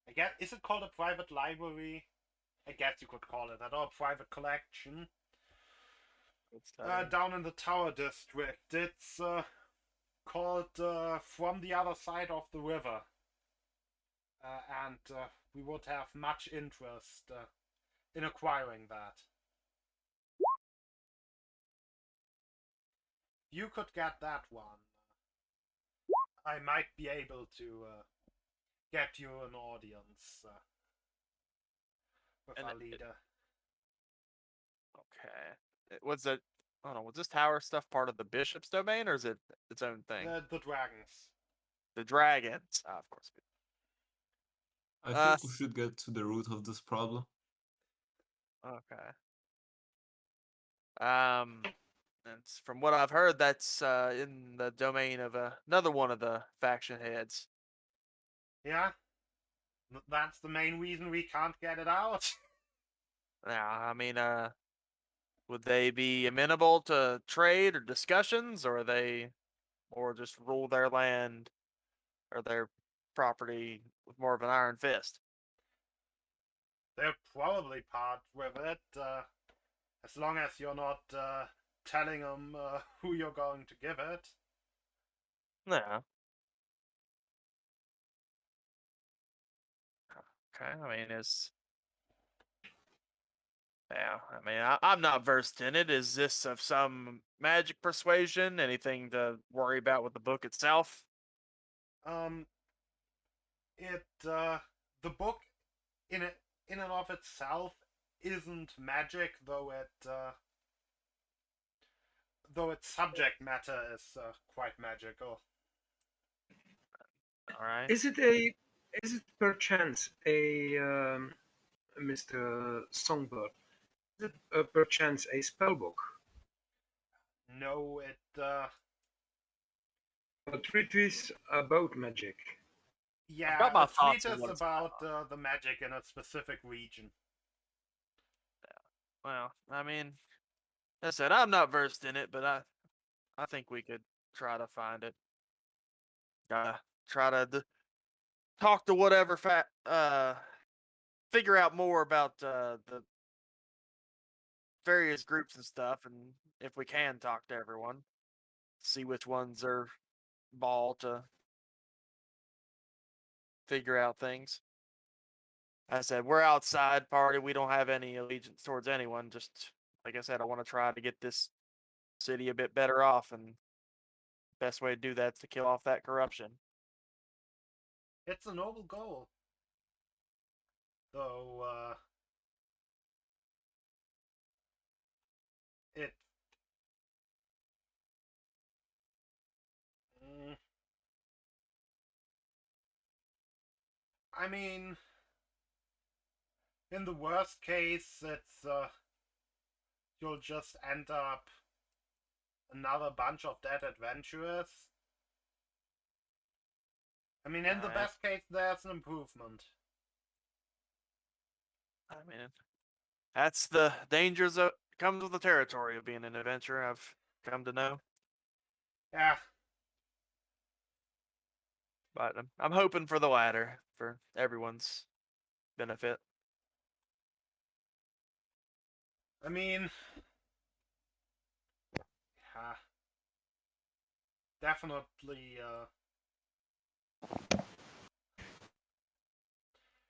I guess, is it called a private library? I guess you could call it that, or a private collection. Down in the Tower District. It's called From the Other Side of the River. And we would have much interest in acquiring that. You could get that one. I might be able to get you an audience with our leader. Okay. Was that? I don't know. Was this tower stuff part of the bishop's domain, or is it its own thing? The dragons. The dragons. Of course. I think we should get to the root of this problem. Okay. And from what I've heard, that's in the domain of another one of the faction heads. Yeah? That's the main reason we can't get it out. Now, I mean, would they be amenable to trade or discussions, or are they more just rule their land or their property with more of an iron fist? They'll probably part with it, as long as you're not telling them who you're going to give it. Yeah. Okay, I mean, yeah, I mean, I'm not versed in it. Is this of some magic persuasion? Anything to worry about with the book itself? Um, the book in and of itself isn't magic, though its subject matter is quite magical. All right. Is it perchance a Mr. Songbird? Is it perchance a spellbook? No, A treatise about magic? yeah, got my a thoughts on treatise what it's about the magic in a specific region. Well, I mean, as I said, I'm not versed in it, but I think we could try to find it. Try to talk to whatever figure out more about the various groups and stuff, and if we can talk to everyone, see which ones are ball to figure out things. As I said, we're outside party. We don't have any allegiance towards anyone. Just like I said, I want to try to get this city a bit better off, and best way to do that is to kill off that corruption. It's a noble goal, though. It. Mm, I mean, in the worst case, you'll just end up another bunch of dead adventurers. I mean, in the Alright. best case, there's an improvement. I mean, that's the dangers that comes with the territory of being an adventurer. I've come to know, Yeah, but I'm hoping for the latter for everyone's benefit. I mean, yeah, definitely.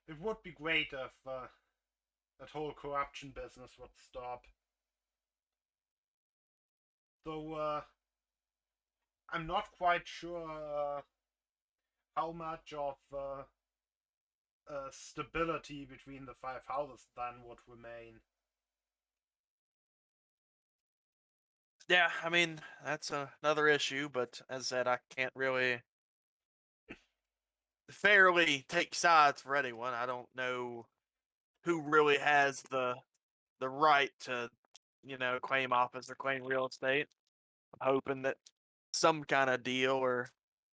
It would be great if that whole corruption business would stop. Though I'm not quite sure how much of stability between the five houses then would remain. Yeah, I mean, that's another issue, but as I said, I can't really fairly take sides for anyone. I don't know who really has the right to, claim office or claim real estate. I'm hoping that some kind of deal or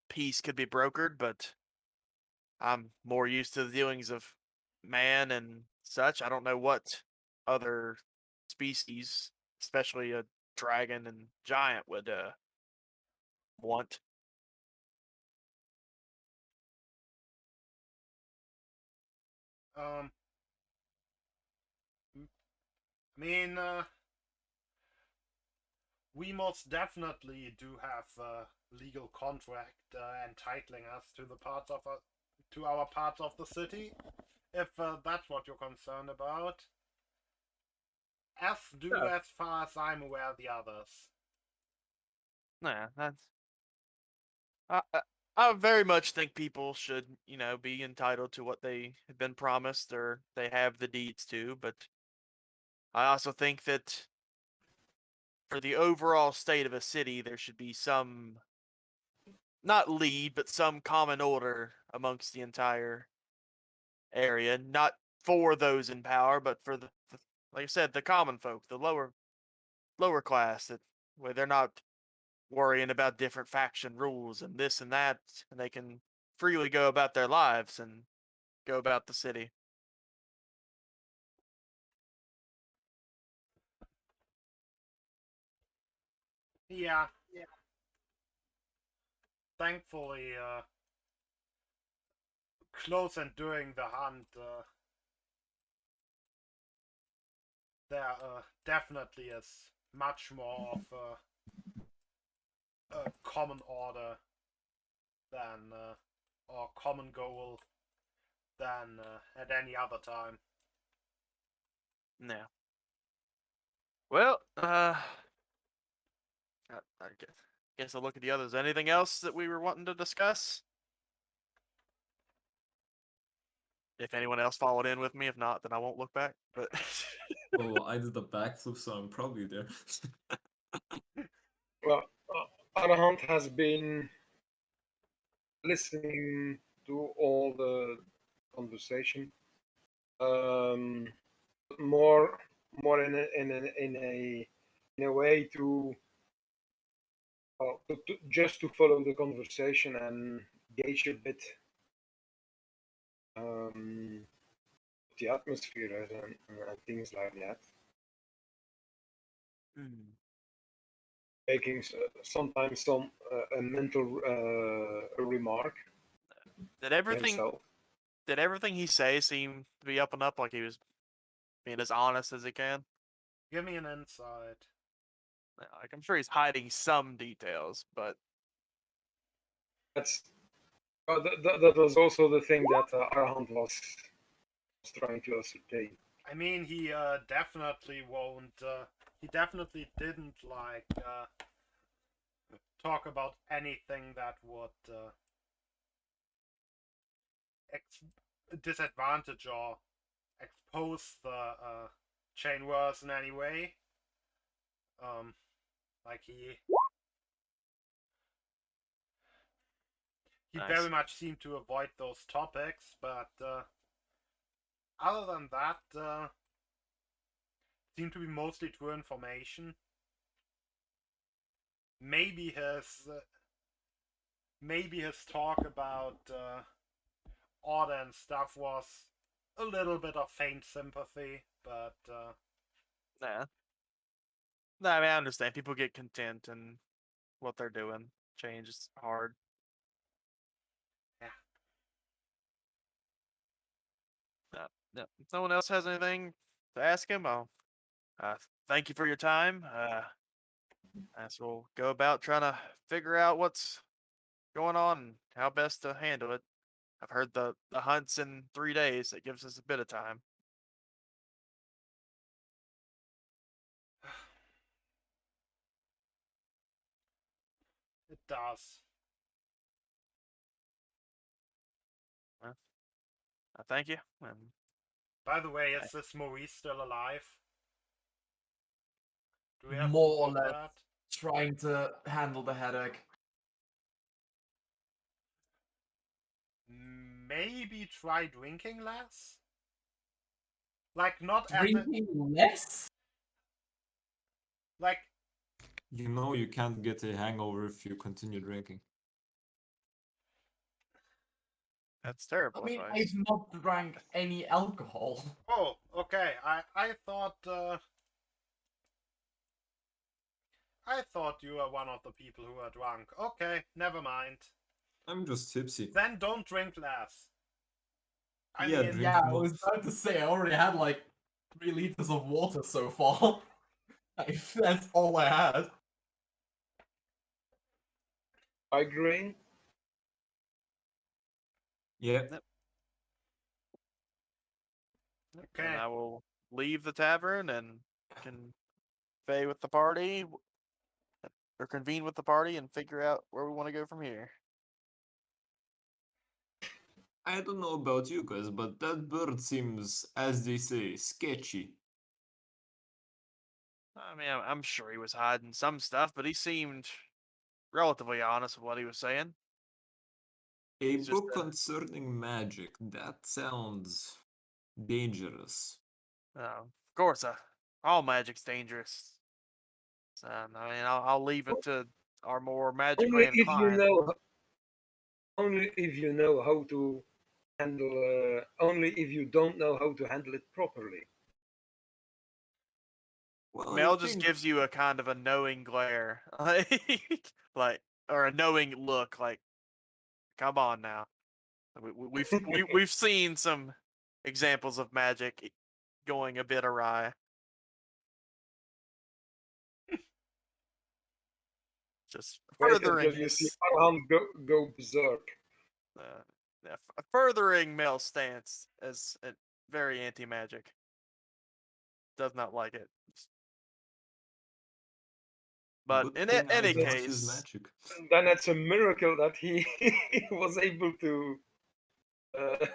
peace could be brokered, but I'm more used to the dealings of man and such. I don't know what other species, especially a dragon and giant, would want. Um, I mean, we most definitely do have a legal contract entitling us to the parts of to our parts of the city, if that's what you're concerned about. As do, Yeah. as far as I'm aware, the others. Nah, that's. I very much think people should, be entitled to what they have been promised or they have the deeds to, but I also think that for the overall state of a city, there should be some, not lead, but some common order amongst the entire area, not for those in power, but for the like I said, the common folk, the lower class, that where they're not worrying about different faction rules and this and that, and they can freely go about their lives and go about the city. Yeah. Thankfully, close and during the hunt, there definitely is much more of a common order than or common goal than at any other time. Yeah. Well, I guess I'll look at the others. Anything else that we were wanting to discuss? If anyone else followed in with me, if not, then I won't look back. But Oh, I did the backflip, so I'm probably there. Well, Arahant has been listening to all the conversation. More, more in a way to, just to follow the conversation and gauge a bit the atmosphere and things like that. Making sometimes some a mental remark did everything himself. did everything he say seem to be up and up, like he was being as honest as he can? Give me an insight. Like, I'm sure he's hiding some details, but That's that was also the thing that Arahant was trying to ascertain. I mean, he definitely won't. He definitely didn't like talk about anything that would disadvantage or expose the chain wars in any way. Like he Nice. very much seemed to avoid those topics, but other than that, seemed to be mostly true information. Maybe his talk about order and stuff was a little bit of faint sympathy, but yeah. No, I mean, I understand. People get content in what they're doing. Change is hard. yeah. No. If no one else has anything to ask him, I'll thank you for your time. As we'll go about trying to figure out what's going on and how best to handle it. I've heard the hunt's in 3 days. That gives us a bit of time. It does. Thank you. And By the way, is this Maurice still alive? Do we have More or proof of less that? trying to handle the headache. Maybe try drinking less? Like, not at the, Drinking less? like, You know you can't get a hangover if you continue drinking. that's terrible I mean, advice. I've not drank any alcohol. oh, okay. I thought you were one of the people who are drunk. Okay, never mind. I'm just tipsy. Then don't drink less. I Yeah, mean, drink Yeah, I more. was about to say, I already had like 3 liters of water so far. That's all I had. Migraine. Yeah. okay. And I will leave the tavern and convey with the party, or convene with the party and figure out where we want to go from here. I don't know about you guys, but that bird seems, as they say, sketchy. I mean, I'm sure he was hiding some stuff, but he seemed relatively honest with what he was saying. A It's just book concerning magic, that sounds dangerous. of course, all magic's dangerous. So, I mean, I'll leave it to our more magically Only if you inclined. know. Only if you know how to handle. Only if you don't know how to handle it properly. Well, I Mel just think gives you a kind of a knowing glare, like, or a knowing look, like, come on now. We've seen some examples of magic going a bit awry. Just Wait furthering until you see his, Arhan go berserk. furthering Mel's stance as very anti-magic. Does not like it. But Good in thing I any do not use case, magic. Then it's a miracle that he was able to uh,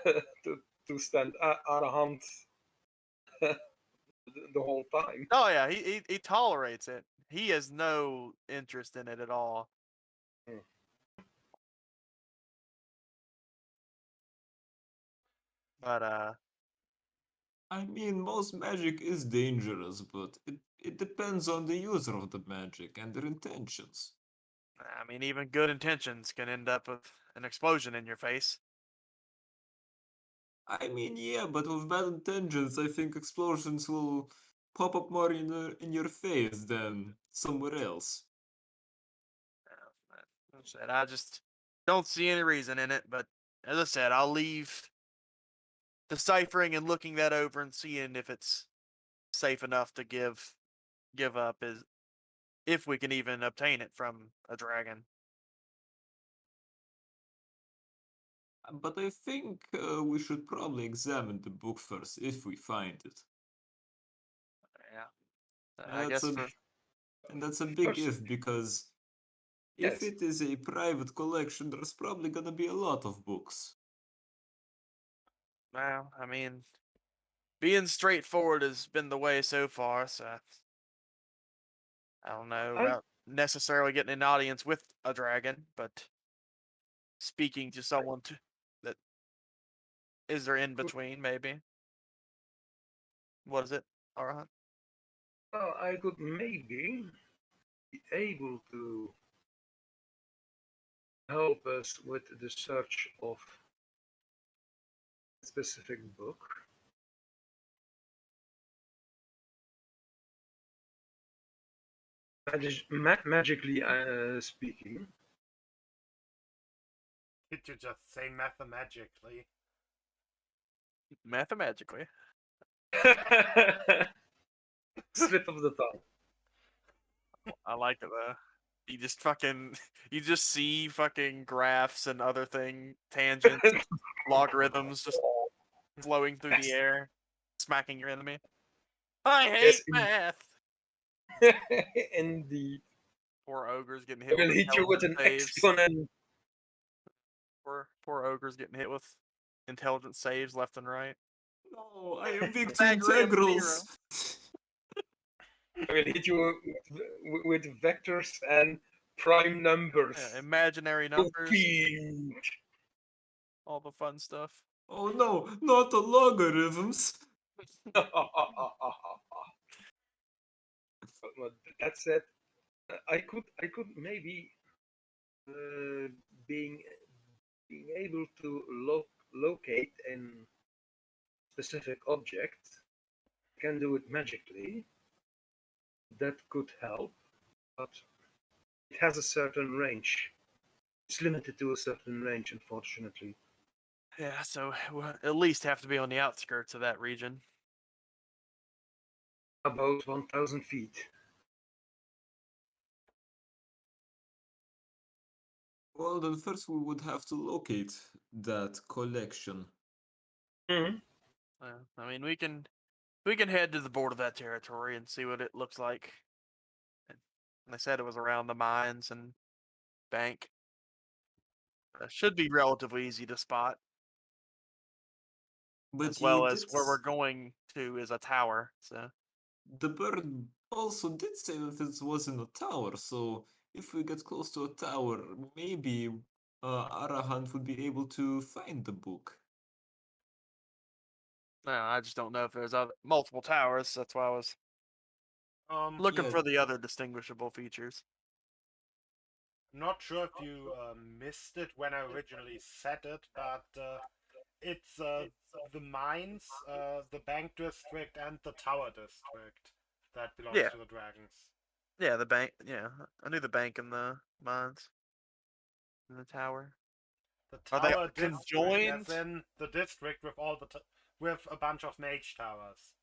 to stand Arhan the whole time. oh yeah, he tolerates it. He has no interest in it at all. Hmm. But I mean, most magic is dangerous, but it depends on the user of the magic and their intentions. I mean, even good intentions can end up with an explosion in your face. I mean, yeah, but with bad intentions, I think explosions will pop up more in your face than somewhere else. I just don't see any reason in it. But as I said, I'll leave deciphering and looking that over and seeing if it's safe enough to give up, is if we can even obtain it from a dragon. But I think we should probably examine the book first if we find it. Yeah, And I that's guess a for and that's a big First, if, because if yes. it is a private collection, there's probably gonna be a lot of books. well, I mean, being straightforward has been the way so far. So I don't know I about necessarily getting an audience with a dragon, but speaking to someone that is there in could between, maybe. What is it, Arhan? well, I could maybe be able to help us with the search of a specific book. Magically speaking. Did you just say mathematically? Mathematically. Slip of the tongue. I like it though. You just fucking, you just see fucking graphs and other tangents, logarithms just flowing through the Yes, air, smacking your enemy. I hate yes, math. indeed. Poor ogres getting I hit with will hit you with intelligence an saves. exponent. Poor ogres getting hit with intelligence saves left and right. No, I am weak to Pythagorean integrals. I will hit you with vectors and prime numbers. Yeah, imaginary You numbers, fiend. all the fun stuff. Oh no, not the logarithms. But that said, I could maybe uh, being being able to locate a specific object. I can do it magically. That could help, but it has a certain range. It's limited to a certain range, unfortunately. Yeah, so we'll at least have to be on the outskirts of that region. About 1,000 feet. Well, then first we would have to locate that collection. Mhm. I mean, we can head to the border of that territory and see what it looks like. And they said it was around the mines and bank. Should be relatively easy to spot, But as he well as did. where we're going to is a tower. So The bird also did say that it was in a tower, so if we get close to a tower, maybe Arahant would be able to find the book. no, I just don't know if there's other multiple towers. That's why I was looking Yeah, for the other distinguishable features. Not sure if you missed it when I originally said it, but it's the mines, the bank district, and the tower district that belongs Yeah, to the dragons. yeah, the bank. Yeah, I knew the bank and the mines and the tower. The Are they tower district, conjoined? as in the district with all with a bunch of mage towers.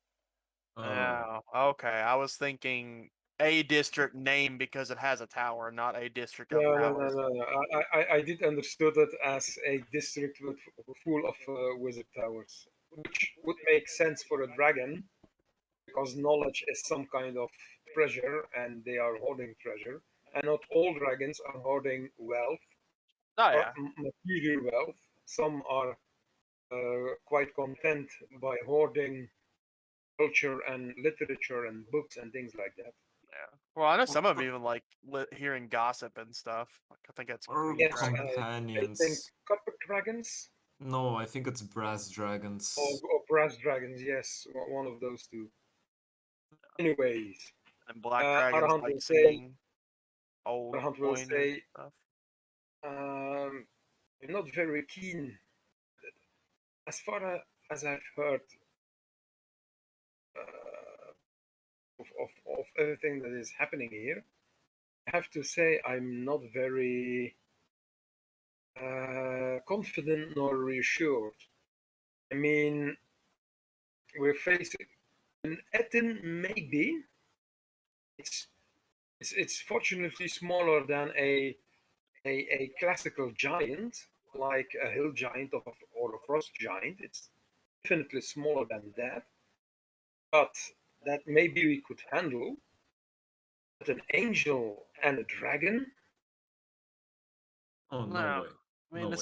oh, Oh, okay. I was thinking a district name because it has a tower, not a district of No, no, no, towers. no, no. I did understood it as a district full of wizard towers, which would make sense for a dragon because knowledge is some kind of treasure, and they are hoarding treasure. And not all dragons are hoarding wealth Oh or yeah, material wealth. Some are quite content by hoarding culture and literature and books and things like that. yeah. Well, I know some of them even like hearing gossip and stuff. Like, I think that's Or green Yes, dragon. I think companions. copper dragons No, I think it's brass dragons. or brass dragons. Yes, one of those two. Anyways, And black dragons Arahant like will say, singing old Arahant will coin and say, stuff. I'm not very keen. As far as I've heard of everything that is happening here, I have to say I'm not very confident nor reassured. I mean, we're facing an Etten, maybe. It's it's fortunately smaller than a classical giant, like a hill giant or a frost giant. It's definitely smaller than that, but that maybe we could handle. But an angel and a dragon? Oh, no No, way. I mean No way.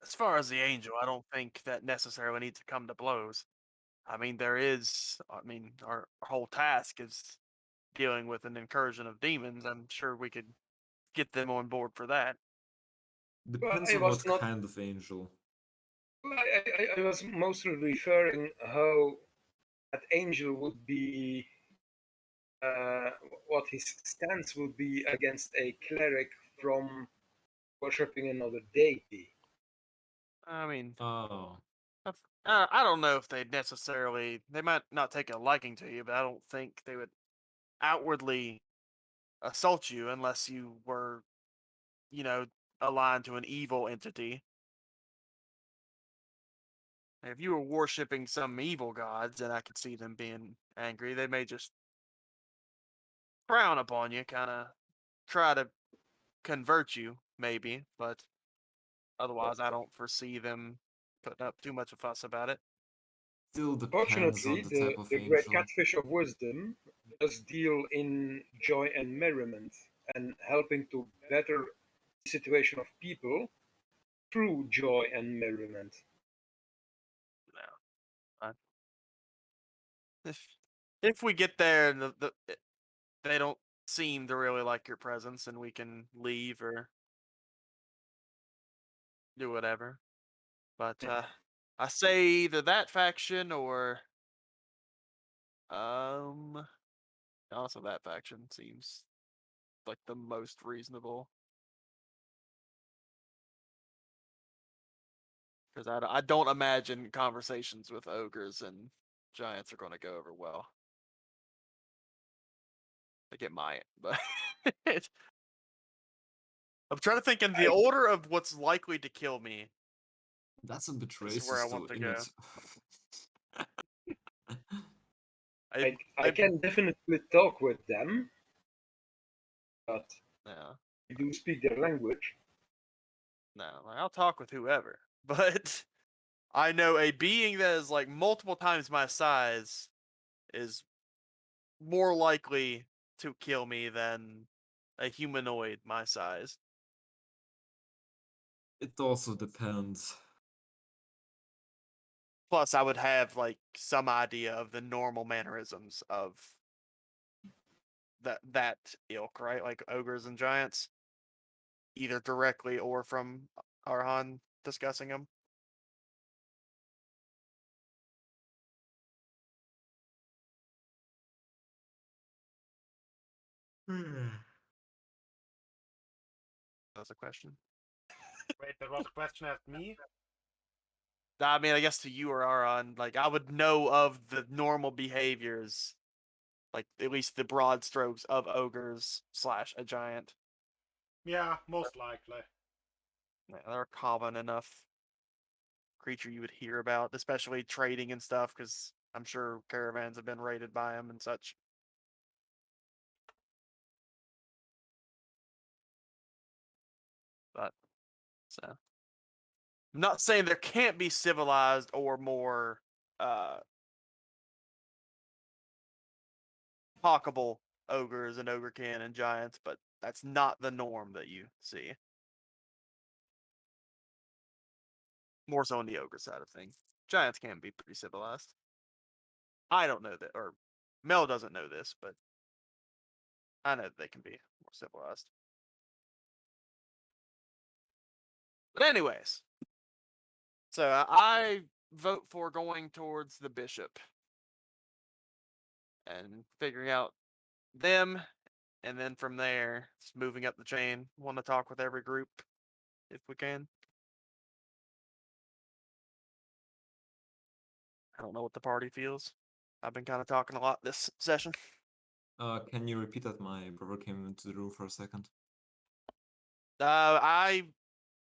as far as the angel, I don't think that necessarily needs to come to blows. I mean, there is. I mean, our whole task is dealing with an incursion of demons. I'm sure we could get them on board for that. Well, Depends I on was what not. kind of angel. I was mostly referring how that angel would be, uh, what his stance would be against a cleric from worshipping another deity. I mean, Oh. I don't know if they'd necessarily. They might not take a liking to you, but I don't think they would outwardly assault you unless you were, you know, aligned to an evil entity. If you were worshiping some evil gods, then I could see them being angry. They may just frown upon you, kind of try to convert you, maybe, but otherwise, I don't foresee them putting up too much of a fuss about it. Still depends on Fortunately, the the, type of the great angel. catfish of wisdom does deal in joy and merriment and helping to better the situation of people through joy and merriment. No, if if we get there and they don't seem to really like your presence, and we can leave or do whatever. But I say either that faction or also that faction seems like the most reasonable because I don't imagine conversations with ogres and giants are going to go over well. Like it might, but I'm trying to think in the I, order of what's likely to kill me That's a bit is where I racist, want though, to in go. it. I, I can definitely talk with them, but yeah, I do speak their language. no, like, I'll talk with whoever, but I know a being that is like multiple times my size is more likely to kill me than a humanoid my size. It also depends. Plus, I would have like some idea of the normal mannerisms of that ilk, right? Like ogres and giants, either directly or from Arhan discussing them. That's a question. Wait, that was a question at me? I mean, I guess to you or Arhan, like I would know of the normal behaviors, like at least the broad strokes of ogres slash a giant. Yeah, most likely. Yeah, they're a common enough creature you would hear about, especially trading and stuff, because I'm sure caravans have been raided by them and such. But so I'm not saying there can't be civilized or more talkable ogres and ogrekin and giants, but that's not the norm that you see. More so on the ogre side of things. Giants can be pretty civilized. I don't know that, or Mel doesn't know this, but I know that they can be more civilized. But anyways, so I vote for going towards the bishop and figuring out them, and then from there, just moving up the chain. Want to talk with every group if we can. I don't know what the party feels. I've been kind of talking a lot this session. Can you repeat that? My brother came into the room for a second. I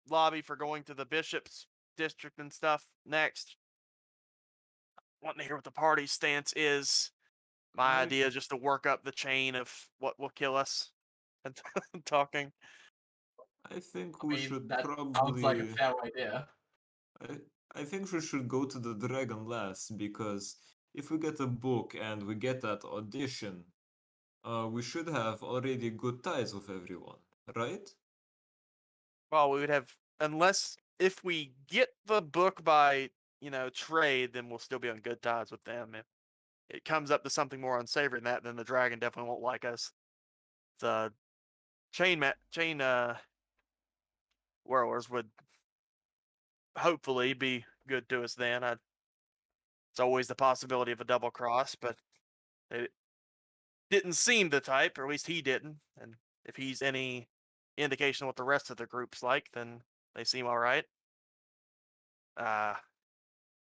lobby for going to the bishop's district and stuff next. Wanting to hear what the party stance is. My idea is just to work up the chain of what will kill us and talking. I think I we mean, should that probably. sounds like a fair idea. I think we should go to the dragon last, because if we get a book and we get that audition, we should have already good ties with everyone, right? Well, we would have, unless if we get the book by trade, then we'll still be on good ties with them. If it comes up to something more unsavory than that, then the dragon definitely won't like us. The chain whirlers would hopefully be good to us then. It's always the possibility of a double cross, but it didn't seem the type, or at least he didn't. And if he's any indication of what the rest of the group's like, then they seem all right.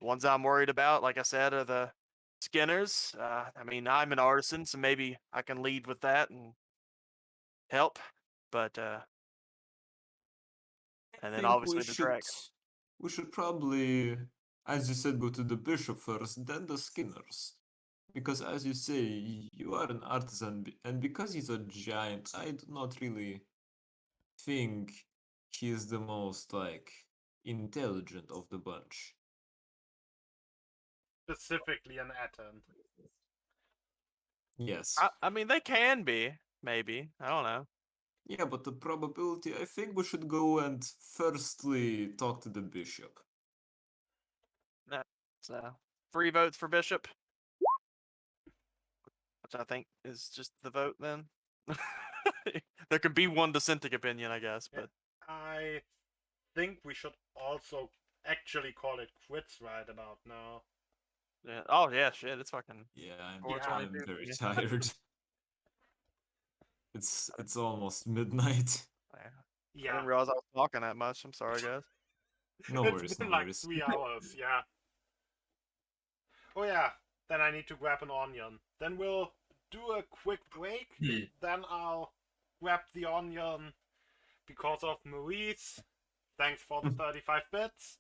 Ones I'm worried about, like I said, are the Skinners. I mean, I'm an artisan, so maybe I can lead with that and help. But and then Think obviously the dragon. we should probably, as you said, go to the bishop first, then the Skinners. Because as you say, you are an artisan, and because he's a giant, I do not really think he is the most intelligent of the bunch. Specifically an Aten. Yes. I mean, they can be, maybe. I don't know. Yeah, but the probability, I think we should go and firstly talk to the bishop. So 3 votes for bishop, which I think is just the vote then. There could be one dissenting opinion, I guess, but I think we should also actually call it quits right about now. yeah. Oh yeah, shit, it's fucking Yeah, I'm 4:22. very Yeah. tired. It's almost midnight. I Yeah, didn't realize I was talking that much. I'm sorry, guys. No it's worries, been no like worries. 3 hours, yeah. Oh yeah, then I need to grab an onion. Then we'll do a quick break. Then I'll grab the onion because of Maurice. Thanks for the 35 bits.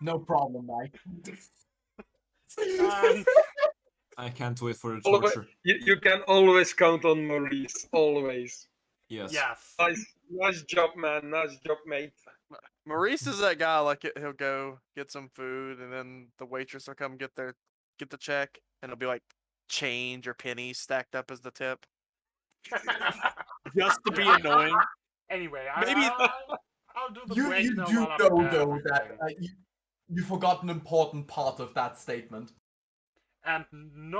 No problem, Mike. And I can't wait for the Always, torture. you can always count on Maurice. Always. Yes. yes. Nice job, man. Nice job, mate. Maurice is that guy. Like he'll go get some food, and then the waitress will come get the check, and it'll be like change or pennies stacked up as the tip, just to be annoying. Anyway, Maybe I'll do the You break do now know while I prepare though that everything. you forgot an important part of that statement. And no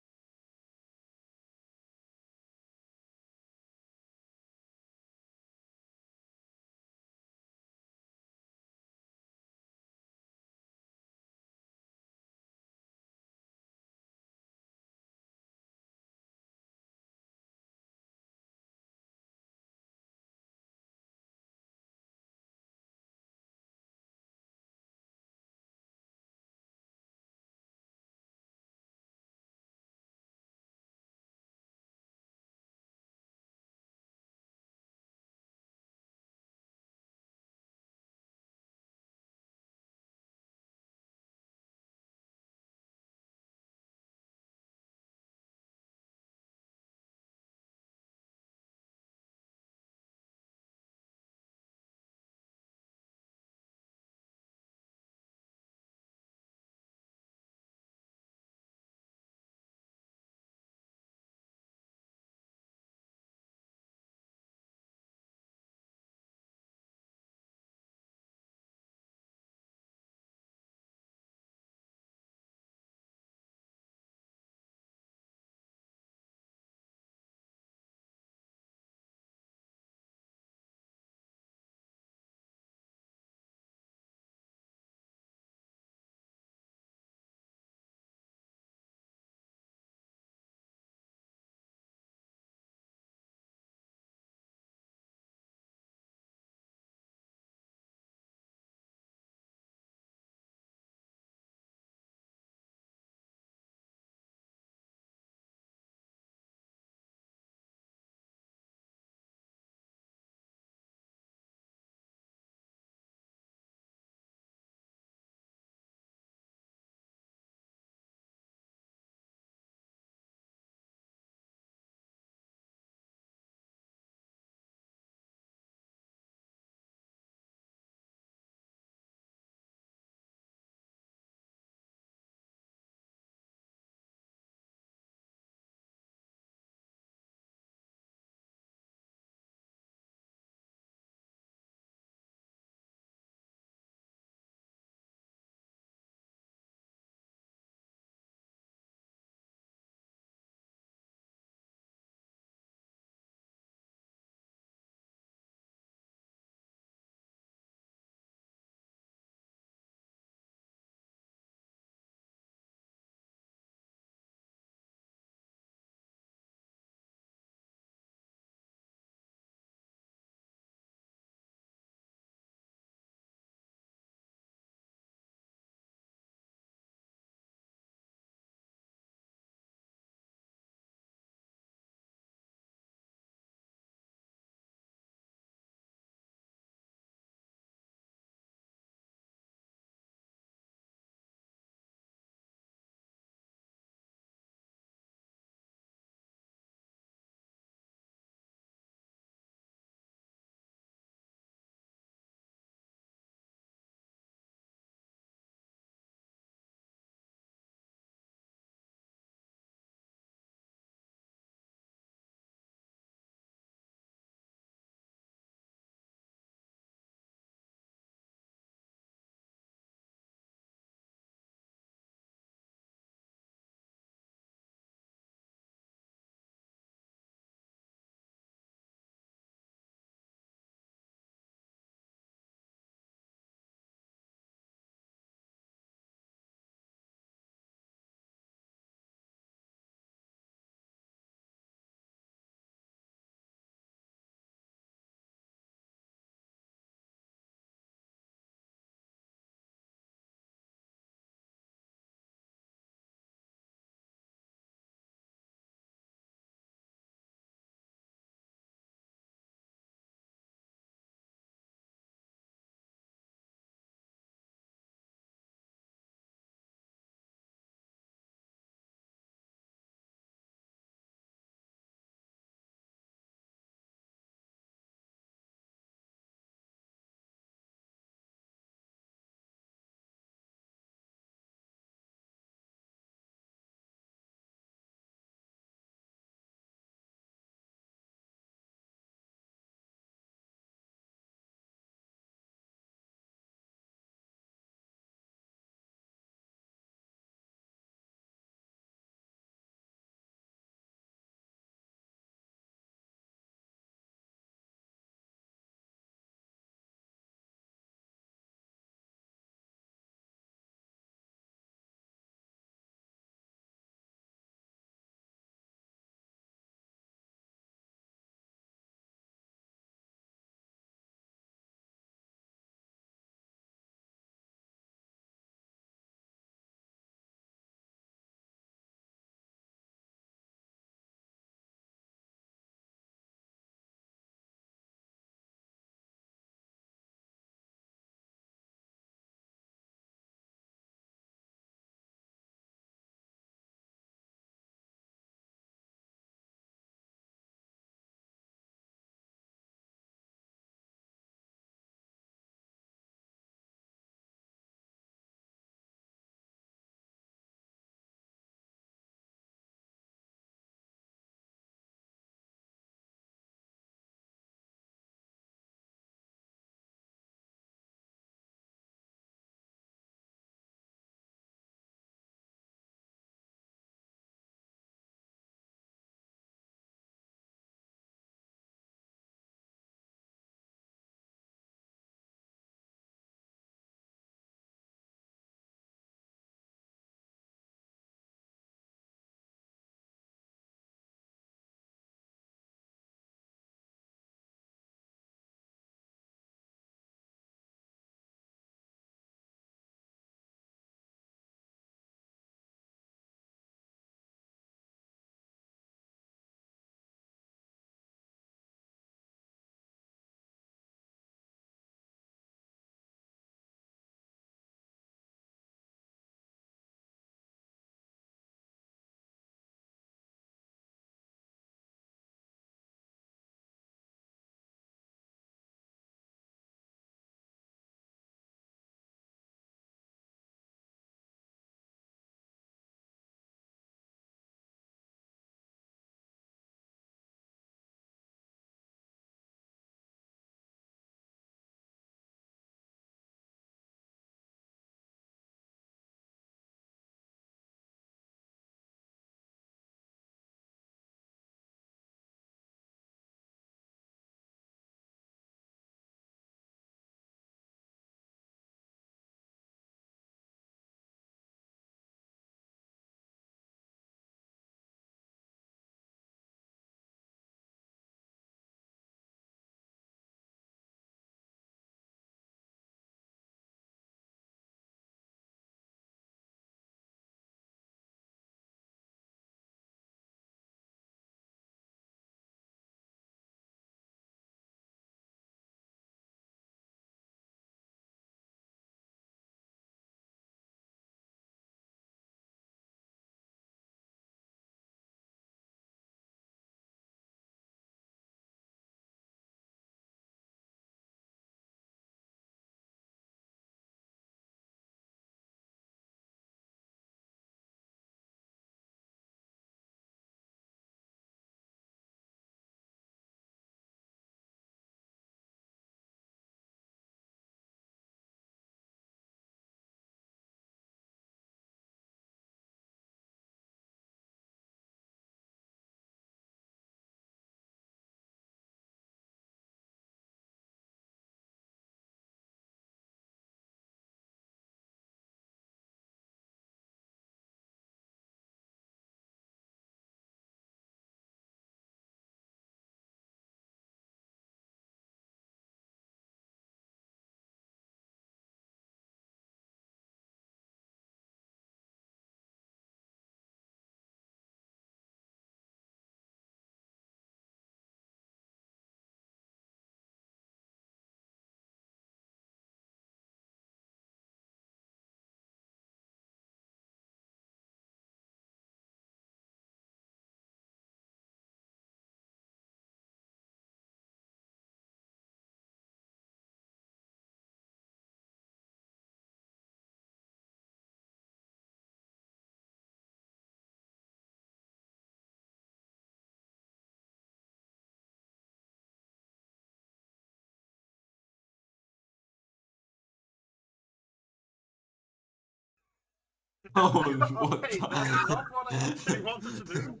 Oh, what? Okay, that's not what I actually wanted to do.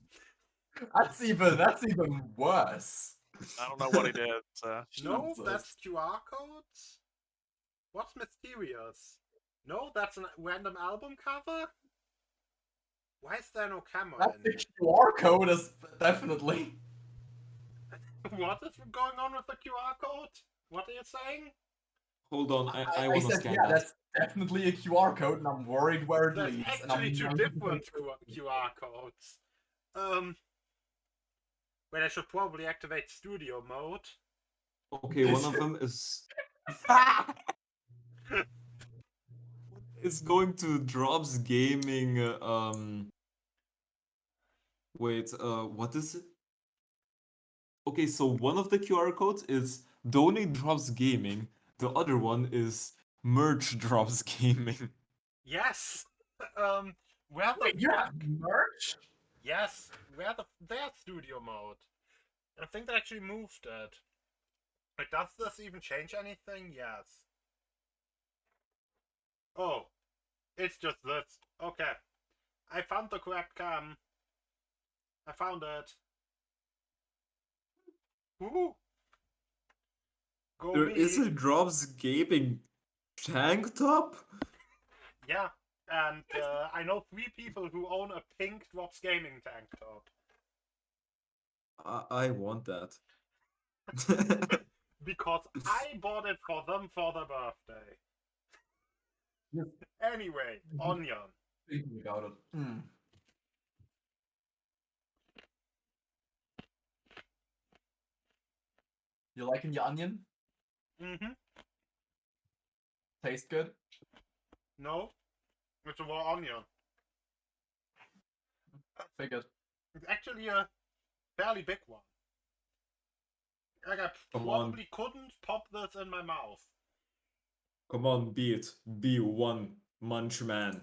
That's even worse. I don't know what he did. So No, Jesus. that's QR codes. What's mysterious? No, that's a random album cover. Why is there no camera That's in the it? QR code is definitely. What is going on with the QR code? What are you saying? Hold on, I I wanna said, scan yeah, that. that's definitely a QR code, and I'm worried where it There's leads. And actually I'm two 90% different sure. QR codes. Wait, I should probably activate studio mode. Okay, one of them is is going to Drops Gaming. Wait, what is it? Okay, so one of the QR codes is Donate Drops Gaming. The other one is Merch Drops Gaming. Yes. Where the Wait, you have fuck? merch? Yes. Where their studio mode? I think they actually moved it. Like, does this even change anything? Yes. Oh, it's just this. Okay. I found the correct cam. I found it. Woo! Go There me. is a Drops Gaming tank top? Yeah. And I know 3 people who own a pink Drops Gaming tank top. I want that. Because I bought it for them for their birthday. Yes. Anyway, Onion. Thinking about it. You liking your onion? Mm-hmm. Taste good? No, it's a raw onion. Figured. It's actually a fairly big one. Like, I Come on. probably couldn't pop this in my mouth. Come on, be it. Be one munch man.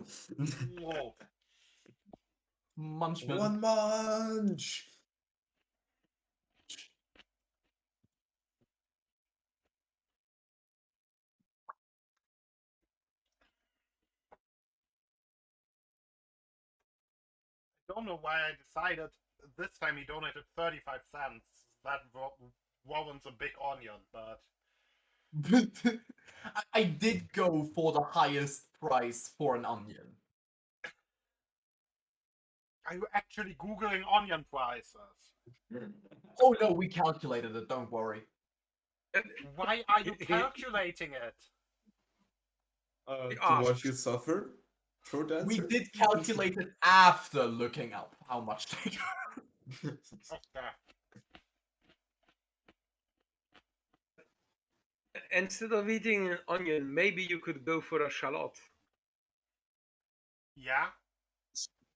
Whoa. Munchman. One munch! Don't know why I decided this time he donated 35 cents. That warrants a big onion, but I did go for the highest price for an onion. are you actually Googling onion prices? Oh no, we calculated it, don't worry. Why are you calculating it? To asked. watch you suffer? Short answer? We did calculate it after looking up how much they Okay. Instead of eating an onion, maybe you could go for a shallot. Yeah?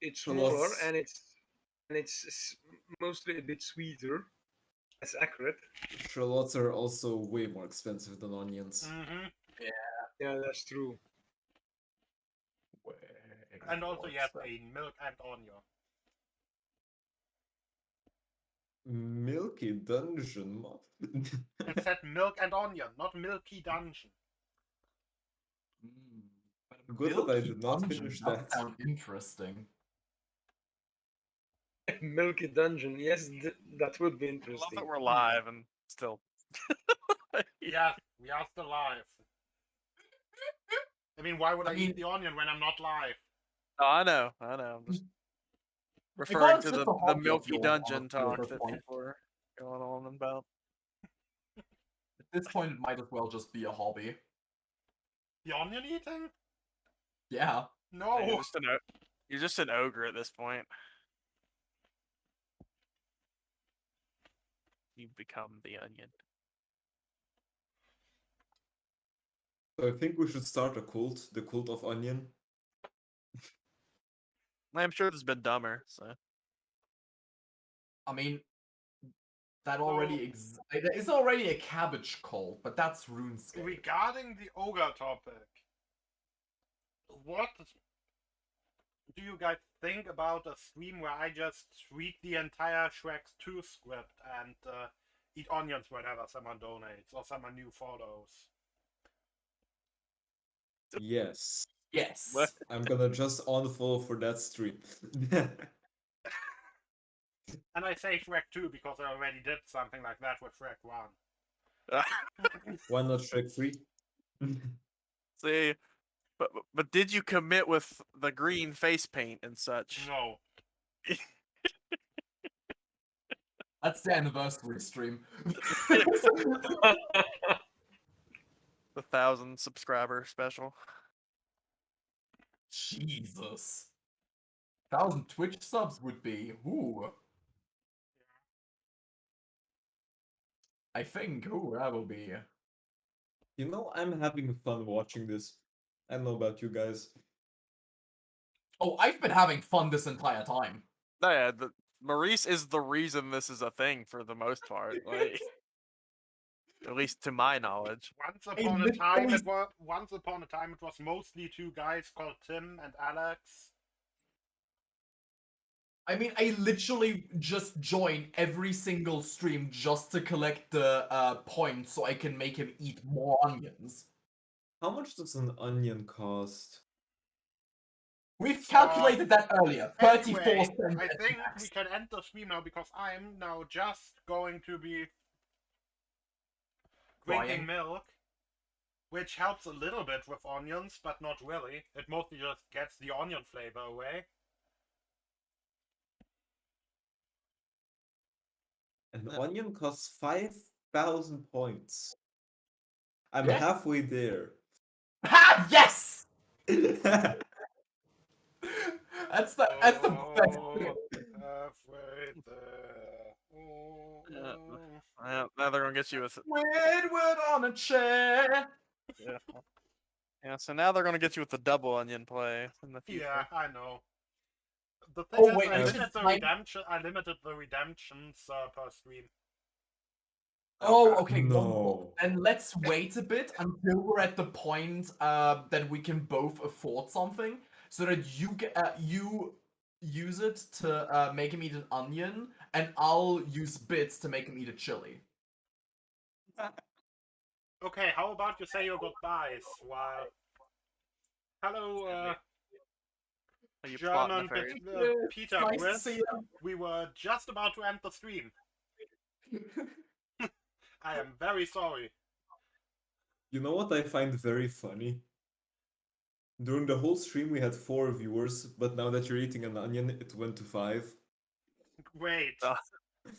It's smaller Shallots. and it's mostly a bit sweeter. That's accurate. Shallots are also way more expensive than onions. Mm-hmm. Yeah, that's true. And also, yes, a milk and onion. Milky Dungeon mod. It said milk and onion, not milky dungeon. Good that I did not finish that. Sound interesting. Milky Dungeon, yes, that would be I love interesting. that we're live and still. Yeah, we are still live. I mean, why would I eat the onion when I'm not live? Oh, I know. I'm just it's referring to just the a hobby of milky yours, dungeon honestly, at talk this that point. people are going on about. At this point, it might as well just be a hobby. The onion eating? Yeah. No. You're just an ogre at this point. You've become the onion. So I think we should start a cult, the cult of onion. I'm sure there's been dumber, so. I mean, that already there is already a cabbage cult, but that's RuneScape. Regarding the ogre topic, what do you guys think about a stream where I just read the entire Shrek 2 script and eat onions whenever someone donates or someone new follows? Yes. Yes. What? I'm gonna just unfollow for that stream. And I say Shrek 2 because I already did something like that with Shrek 1. Why not Shrek 3? See, but did you commit with the green face paint and such? No. That's the anniversary stream. The 1,000 subscriber special. Jesus. 1,000 Twitch subs would be. Ooh. I think. Ooh, that will be. You know, I'm having fun watching this. I don't know about you guys. Oh, I've been having fun this entire time. No, yeah, Maurice is the reason this is a thing for the most part. Like, at least to my knowledge. Once upon a time it was mostly two guys called Tim and Alex. I mean, I literally just join every single stream just to collect the points so I can make him eat more onions. How much does an onion cost? We've calculated that earlier. 34 Anyway, cents. I at think max. we can end the stream now because I'm now just going to be drinking Crying. milk, which helps a little bit with onions, but not really. It mostly just gets the onion flavor away. An onion costs 5,000 points. I'm Yeah. halfway there. Ha! Yes! That's the best thing. Halfway there. Now they're gonna get you with Squidward on a chair. yeah. So now they're gonna get you with the double onion play in the future. Yeah, I know. The thing Oh, is, wait, I we limited should the find- redemptions per stream. Oh, Okay. okay. No. Wonderful. Then let's wait a bit until we're at the point that we can both afford something, so that you get you use it to make him eat an onion, and I'll use bits to make him eat a chili. Okay, how about you say your goodbyes while... Hello, Are you plotting German nefarious? Peter Nice to Briss. see We were just about to end the stream. you. I am very sorry. You know what I find very funny? During the whole stream we had 4 viewers, but now that you're eating an onion, it went to 5. Wait. Oh,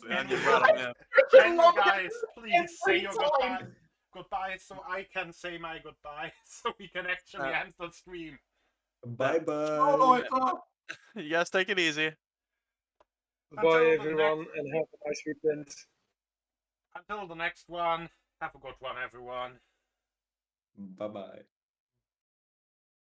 Can onion you brought 'em in. Can you love it guys please say every your time. goodbye so I can say my goodbye so we can actually end the stream. Bye bye. Oh, it's You guys take it easy. Bye, Until the everyone, and have a nice weekend. Until the next one, have a good one, everyone. Bye bye.